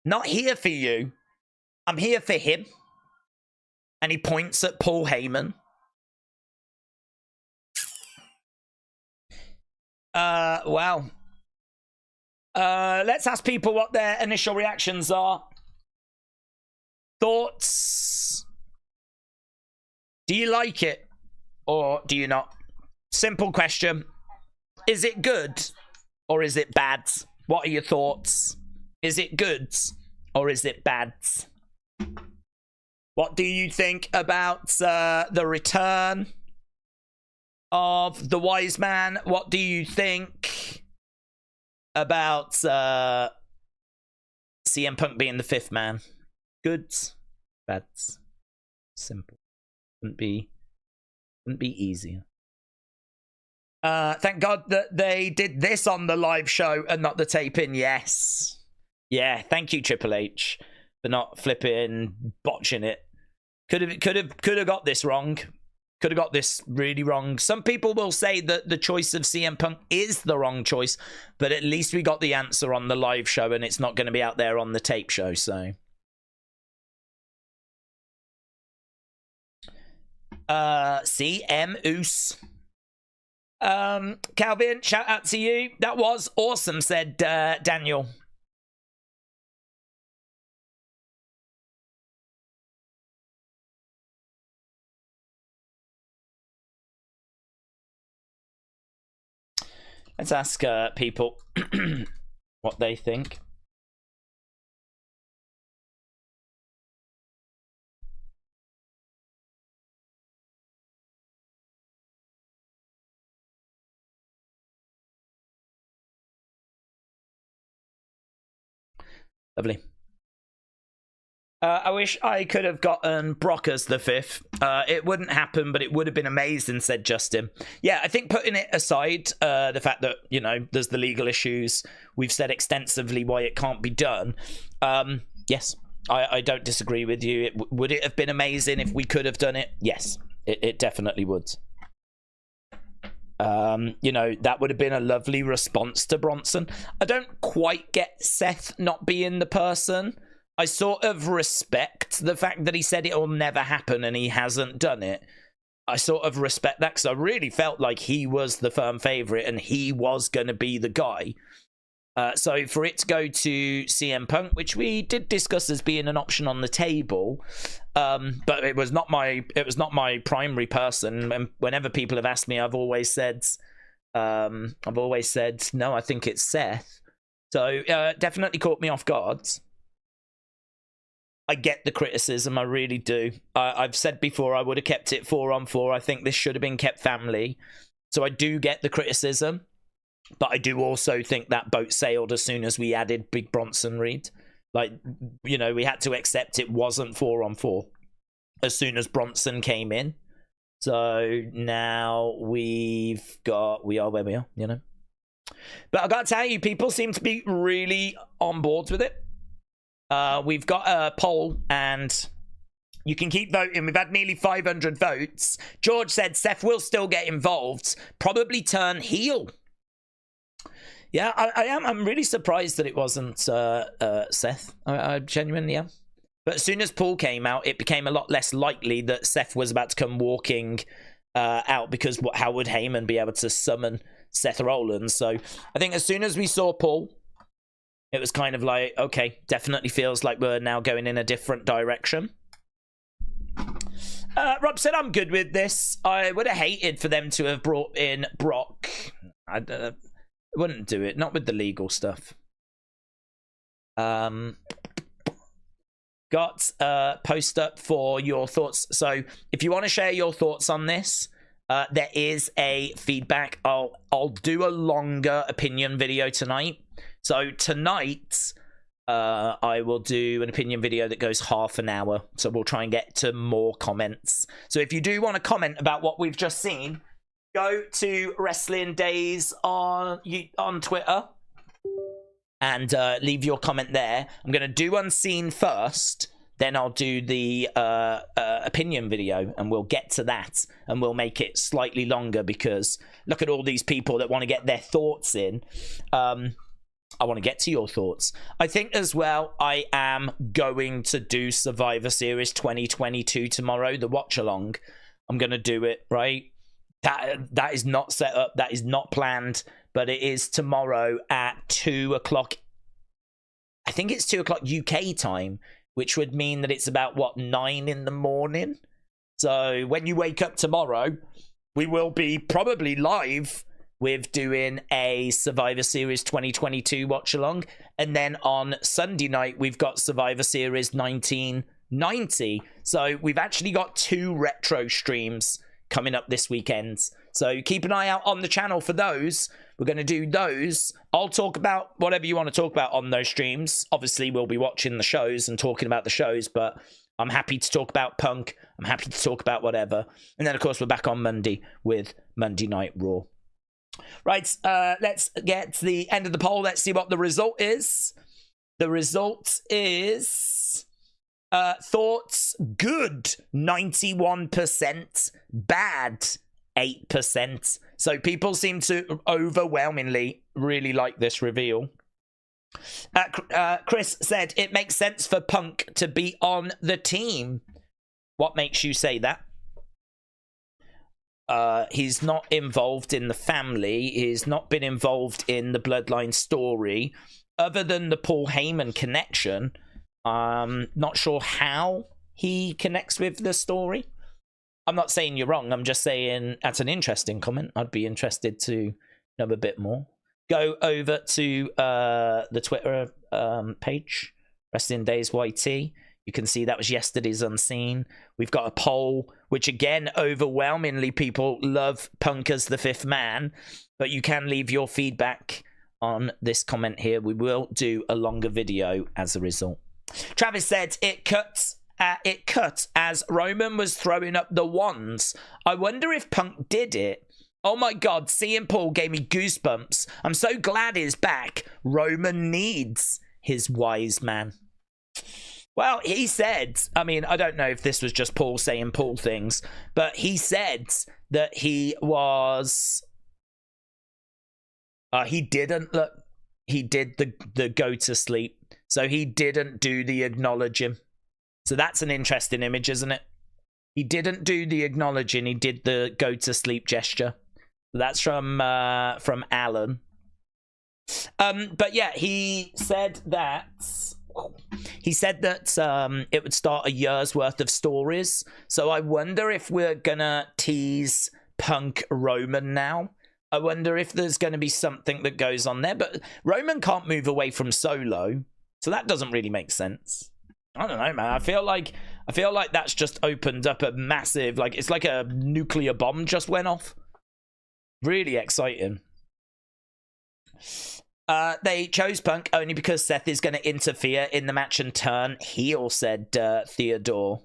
Not here for you. I'm here for him. And he points at Paul Heyman. Wow. Let's ask people what their initial reactions are. Thoughts? Do you like it? Or do you not? Simple question. Is it good? Or is it bad? What are your thoughts? Is it good? Or is it bad? What do you think about the return of the wise man? What do you think about CM Punk being the 5th man? Goods, bads, simple. Wouldn't be easier. Thank God that they did this on the live show and not the taping. Yes. Yeah, thank you, Triple H, for not flipping, botching it. Could have got this wrong. Could have got this really wrong. Some people will say that the choice of CM Punk is the wrong choice, but at least we got the answer on the live show and it's not going to be out there on the tape show, so. CM Us. Calvin, shout out to you. That was awesome, said Daniel. Let's ask people what they think. Lovely. I wish I could have gotten Brock as the 5th. It wouldn't happen, but it would have been amazing, said Justin. Yeah, I think putting it aside, the fact that, you know, there's the legal issues, we've said extensively why it can't be done. Yes, I don't disagree with you. Would it have been amazing if we could have done it? Yes, it definitely would. You know, that would have been a lovely response to Bronson. I don't quite get Seth not being the person. I sort of respect the fact that he said it'll never happen and he hasn't done it. I sort of respect that because I really felt like he was the firm favourite and he was going to be the guy. So for it to go to CM Punk, which we did discuss as being an option on the table, but it was not my primary person. And whenever people have asked me, I've always said no. I think it's Seth. So definitely caught me off guard. I get the criticism, I really do. I've said before I would have kept it 4-on-4. I think this should have been kept family. So I do get the criticism, but I do also think that boat sailed as soon as we added Big Bronson Reed. Like, you know, we had to accept it wasn't 4-on-4 as soon as Bronson came in. So now we are where we are, you know. But I got to tell you, people seem to be really on board with it. We've got a poll and you can keep voting. We've had nearly 500 votes. George said Seth will still get involved, probably turn heel. Yeah, I am. I'm really surprised that it wasn't Seth. I genuinely am. But as soon as Paul came out, it became a lot less likely that Seth was about to come walking out because how would Heyman be able to summon Seth Rollins? So I think as soon as we saw Paul, it was kind of like, okay, definitely feels like we're now going in a different direction. Rob said, I'm good with this. I would have hated for them to have brought in Brock. I wouldn't do it. Not with the legal stuff. Got a post up for your thoughts. So if you want to share your thoughts on this, there is a feedback. I'll do a longer opinion video tonight. So tonight, I will do an opinion video that goes half an hour. So we'll try and get to more comments. So if you do want to comment about what we've just seen, go to Wrestling Days on Twitter and leave your comment there. I'm going to do Unseen first. Then I'll do the opinion video and we'll get to that and we'll make it slightly longer because look at all these people that want to get their thoughts in. I want to get to your thoughts. I think as well, I am going to do Survivor Series 2022 tomorrow, the watch along. I'm going to do it, right? That is not set up. That is not planned, but it is tomorrow at 2 o'clock. I think it's 2 o'clock UK time, which would mean that it's about, 9 in the morning? So when you wake up tomorrow, we will be probably live with doing a Survivor Series 2022 watch-along. And then on Sunday night, we've got Survivor Series 1990. So we've actually got 2 retro streams coming up this weekend. So keep an eye out on the channel for those. We're going to do those. I'll talk about whatever you want to talk about on those streams. Obviously, we'll be watching the shows and talking about the shows, but I'm happy to talk about Punk. I'm happy to talk about whatever. And then, of course, we're back on Monday with Monday Night Raw. Right, let's get to the end of the poll. Let's see what the result is. The result is thoughts good 91%, bad 8%. So people seem to overwhelmingly really like this reveal. Chris said it makes sense for Punk to be on the team. What makes you say that? He's not involved in the family. He's not been involved in the Bloodline story, other than the Paul Heyman connection. Not sure how he connects with the story. I'm not saying you're wrong. I'm just saying that's an interesting comment. I'd be interested to know a bit more. Go over to the Twitter page, Wrestling Days YT. You can see that was yesterday's Unseen. We've got a poll, which again, overwhelmingly people love Punk as the fifth man, but you can leave your feedback on this comment here. We will do a longer video as a result. Travis said, it cut as Roman was throwing up the wands. I wonder if Punk did it. Oh my God, CM Paul gave me goosebumps. I'm so glad he's back. Roman needs his wise man. Well, he said, I mean, I don't know if this was just Paul saying Paul things, but he said that he was... he didn't look... He did the go to sleep. So he didn't do the acknowledging. So that's an interesting image, isn't it? He didn't do the acknowledging. He did the go to sleep gesture. That's from Alan. But yeah, he said that it would start a year's worth of stories. So I wonder if we're gonna tease Punk Roman now. I wonder if there's going to be something that goes on there. But Roman can't move away from Solo, so that doesn't really make sense. I don't know, man. I feel like that's just opened up a massive, like, it's like a nuclear bomb just went off. Really exciting. They chose Punk only because Seth is going to interfere in the match and turn heel, said Theodore.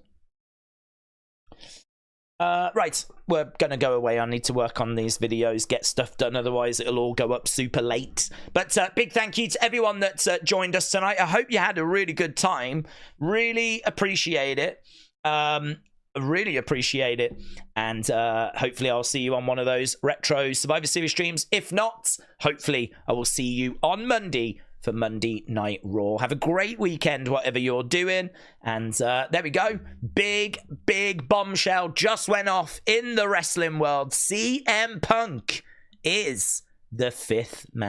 Right, we're going to go away. I need to work on these videos, get stuff done, otherwise it'll all go up super late. But big thank you to everyone that's joined us tonight. I hope you had a really good time. Really appreciate it. Really appreciate it. And hopefully I'll see you on one of those retro Survivor Series streams. If not, hopefully I will see you on Monday for Monday Night Raw. Have a great weekend, whatever you're doing. And there we go. Big bombshell just went off in the wrestling world. CM Punk is the fifth man.